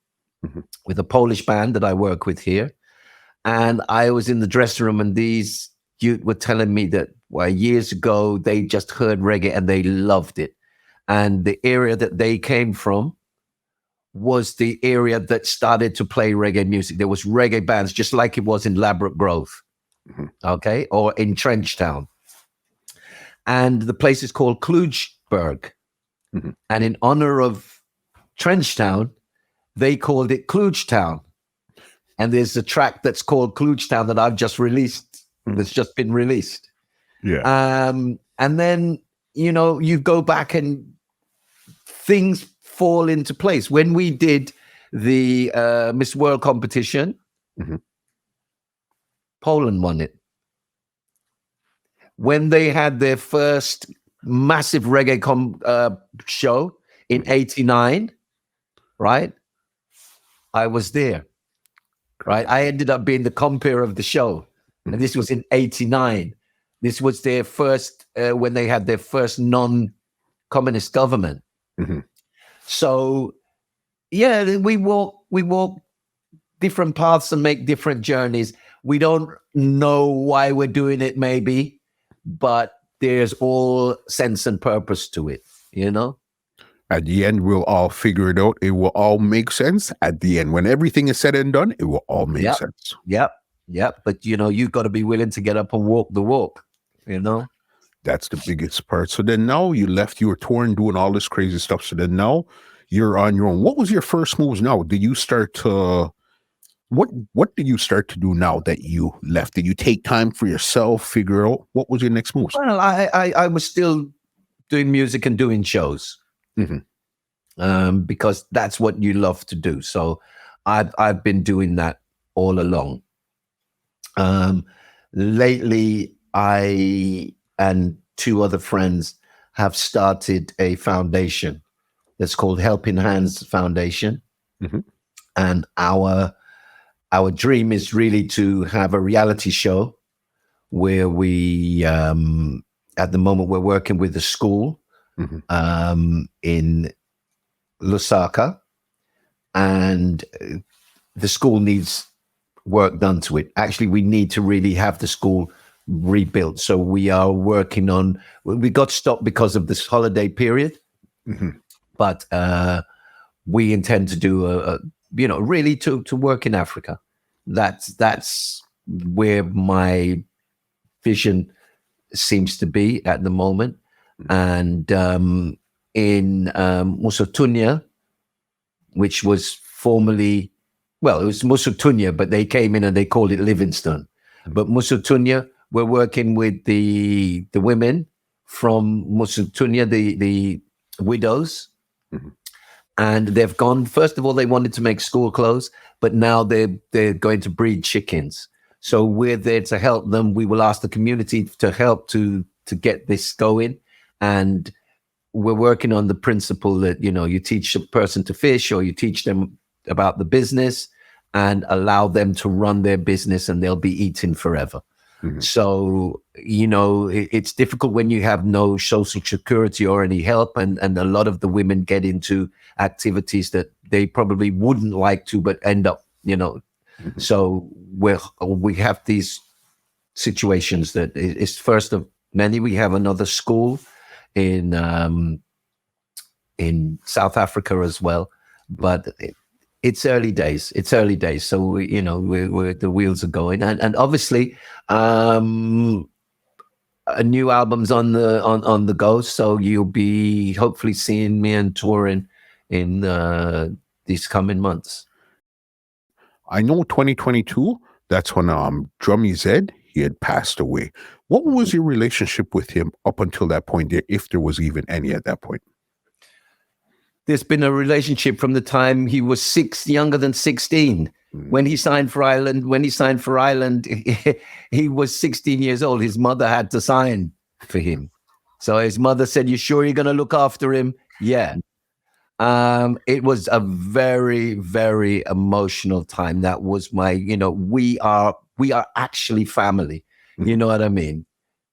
with a Polish band that I work with here. And I was in the dressing room, and these youth were telling me that years ago they just heard reggae and they loved it. And the area that they came from was the area that started to play reggae music. There was reggae bands, just like it was in Ladbroke Grove, okay, or in Trenchtown. And the place is called Klugeberg. And in honor of Trenchtown, they called it Klugetown. And there's a track that's called Klugetown that I've just released, that's just been released. Yeah. And then, you go back and things fall into place. When we did the Miss World competition, Poland won it. When they had their first massive reggae show in 89, right? I was there. Right, I ended up being the compere of the show, and this was in 89. This was their first when they had their first non-communist government. So, yeah, we walk different paths and make different journeys. We don't know why we're doing it, maybe, but there's all sense and purpose to it. At the end, we'll all figure it out. It will all make sense at the end. When everything is said and done, it will all make sense. Yep. But, you've got to be willing to get up and walk the walk, That's the biggest part. So then now you left, you were touring, doing all this crazy stuff. So then now you're on your own. What was your first moves now? Did you start to, what did you start to do now that you left? Did you take time for yourself, figure out what was your next moves? Well, I was still doing music and doing shows. Because that's what you love to do. So I've been doing that all along. Lately, I and two other friends have started a foundation that's called Helping Hands Foundation. And our dream is really to have a reality show where we, at the moment, we're working with a school in Lusaka, and the school needs work done to it. Actually, we need to really have the school rebuilt. So we are working on. We got stopped because of this holiday period, but we intend to do really to work in Africa. That's where my vision seems to be at the moment. And in Musutunya, which was formerly, it was Musutunya, but they came in and they called it Livingston. But Musutunya, we're working with the women from Musutunya, the widows, and they've gone. First of all, they wanted to make school clothes, but now they're going to breed chickens. So we're there to help them. We will ask the community to help to get this going. And we're working on the principle that, you teach a person to fish, or you teach them about the business and allow them to run their business, and they'll be eating forever. So, it's difficult when you have no social security or any help. And a lot of the women get into activities that they probably wouldn't like to, but end up, So we have these situations that is first of many. We have another school in South Africa as well, but it's early days. It's early days, so we're the wheels are going, and obviously, a new album's on the go. So you'll be hopefully seeing me and touring in these coming months. I know 2022. That's when Drummie Zeb, he had passed away. What was your relationship with him up until that point, if there was even any at that point? There's been a relationship from the time he was younger than 16. When he signed for Ireland, he was 16 years old. His mother had to sign for him. So his mother said, "You sure you're going to look after him?" Yeah. It was a very, very emotional time. That was my, we are actually family. You know what I mean?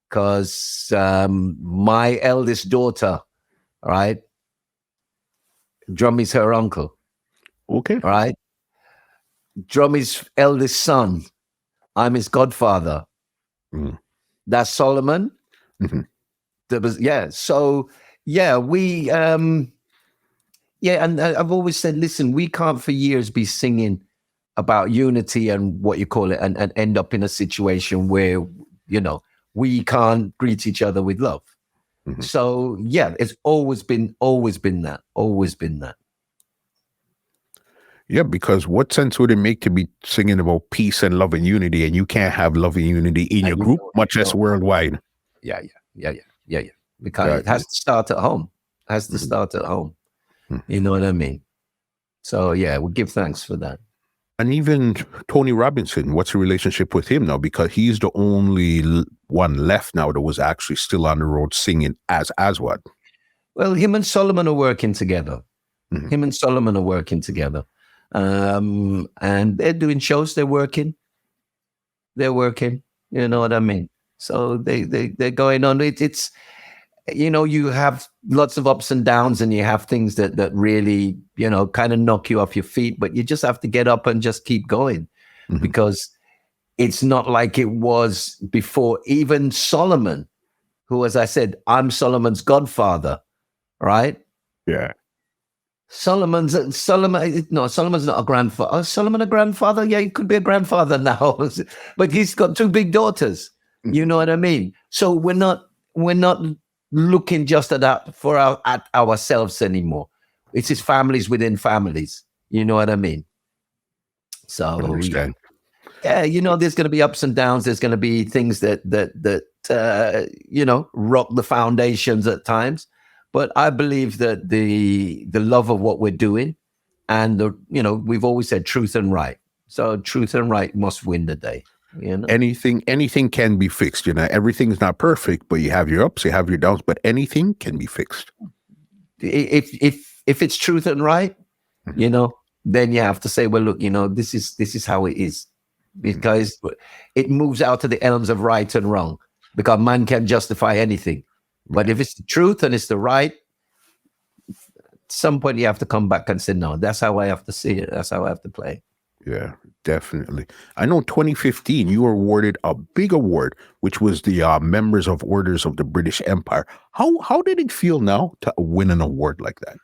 Because my eldest daughter, right? Drummie's her uncle. Okay. Right? Drummie's eldest son, I'm his godfather. That's Solomon. That was, so we and I've always said, listen, we can't for years be singing about unity and what you call it, and end up in a situation where we can't greet each other with love. So it's always been that. Yeah, because what sense would it make to be singing about peace and love and unity, and you can't have love and unity in your group, much less worldwide? Yeah. Because it has to start at home. You know what I mean? So we give thanks for that. And even Tony Robinson, what's the relationship with him now? Because he's the only one left now that was actually still on the road singing as Aswad. Well, him and Solomon are working together. And they're doing shows. They're working. You know what I mean? So they're going on. It's you have lots of ups and downs, and you have things that really kind of knock you off your feet, but you just have to get up and just keep going, because it's not like it was before. Even Solomon, who, as I said, I'm Solomon's godfather, right? Yeah. Solomon's not a grandfather. Oh, Solomon a grandfather? Yeah, he could be a grandfather now, but he's got 2 big daughters. You know what I mean? So we're not looking just at ourselves anymore. It's his families within families. You know what I mean? So I understand. There's going to be ups and downs. There's going to be things that rock the foundations at times. But I believe that the love of what we're doing, and we've always said truth and right. So truth and right must win the day. Anything can be fixed. Everything's not perfect, but you have your ups, you have your downs, but anything can be fixed. If it's truth and right, then you have to say, well, look, this is how it is, because it moves out to the realms of right and wrong, because man can't justify anything. But if it's the truth and it's the right, at some point you have to come back and say, no, that's how I have to see it. That's how I have to play. Yeah, definitely. I know 2015, you were awarded a big award, which was the Members of Orders of the British Empire. How did it feel now to win an award like that?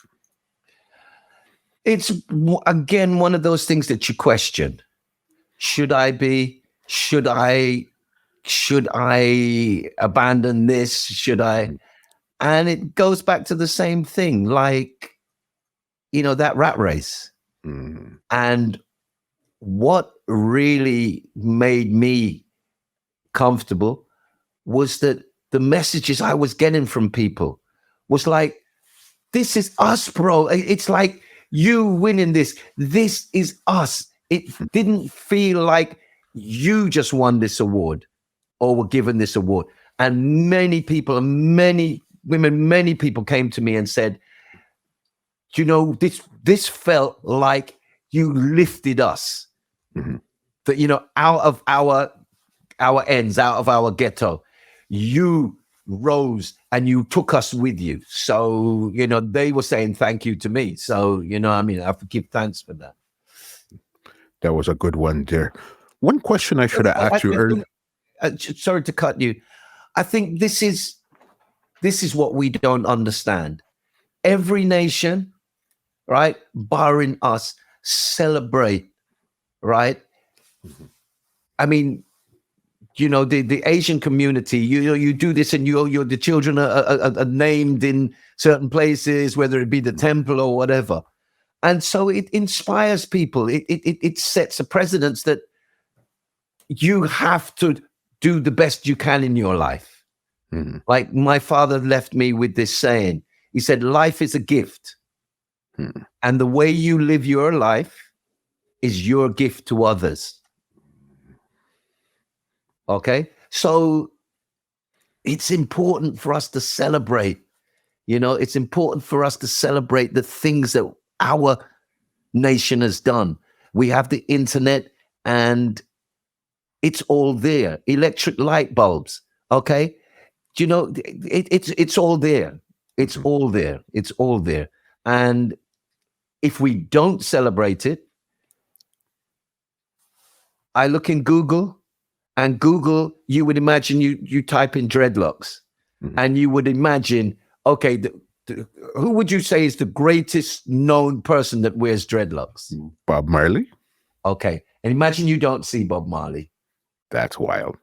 It's, again, one of those things that you question. Should I abandon this? Should I? And it goes back to the same thing, like, that rat race. And what really made me comfortable was that the messages I was getting from people was like, this is us, bro. It's like, you winning this. This is us. It didn't feel like you just won this award or were given this award. And many people, many women, many people came to me and said, this felt like you lifted us. That, out of our our ends, out of our ghetto. You rose and you took us with you. So, they were saying thank you to me. So, I have to give thanks for that. That was a good one there. One question I should have asked you earlier. Sorry to cut you. I think this is what we don't understand. Every nation, right, barring us, celebrate, right? I mean, the Asian community, you do this, and the children are named in certain places, whether it be the temple or whatever. And so it inspires people. It sets a precedence that you have to do the best you can in your life. Mm-hmm. Like my father left me with this saying. He said, life is a gift. Mm-hmm. And the way you live your life is your gift to others. Okay? So it's important for us to celebrate. It's important for us to celebrate the things that our nation has done. We have the internet and it's all there. Electric light bulbs. Okay? It's all there. It's all there. It's all there. And if we don't celebrate it, I look in Google, and Google, you would imagine you type in dreadlocks, and you would imagine, okay, who would you say is the greatest known person that wears dreadlocks? Bob Marley. Okay. And imagine you don't see Bob Marley. That's wild.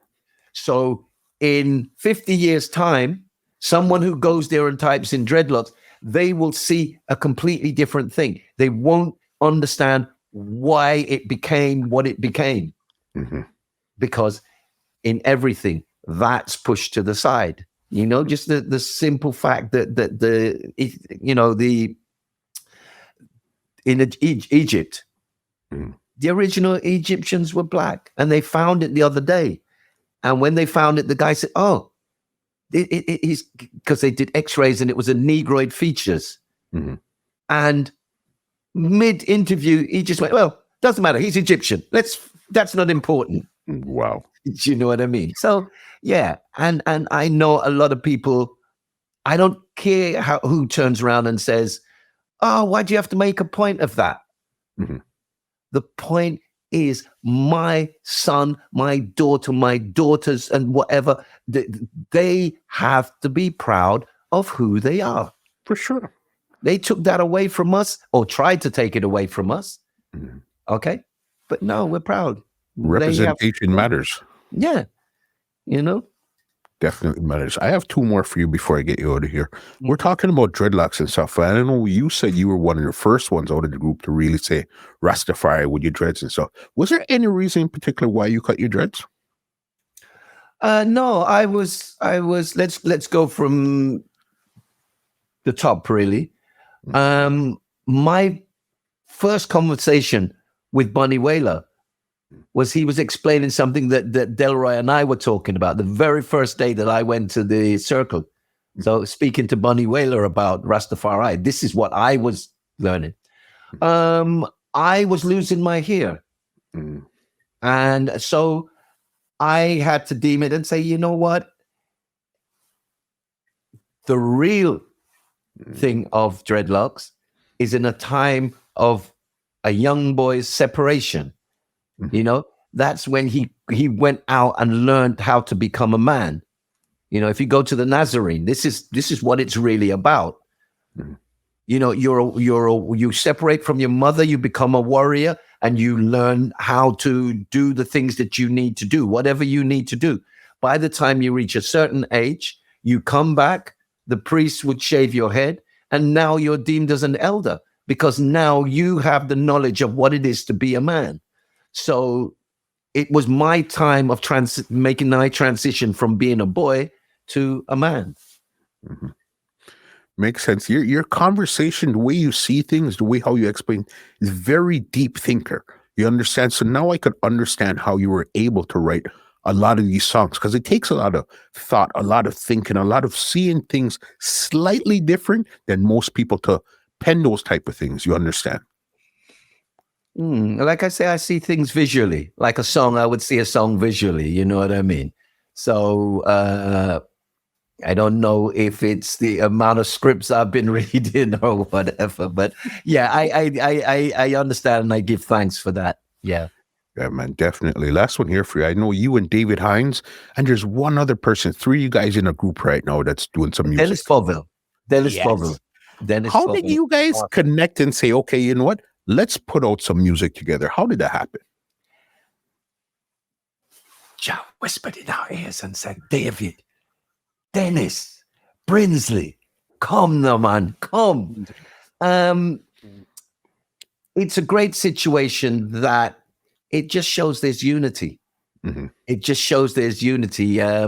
So in 50 years' time, someone who goes there and types in dreadlocks, they will see a completely different thing. They won't understand why it became what it became. Mm-hmm. Because in everything, that's pushed to the side. Just the simple fact that in Egypt, the original Egyptians were black, and they found it the other day. And when they found it, the guy said, "Oh, it's because they did X-rays and it was a Negroid features." Mm-hmm. And mid-interview, he just went, "Well, doesn't matter. He's Egyptian. That's not important." Wow. Do you know what I mean? So yeah, and I know a lot of people. I don't care who turns around and says, "Oh, why do you have to make a point of that?" Mm-hmm. The point is, my son, my daughter, my daughters, and whatever, they have to be proud of who they are. For sure. They took that away from us, or tried to take it away from us. Mm-hmm. Okay, but no, we're proud. Representation matters. Yeah, Definitely matters. I have two more for you before I get you out of here. Mm-hmm. We're talking about dreadlocks and stuff. I don't know, you said you were one of the first ones out of the group to really say Rastafari with your dreads and stuff. Was there any reason in particular why you cut your dreads? No, I was. Let's go from the top, really. Mm-hmm. My first conversation with Bunny Wailer was he was explaining something that Delroy and I were talking about the very first day that I went to the circle. So speaking to Bunny Wailer about Rastafari, this is what I was learning. I was losing my hair. Mm. And so I had to deem it and say, you know what? The real thing of dreadlocks is in a time of a young boy's separation. Mm-hmm. That's when he went out and learned how to become a man. If you go to the Nazarene, this is what it's really about. Mm-hmm. You separate from your mother, you become a warrior, and you learn how to do the things that you need to do, whatever you need to do. By the time you reach a certain age, you come back, the priest would shave your head, and now you're deemed as an elder because now you have the knowledge of what it is to be a man. So it was my time of making my transition from being a boy to a man. Mm-hmm. Makes sense. Your conversation, the way you see things, the way how you explain, is very deep thinker. You understand? So now I could understand how you were able to write a lot of these songs, because it takes a lot of thought, a lot of thinking, a lot of seeing things slightly different than most people to pen those type of things. You understand? Like I say, I see things visually. Like a song, I would see a song visually. You know what I mean? So I don't know if it's the amount of scripts I've been reading or whatever, but yeah, I understand and I give thanks for that. Yeah. Yeah, man, definitely. Last one here for you. I know you and David Hines, and there's one other person, 3 of you guys in a group right now that's doing some music. Dennis Forde. How did you guys connect and say, okay, you know what? Let's put out some music together. How did that happen? Jah whispered in our ears and said, David, Dennis, Brinsley, come now, man, come. It's a great situation that it just shows there's unity. Mm-hmm. It just shows there's unity. I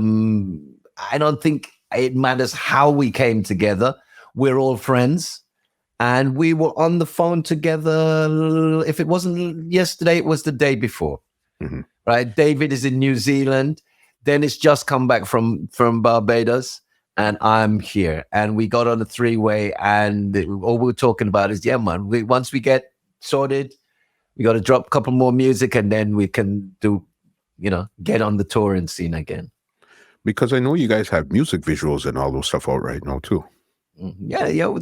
don't think it matters how we came together. We're all friends. And we were on the phone together. If it wasn't yesterday, it was the day before. Mm-hmm. Right? David is in New Zealand. Dennis just come back from Barbados. And I'm here. And we got on a 3-way. And all we were talking about is, yeah, man, once we get sorted, we got to drop a couple more music. And then we can do, get on the touring scene again. Because I know you guys have music visuals and all those stuff out right now, too. Yeah.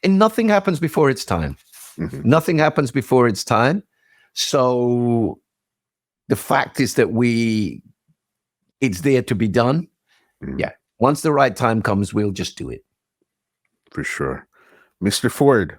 And nothing happens before its time. Mm-hmm. Nothing happens before its time. So the fact is that it's there to be done. Mm-hmm. Yeah. Once the right time comes, we'll just do it. For sure. Mr. Forde,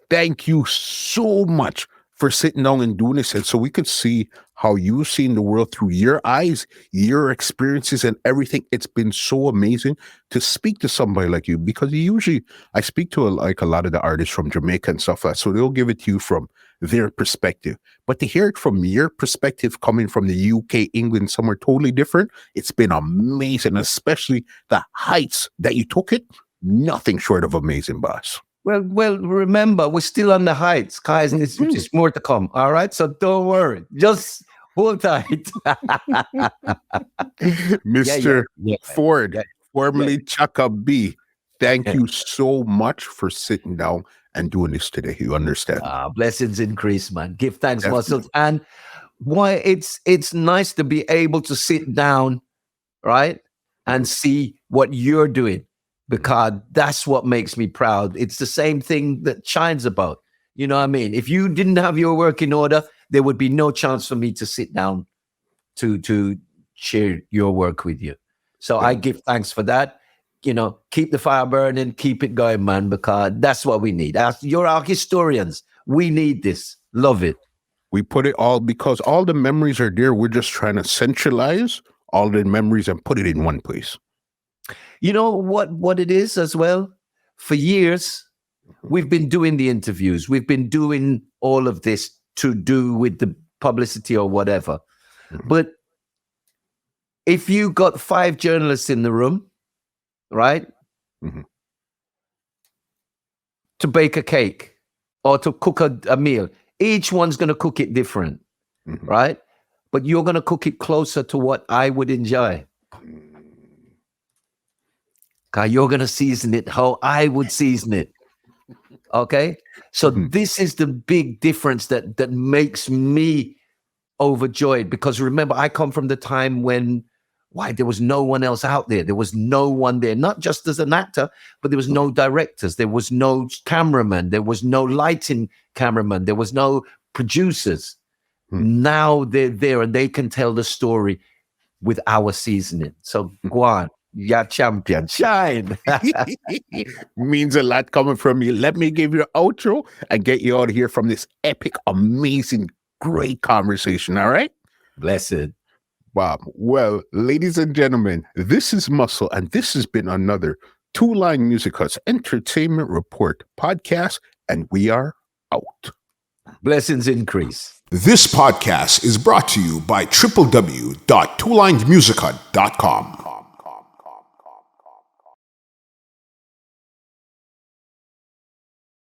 thank you so much for sitting down and doing this, and so we could see how you've seen the world through your eyes, your experiences, and everything. It's been so amazing to speak to somebody like you, because I speak to a lot of the artists from Jamaica and stuff like that, so they'll give it to you from their perspective. But to hear it from your perspective, coming from the UK, England, somewhere totally different, it's been amazing, especially the heights that you took it. Nothing short of amazing, boss. Well, remember, we're still on the heights, guys, and it's more to come. All right, so don't worry. Just hold tight. Mr. Forde, formerly Chaka B, thank you so much for sitting down and doing this today. You understand? Blessings increase, man. Give thanks, muscles. And why it's nice to be able to sit down, right, and see what you're doing. Because that's what makes me proud. It's the same thing that Shine's about. You know what I mean? If you didn't have your work in order, there would be no chance for me to sit down to share your work with you. So I give thanks for that. Keep the fire burning, keep it going, man, because that's what we need. You're our historians. We need this. Love it. We put it all, because all the memories are there. We're just trying to centralize all the memories and put it in one place. You know what it is as well? For years, we've been doing the interviews. We've been doing all of this to do with the publicity or whatever. Mm-hmm. But if you got 5 journalists in the room, right, mm-hmm. to bake a cake or to cook a meal, each one's going to cook it different, mm-hmm. right? But you're going to cook it closer to what I would enjoy. You're going to season it how I would season it. Okay? So this is the big difference that makes me overjoyed. Because remember, I come from the time when there was no one else out there. There was no one there, not just as an actor, but there was no directors. There was no cameraman. There was no lighting cameraman. There was no producers. Now they're there and they can tell the story with our seasoning. So go on. Yeah, champion, shine. Means a lot coming from you. Let me give you an outro and get you out of here from this epic, amazing, great conversation. All right? Blessed. Bob. Well, ladies and gentlemen, this is Muscle, and this has been another Two Line Music Cuts Entertainment Report podcast, and we are out. Blessings increase. This podcast is brought to you by www.twolinesmusichut.com.